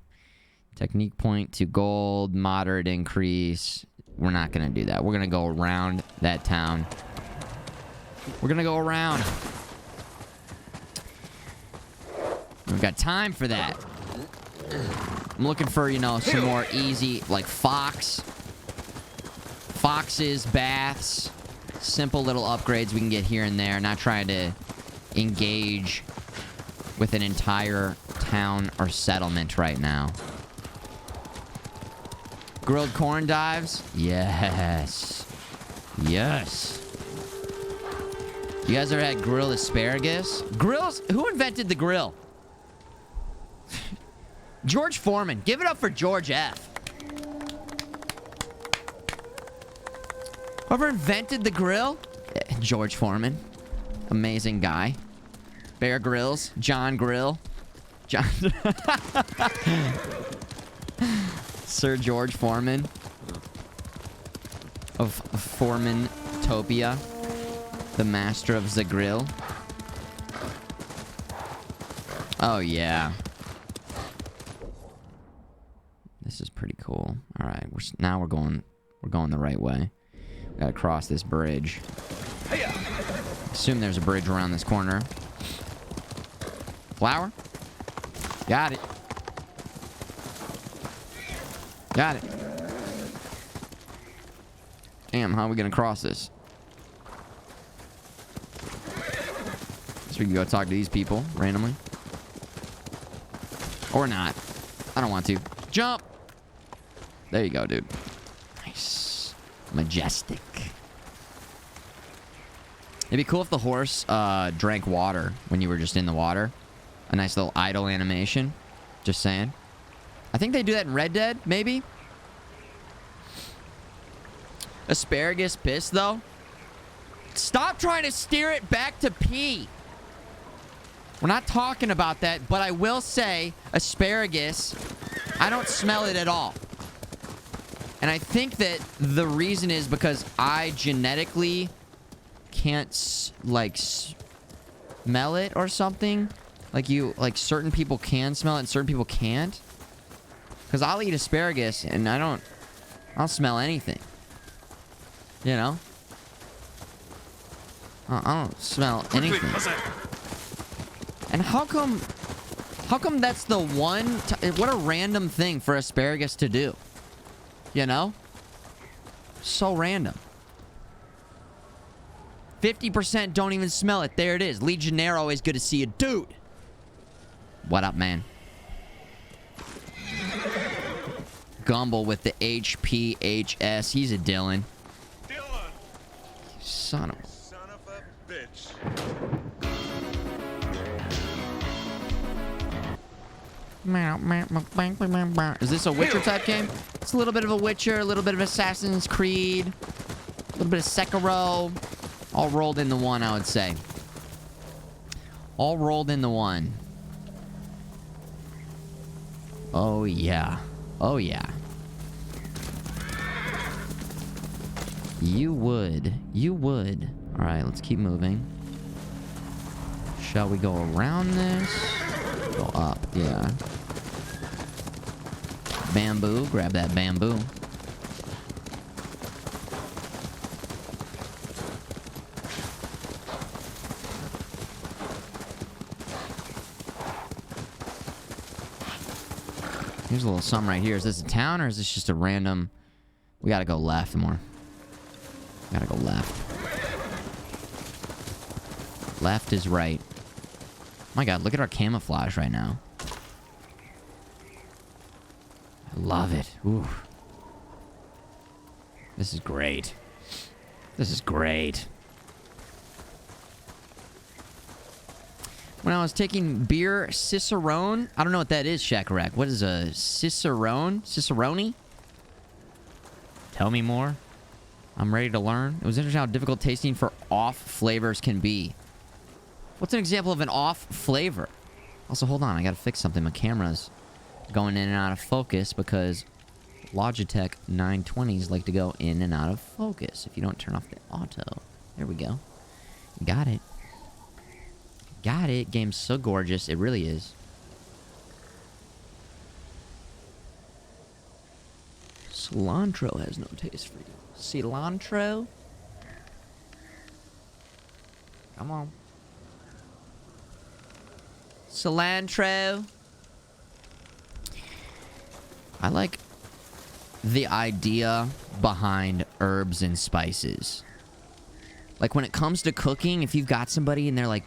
Technique point to gold, moderate increase. We're not gonna do that. We're gonna go around that town. We're gonna go around. We've got time for that. I'm looking for, you know, some more easy, like foxes, baths, simple little upgrades we can get here and there. Not trying to engage with an entire town or settlement right now. Grilled corn dives? Yes. Yes. You guys ever had grilled asparagus? Grills? Who invented the grill? George Foreman. Give it up for George F. Whoever invented the grill? George Foreman. Amazing guy. Bear Grylls. John Grill. John... Sir George Foreman. Of Foreman-topia. The master of the grill. Oh, yeah. This is pretty cool. All right, now we're going the right way. We gotta cross this bridge. Assume there's a bridge around this corner. Flower? Got it. Got it. Damn, how are we gonna cross this? So we can go talk to these people randomly. Or not. I don't want to. Jump! There you go, dude. Nice. Majestic. It'd be cool if the horse drank water when you were just in the water. A nice little idle animation. Just saying. I think they do that in Red Dead, maybe? Asparagus piss, though? Stop trying to steer it back to pee. We're not talking about that, but I will say asparagus, I don't smell it at all. And I think that the reason is because I genetically can't, like, smell it or something. Like certain people can smell it and certain people can't. Because I'll eat asparagus and I don't smell anything. You know? I don't smell anything. And how come that's the one, what a random thing for asparagus to do. You know? So random. 50% don't even smell it. There it is. Legionnaire, always good to see you. Dude! What up, man? Gumble with the HPHS. He's a Dylan. Dylan! Son of a bitch. Is this a Witcher type game? It's a little bit of a Witcher, a little bit of Assassin's Creed, a little bit of Sekiro, all rolled into one, I would say. All rolled into one. Oh yeah. Oh yeah. You would. You would. All right, let's keep moving. Shall we go around this? Go up, yeah. Bamboo, grab that bamboo. Here's a little something right here. Is this a town or is this just a random... We gotta go left more. Gotta go left. Left is right. My god, look at our camouflage right now. I love it. Ooh. This is great. This is great. When I was taking beer Cicerone, I don't know what that is, Shakarek. What is a Cicerone? Cicerone? Tell me more. I'm ready to learn. It was interesting how difficult tasting for off flavors can be. What's an example of an off flavor? Also, hold on. I gotta fix something. My camera's going in and out of focus because Logitech 920s like to go in and out of focus if you don't turn off the auto. There we go. Got it. Got it. Game's so gorgeous. It really is. Cilantro has no taste for you. Cilantro? Come on. Cilantro. I like the idea behind herbs and spices. Like when it comes to cooking, if you've got somebody and they're like,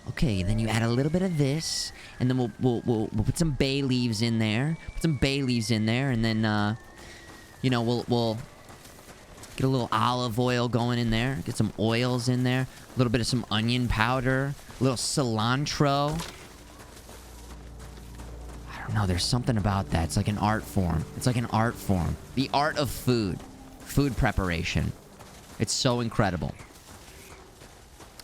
okay, then you add a little bit of this, and then we'll put some bay leaves in there. Put some bay leaves in there, and then you know, we'll get a little olive oil going in there. Get some oils in there. A little bit of some onion powder. A little cilantro. I don't know. There's something about that. It's like an art form. It's like an art form. The art of food. Food preparation. It's so incredible.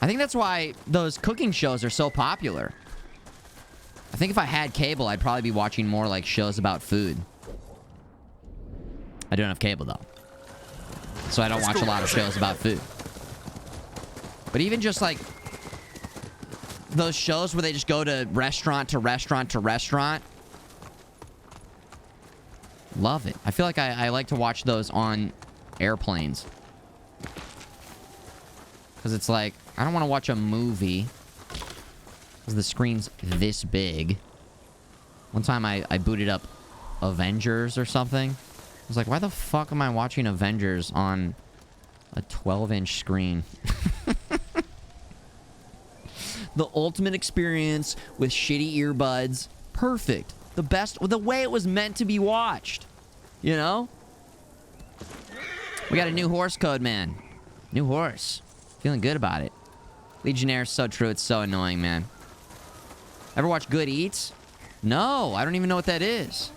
I think that's why those cooking shows are so popular. I think if I had cable, I'd probably be watching more like shows about food. I don't have cable though, so I don't watch a lot of shows about food. But even just like those shows where they just go to restaurant to restaurant to restaurant, love it. I feel like I like to watch those on airplanes because it's like I don't want to watch a movie because the screen's this big. One time I booted up Avengers or something. I was like, why the fuck am I watching Avengers on a 12-inch screen? The ultimate experience with shitty earbuds. Perfect. The best, the way it was meant to be watched. You know? We got a new horse code, man. New horse. Feeling good about it. Legionnaire's so true. It's so annoying, man. Ever watch Good Eats? No, I don't even know what that is.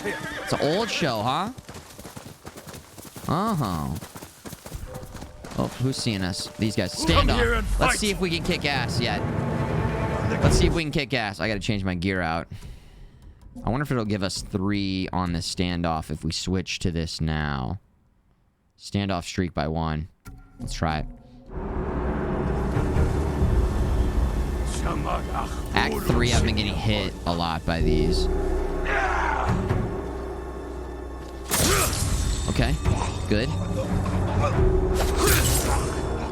It's an old show, huh? Uh-huh. Oh, who's seeing us? These guys. Stand off. Let's see if we can kick ass yet. Let's see if we can kick ass. I gotta change my gear out. I wonder if it'll give us 3 on this standoff if we switch to this now. Standoff streak by 1. Let's try it. Act 3, I've been getting hit a lot by these. Okay, good.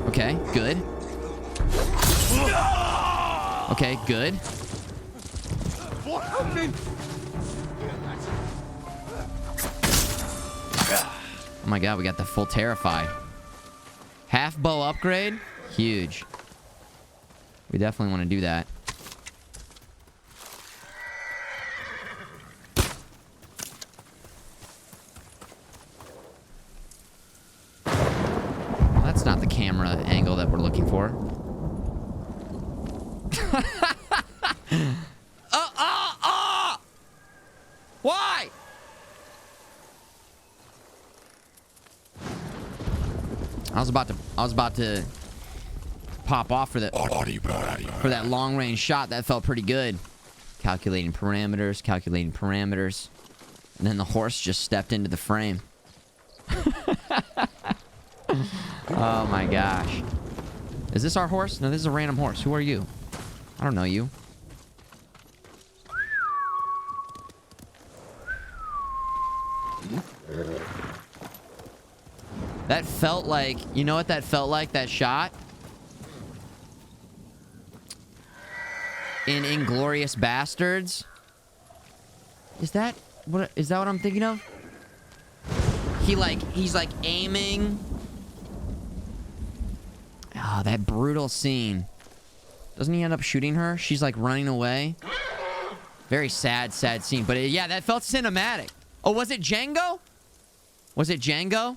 Okay, good. Okay, good. Oh my god, we got the full Terrify. Half bow upgrade? Huge. We definitely want to do that. Well, that's not the camera angle that we're looking for. Why? I was about to pop off for that long range shot. That felt pretty good. Calculating parameters, and then the horse just stepped into the frame. Oh my gosh. Is this our horse? No, this is a random horse. Who are you? I don't know you. That felt like, you know what that felt like, that shot? In Inglourious Bastards. Is that what I'm thinking of? He's like aiming. Oh, that brutal scene. Doesn't he end up shooting her? She's like running away. Very sad scene. But yeah, that felt cinematic. Oh, was it Django? Was it Django?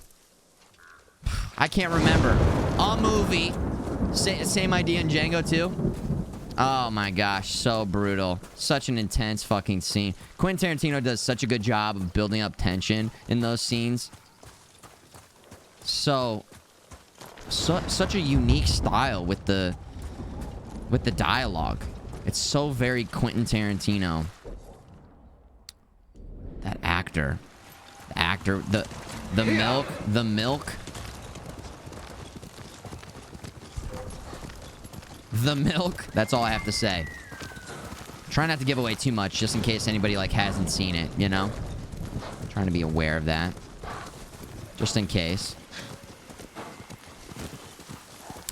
I can't remember. A movie. Same idea in Django too. Oh my gosh, so brutal. Such an intense fucking scene. Quentin Tarantino does such a good job of building up tension in those scenes. Such a unique style with the dialogue. It's so very Quentin Tarantino. That actor. The milk. The milk. That's all I have to say. Try not to give away too much, just in case anybody like hasn't seen it, you know? Trying to be aware of that. Just in case.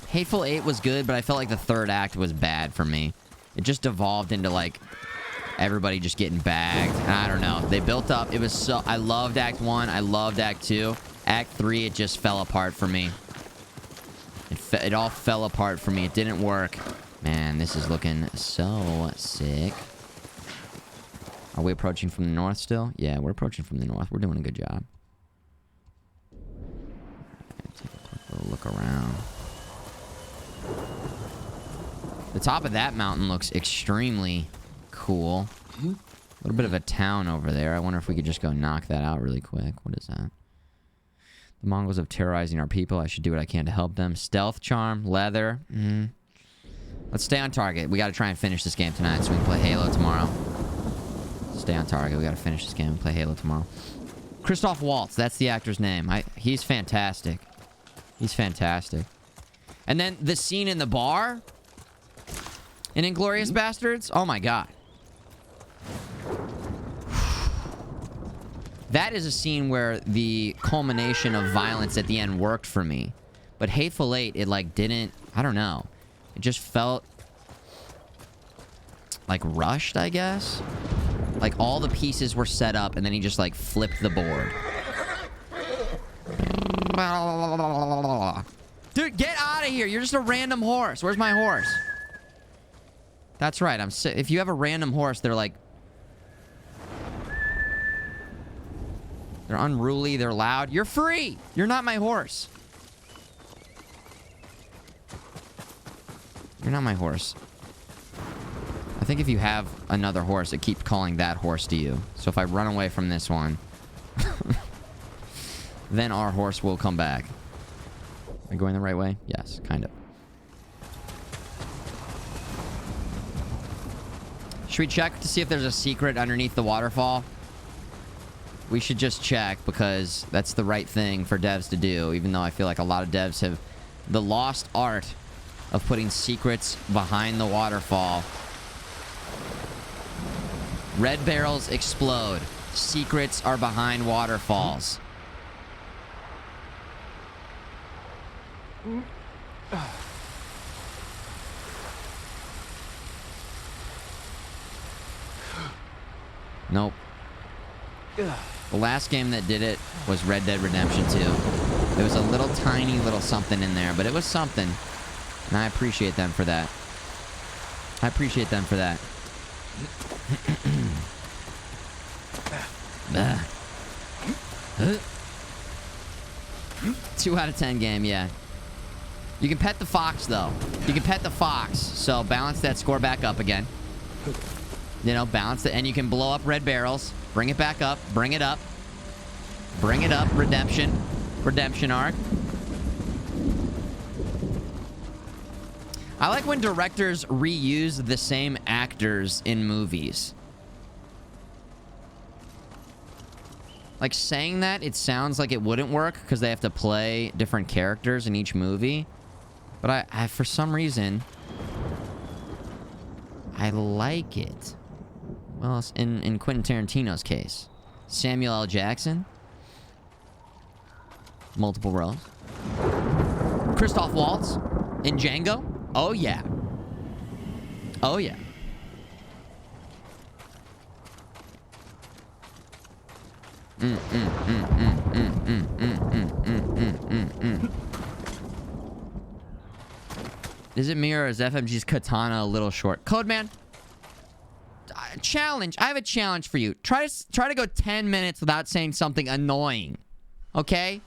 Hateful Eight was good, but I felt like the third act was bad for me. It just devolved into like everybody just getting bagged. And I don't know. They built up. It was so... I loved Act 1. I loved Act 2. Act 3, it just fell apart for me. It all fell apart for me. It didn't work. Man, this is looking so sick. Are we approaching from the north still? Yeah, we're approaching from the north. We're doing a good job. Take a quick little look around. The top of that mountain looks extremely cool. A little bit of a town over there. I wonder if we could just go knock that out really quick. What is that? The Mongols have terrorizing our people. I should do what I can to help them. Stealth charm, leather. Let's stay on target. We got to try and finish this game tonight so we can play Halo tomorrow. Stay on target. We got to finish this game and play Halo tomorrow. Christoph Waltz. That's the actor's name. He's fantastic. He's fantastic. And then the scene in the bar in Inglourious Bastards. Oh my god. That is a scene where the culmination of violence at the end worked for me. But Hateful Eight, it like didn't... I don't know. It just felt... like rushed, I guess? Like all the pieces were set up and then he just like flipped the board. Dude, get out of here. You're just a random horse. Where's my horse? That's right. If you have a random horse, they're like... they're unruly. They're loud. You're free. You're not my horse. You're not my horse. I think if you have another horse, it keeps calling that horse to you. So if I run away from this one, then our horse will come back. Am I going the right way? Yes, kind of. Should we check to see if there's a secret underneath the waterfall? We should just check because that's the right thing for devs to do, even though I feel like a lot of devs have the lost art of putting secrets behind the waterfall. Red barrels explode. Secrets are behind waterfalls. Nope. The last game that did it was Red Dead Redemption 2. There was a little tiny little something in there, but it was something. And I appreciate them for that. I appreciate them for that. 2 out of 10 game, yeah. You can pet the fox, though. You can pet the fox, so balance that score back up again. You know, balance it, and you can blow up red barrels. Bring it back up. Bring it up. Bring it up. Redemption. Redemption arc. I like when directors reuse the same actors in movies. Like, saying that, it sounds like it wouldn't work because they have to play different characters in each movie. But I for some reason, I like it. Well, in Quentin Tarantino's case, Samuel L. Jackson, multiple roles. Christoph Waltz in Django. Oh yeah. Oh yeah. Is it me or is FMG's katana a little short? Codeman, challenge. I have a challenge for you. Try to go 10 minutes without saying something annoying. Okay?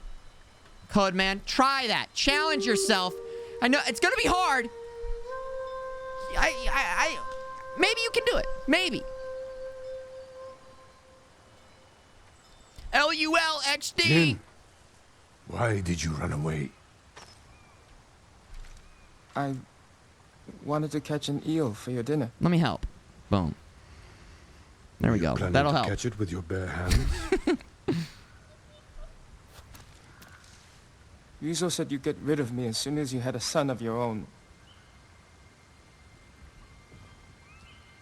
Codeman, try that. Challenge yourself. I know it's gonna be hard. Maybe you can do it. Maybe. LULXD. Jin, why did you run away? I wanted to catch an eel for your dinner. Let me help. Boom. There we go. That'll help. Catch it with your bare hands? Ryuzo said you'd get rid of me as soon as you had a son of your own.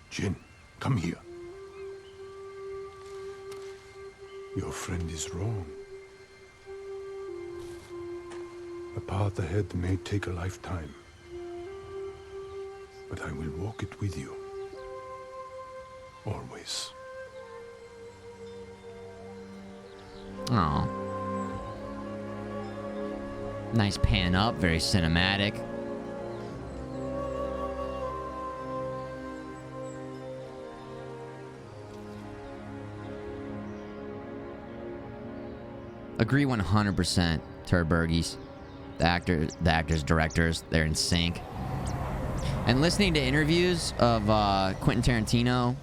Jin, come here. Your friend is wrong. A path ahead may take a lifetime, but I will walk it with you. Always. Oh. Nice pan up, very cinematic. Agree 100%, Turbergies. The actors, directors, they're in sync. And listening to interviews of Quentin Tarantino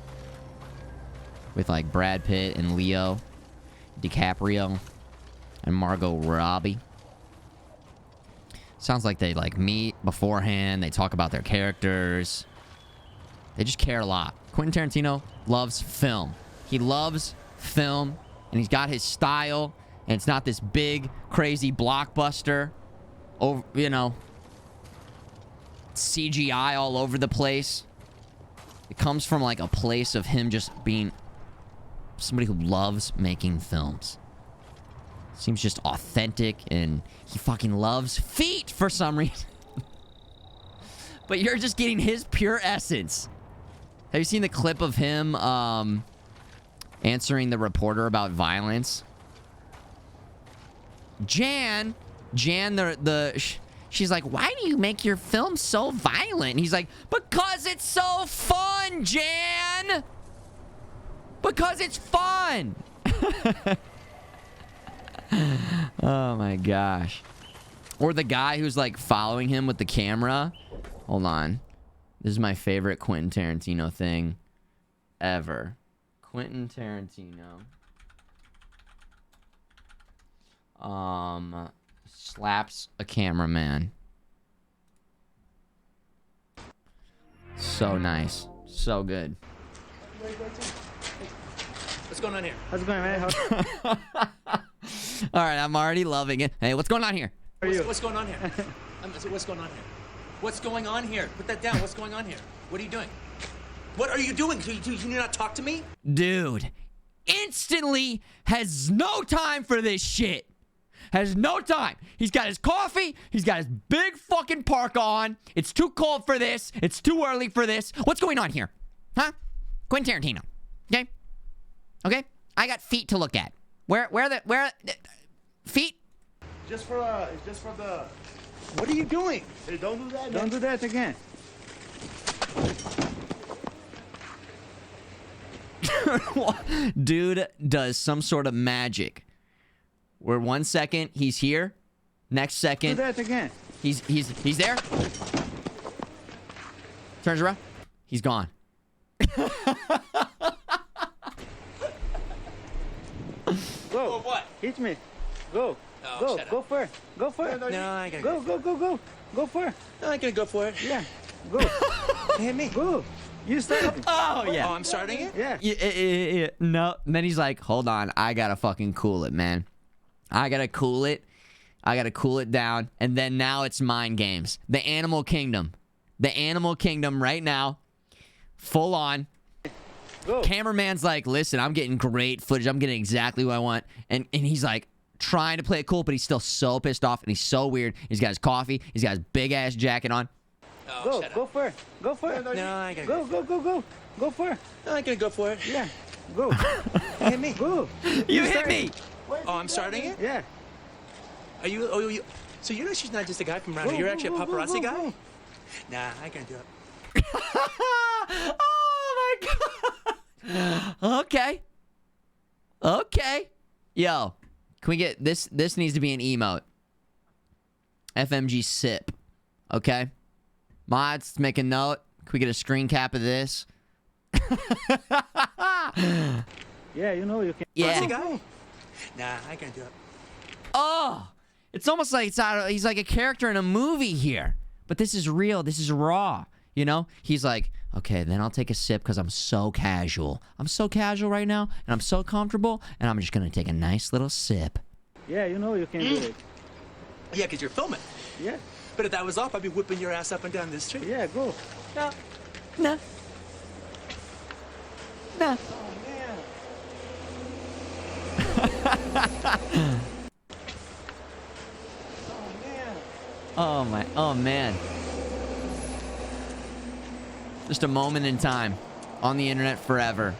with like Brad Pitt and Leo DiCaprio and Margot Robbie. Sounds like they like meet beforehand. They talk about their characters. They just care a lot. Quentin Tarantino loves film. He loves film, and he's got his style. And it's not this big, crazy blockbuster, over, you know, CGI all over the place. It comes from like a place of him just being somebody who loves making films. Seems just authentic, and he fucking loves feet for some reason. But you're just getting his pure essence. Have you seen the clip of him answering the reporter about violence? Jan, she's like, why do you make your film so violent? And he's like, because it's so fun, Jan! Because it's fun! Oh my gosh. Or the guy who's like following him with the camera. Hold on. This is my favorite Quentin Tarantino thing ever. Quentin Tarantino. Slaps a cameraman. So nice. So good. What's going on here? How's it going, man? All right, I'm already loving it. Hey, what's going on here? What's going on here? What's going on here? What's going on here? Put that down. What's going on here? What are you doing? What are you doing? Can you not talk to me? Dude, instantly has no time for this shit. Has no time. He's got his coffee. He's got his big fucking parka on. It's too cold for this. It's too early for this. What's going on here? Huh? Quentin Tarantino. Okay? Okay? I got feet to look at. Where feet? Just for the... What are you doing? Hey, don't do that. Don't do that again. Dude does some sort of magic. Where 1 second he's here, next second do that again. He's there. Turns around, he's gone. Go. What? Hit me. Go. Oh, Go for it. Go for it. No, I gotta Go. Go for it. No, I ain't gonna go for it. Yeah. Go. Hit me. Go. You start. Oh yeah. Oh, I'm starting it? Yeah. Yeah. No. And then he's like, hold on, I gotta fucking cool it, man. I gotta cool it. I gotta cool it down. And then now it's mind games. The animal kingdom. The animal kingdom right now. Full on. Go. Cameraman's like, listen, I'm getting great footage. I'm getting exactly what I want. And he's like trying to play it cool, but he's still so pissed off and he's so weird. He's got his coffee. He's got his big ass jacket on. Oh, Go for it. Go for it. No, I gotta go for it. No, I ain't gonna go for it. Yeah. Go. Hit me. Go. You hit me. Oh, I'm starting it? Yeah. Are you, oh, you, so you're actually not just a guy from around here. You're actually a paparazzi guy? Nah, I can't do it. Oh my god. Okay. Okay. Yo, can we get this? This needs to be an emote. FMG sip. Okay. Mods, make a note. Can we get a screen cap of this? Yeah, you know you can. Yeah. Guy? Nah, I can't do it. Oh, it's almost like he's like a character in a movie here. But this is real. This is raw. You know? He's like, okay, then I'll take a sip because I'm so casual. I'm so casual right now, and I'm so comfortable, and I'm just going to take a nice little sip. Yeah, you know you can do it. Yeah, because you're filming. Yeah. But if that was off, I'd be whipping your ass up and down this street. Yeah, go. No. No. No. Oh man. Just a moment in time. On the internet forever.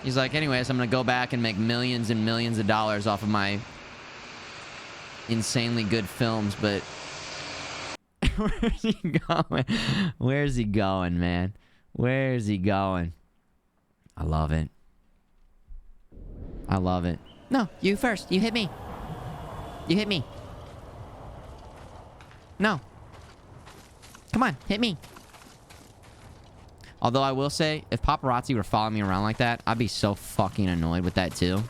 He's like, anyways, I'm gonna go back and make millions and millions of dollars off of my insanely good films, but where's he going? Where's he going, man? Where's he going? I love it. I love it. No, you first. You hit me. You hit me. No. Come on, hit me. Although I will say, if paparazzi were following me around like that, I'd be so fucking annoyed with that too.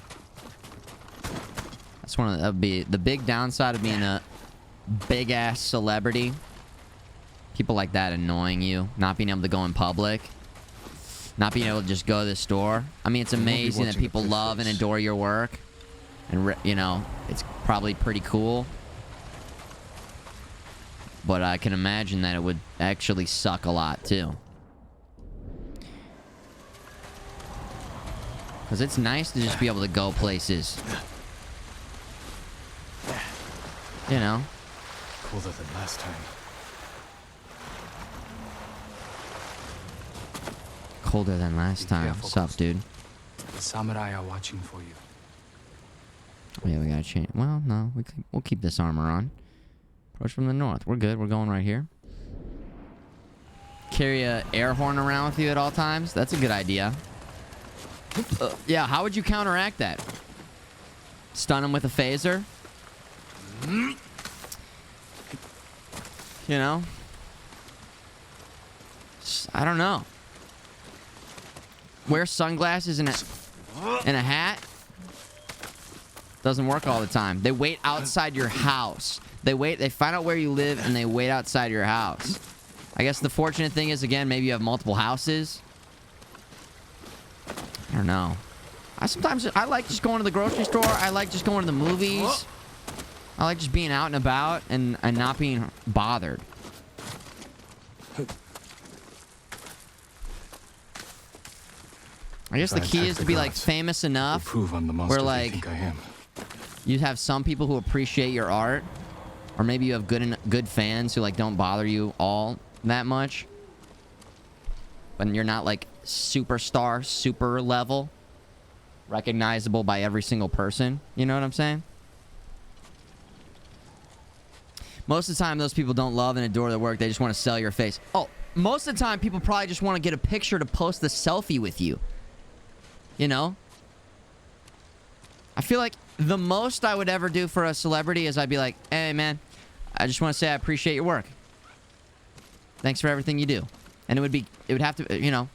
That's one of the, that'd be the big downside of being a big ass celebrity. People like that annoying you, not being able to go in public, not being able to just go to the store. I mean, it's amazing that people love and adore your work, and you know, it's probably pretty cool. But I can imagine that it would actually suck a lot too. Because it's nice to just be able to go places. You know? Colder than last time. Colder than last time. What's up, dude? The samurai are watching for you. Oh, yeah, we gotta change. Well, no. We'll keep this armor on. Approach from the north. We're good. We're going right here. Carry a air horn around with you at all times. That's a good idea. Yeah, how would you counteract that? Stun him with a phaser? You know? I don't know. Wear sunglasses and a hat? Doesn't work all the time. They wait outside your house. They find out where you live and they wait outside your house. I guess the fortunate thing is, again, maybe you have multiple houses. I don't know. I like just going to the grocery store. I like just going to the movies. I like just being out and about and not being bothered. I guess the key is to be like famous enough where like you have some people who appreciate your art, or maybe you have good fans who like don't bother you all that much. But you're not like superstar, super level, recognizable by every single person. You know what I'm saying? Most of the time, those people don't love and adore their work. They just want to sell your face. Oh, most of the time, people probably just want to get a picture to post the selfie with you. You know? I feel like the most I would ever do for a celebrity is I'd be like, hey, man, I just want to say I appreciate your work. Thanks for everything you do. And it would have to, you know,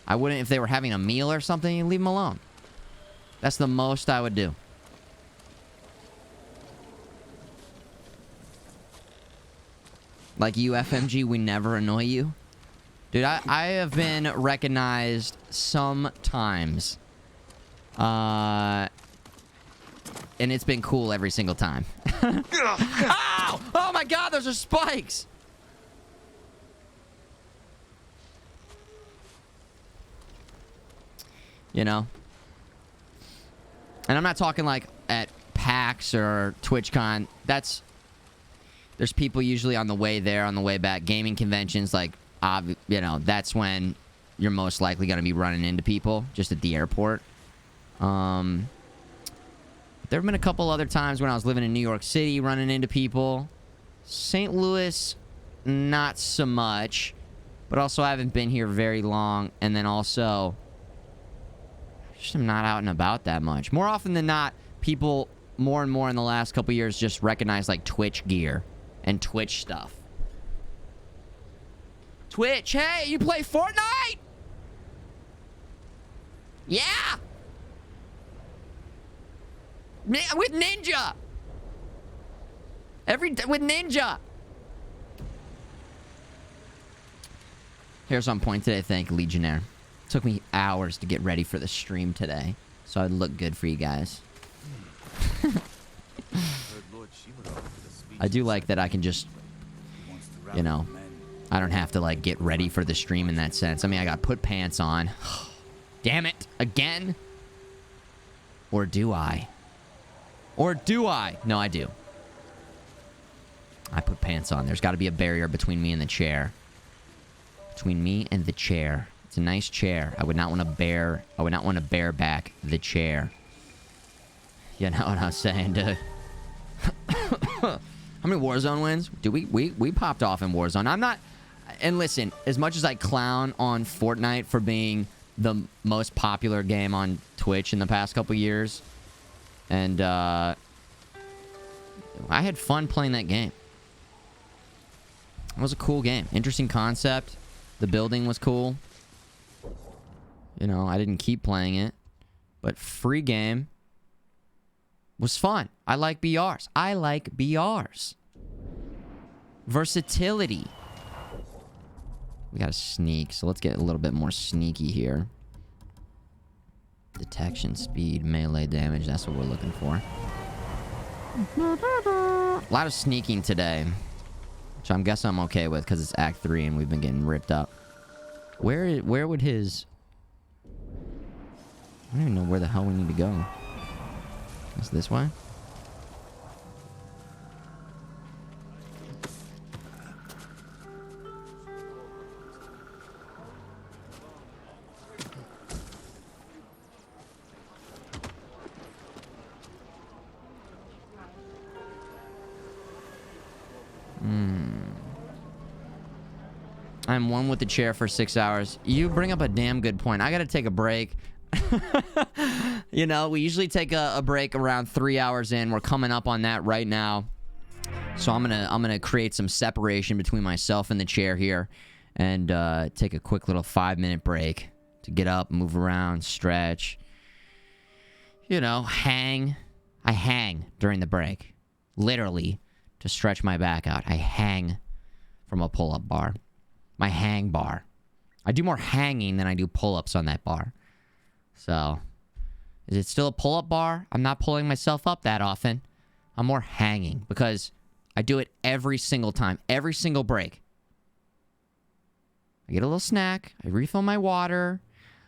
I wouldn't, if they were having a meal or something, leave them alone. That's the most I would do. Like you, FMG, we never annoy you. Dude, I have been recognized sometimes. And it's been cool every single time. Ow! Oh my god, those are spikes! You know? And I'm not talking like at PAX or TwitchCon. There's people usually on the way there, on the way back. Gaming conventions, like, you know, that's when you're most likely going to be running into people just at the airport. There have been a couple other times when I was living in New York City running into people. St. Louis, not so much. But also, I haven't been here very long. And then also, just am not out and about that much. More often than not, people more and more in the last couple years just recognize, like, Twitch gear and Twitch stuff. Twitch, hey, you play Fortnite? Yeah! With Ninja! With Ninja! Here's on point today. Thank you, Legionnaire. It took me hours to get ready for the stream today, so I'd look good for you guys. I do like that I can just, you know, I don't have to, like, get ready for the stream in that sense. I mean, I got put pants on. Damn it. Again? Or do I? Or do I? No, I do. I put pants on. There's got to be a barrier between me and the chair. Between me and the chair. It's a nice chair. I would not want to bear back the chair. You know what I'm saying, dude? How many Warzone wins? Do we popped off in Warzone. I'm not... And listen, as much as I clown on Fortnite for being the most popular game on Twitch in the past couple years, and I had fun playing that game. It was a cool game. Interesting concept. The building was cool. You know, I didn't keep playing it. But free game was fun. I like BRs. I like BRs. Versatility. We gotta sneak, so let's get a little bit more sneaky here. Detection, speed, melee damage. That's what we're looking for. A lot of sneaking today. Which I'm guessing I'm okay with because it's Act 3 and we've been getting ripped up. Where would his... I don't even know where the hell we need to go. Is this way? I'm one with the chair for 6 hours. You bring up a damn good point. I gotta take a break. You know, we usually take a break around 3 hours in. We're coming up on that right now. So I'm gonna create some separation between myself and the chair here, and take a quick little 5-minute break to get up, move around, stretch. You know, hang. I hang during the break, literally, to stretch my back out. I hang from a pull-up bar. My hang bar. I do more hanging than I do pull-ups on that bar. So, is it still a pull-up bar? I'm not pulling myself up that often. I'm more hanging because I do it every single time, every single break. I get a little snack. I refill my water.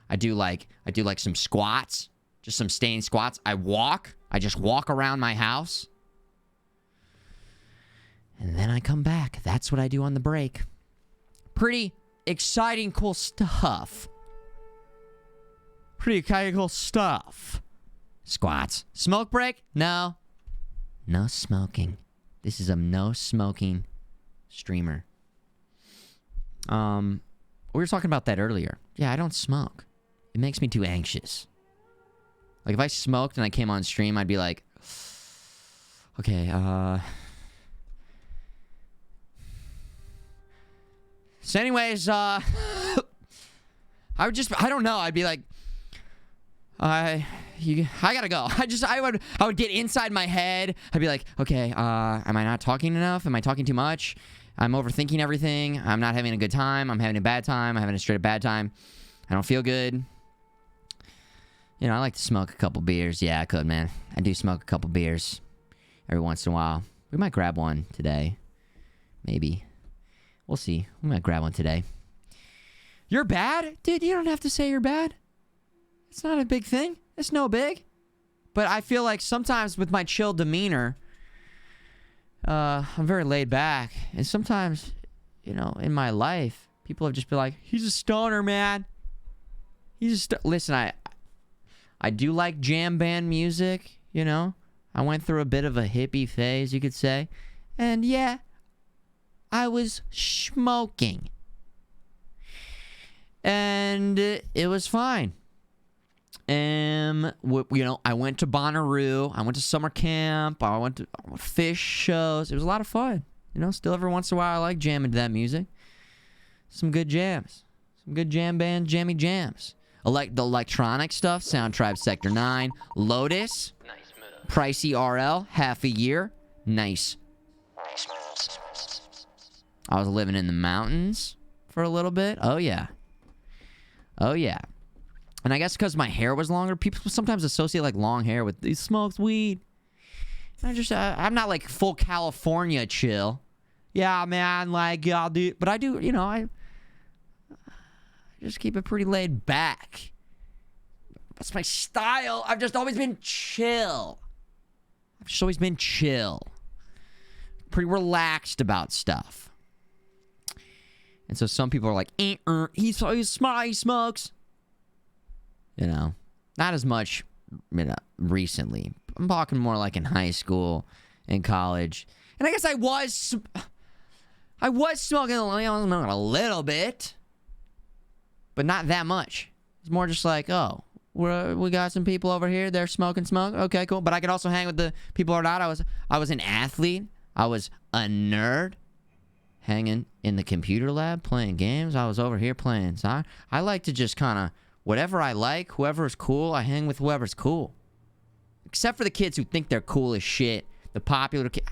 I do like some squats, just some staying squats. I just walk around my house. And then I come back. That's what I do on the break. Pretty exciting, cool stuff. Pretty exciting, cool stuff. Squats. Smoke break? No. No smoking. This is a no smoking streamer. We were talking about that earlier. Yeah, I don't smoke. It makes me too anxious. Like, if I smoked and I came on stream, I'd be like, okay, So anyways, I don't know. I'd be like, I gotta go. I would get inside my head. I'd be like, okay, am I not talking enough? Am I talking too much? I'm overthinking everything. I'm not having a good time. I'm having a bad time. I'm having a straight up bad time. I don't feel good. You know, I like to smoke a couple beers. Yeah, I could, man. I do smoke a couple beers every once in a while. We might grab one today. Maybe. We'll see. We might grab one today. You're bad? Dude, you don't have to say you're bad. It's not a big thing. It's no big. But I feel like sometimes with my chill demeanor, I'm very laid back. And sometimes, you know, in my life, people have just been like, he's a stoner, man. Listen, I do like jam band music, you know. I went through a bit of a hippie phase, you could say. And yeah, I was smoking. And it was fine. You know, I went to Bonnaroo. I went to summer camp. I went to fish shows. It was a lot of fun. You know, still every once in a while I like jamming to that music. Some good jams. Some good jam band, jammy jams. The electronic stuff, Sound Tribe Sector 9. Lotus. Nice move. Pricey RL, half a year. Nice. Nice moves. I was living in the mountains for a little bit. Oh, yeah. Oh, yeah. And I guess because my hair was longer, people sometimes associate, like, long hair with, he smokes weed. And I'm not, like, full California chill. Yeah, man, like, y'all do. But I do, you know, I just keep it pretty laid back. That's my style. I've just always been chill. Pretty relaxed about stuff. And so some people are like, he smokes. You know, not as much, you know, recently. I'm talking more like in high school, in college. And I guess I was smoking a little bit, but not that much. It's more just like, oh, we got some people over here. They're smoking smoke. Okay, cool. But I could also hang with the people who are not. I was an athlete. I was a nerd, hanging in the computer lab playing games. I was over here playing soccer. I like to just kind of, whatever I like, whoever's cool, I hang with whoever's cool. Except for the kids who think they're cool as shit. The popular kids.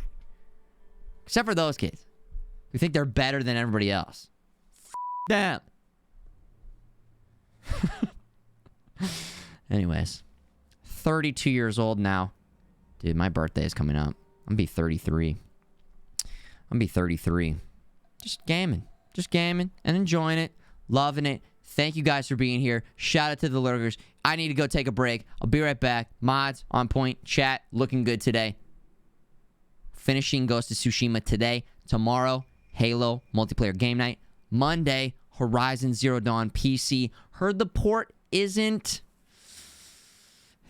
Except for those kids who think they're better than everybody else. Them. Anyways. 32 years old now. Dude, my birthday is coming up. I'm going to be 33. Just gaming and enjoying it. Loving it. Thank you guys for being here. Shout out to the lurkers. I need to go take a break. I'll be right back. Mods, on point. Chat, looking good today. Finishing Ghost of Tsushima today. Tomorrow, Halo multiplayer game night. Monday, Horizon Zero Dawn PC. Heard the port isn't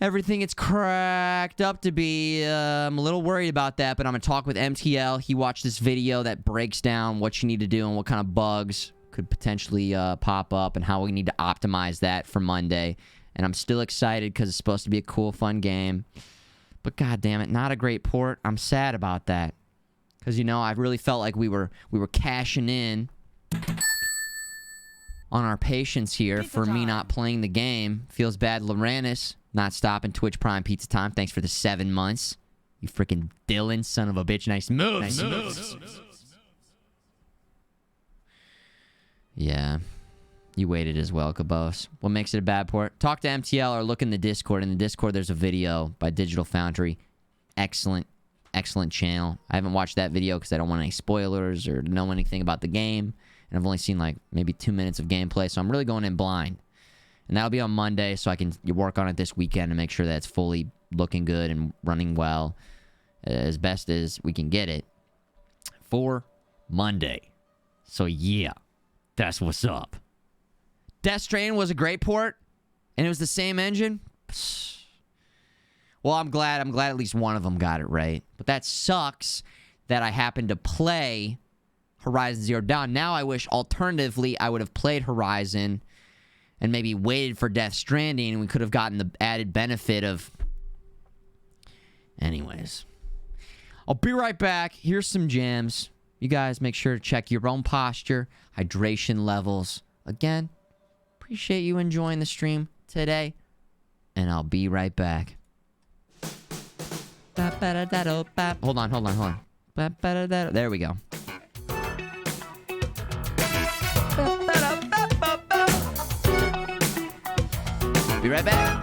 everything it's cracked up to be. I'm a little worried about that, but I'm going to talk with MTL. He watched this video that breaks down what you need to do and what kind of bugs could potentially pop up and how we need to optimize that for Monday. And I'm still excited because it's supposed to be a cool, fun game. But god damn it, not a great port. I'm sad about that. Because, you know, I really felt like we were cashing in on our patience here for me not playing the game. Feels bad, Loranis, not stopping Twitch Prime Pizza Time. Thanks for the 7 months. You freaking Dylan, son of a bitch. Nice move. Nice moves. Yeah. You waited as well, Cabos. What makes it a bad port? Talk to MTL or look in the Discord. In the Discord, there's a video by Digital Foundry. Excellent, excellent channel. I haven't watched that video because I don't want any spoilers or know anything about the game. And I've only seen like maybe 2 minutes of gameplay, so I'm really going in blind. And that'll be on Monday, so I can work on it this weekend and make sure that it's fully looking good and running well as best as we can get it for Monday. So yeah, that's what's up. Death Stranding was a great port, and it was the same engine. Well, I'm glad at least one of them got it right. But that sucks that I happened to play Horizon Zero Dawn. Now I wish, alternatively, I would have played Horizon and maybe waited for Death Stranding, and we could have gotten the added benefit of... Anyways. I'll be right back. Here's some jams. You guys make sure to check your own posture, hydration levels. Again, appreciate you enjoying the stream today, and I'll be right back. Hold on. There we go. Be right back.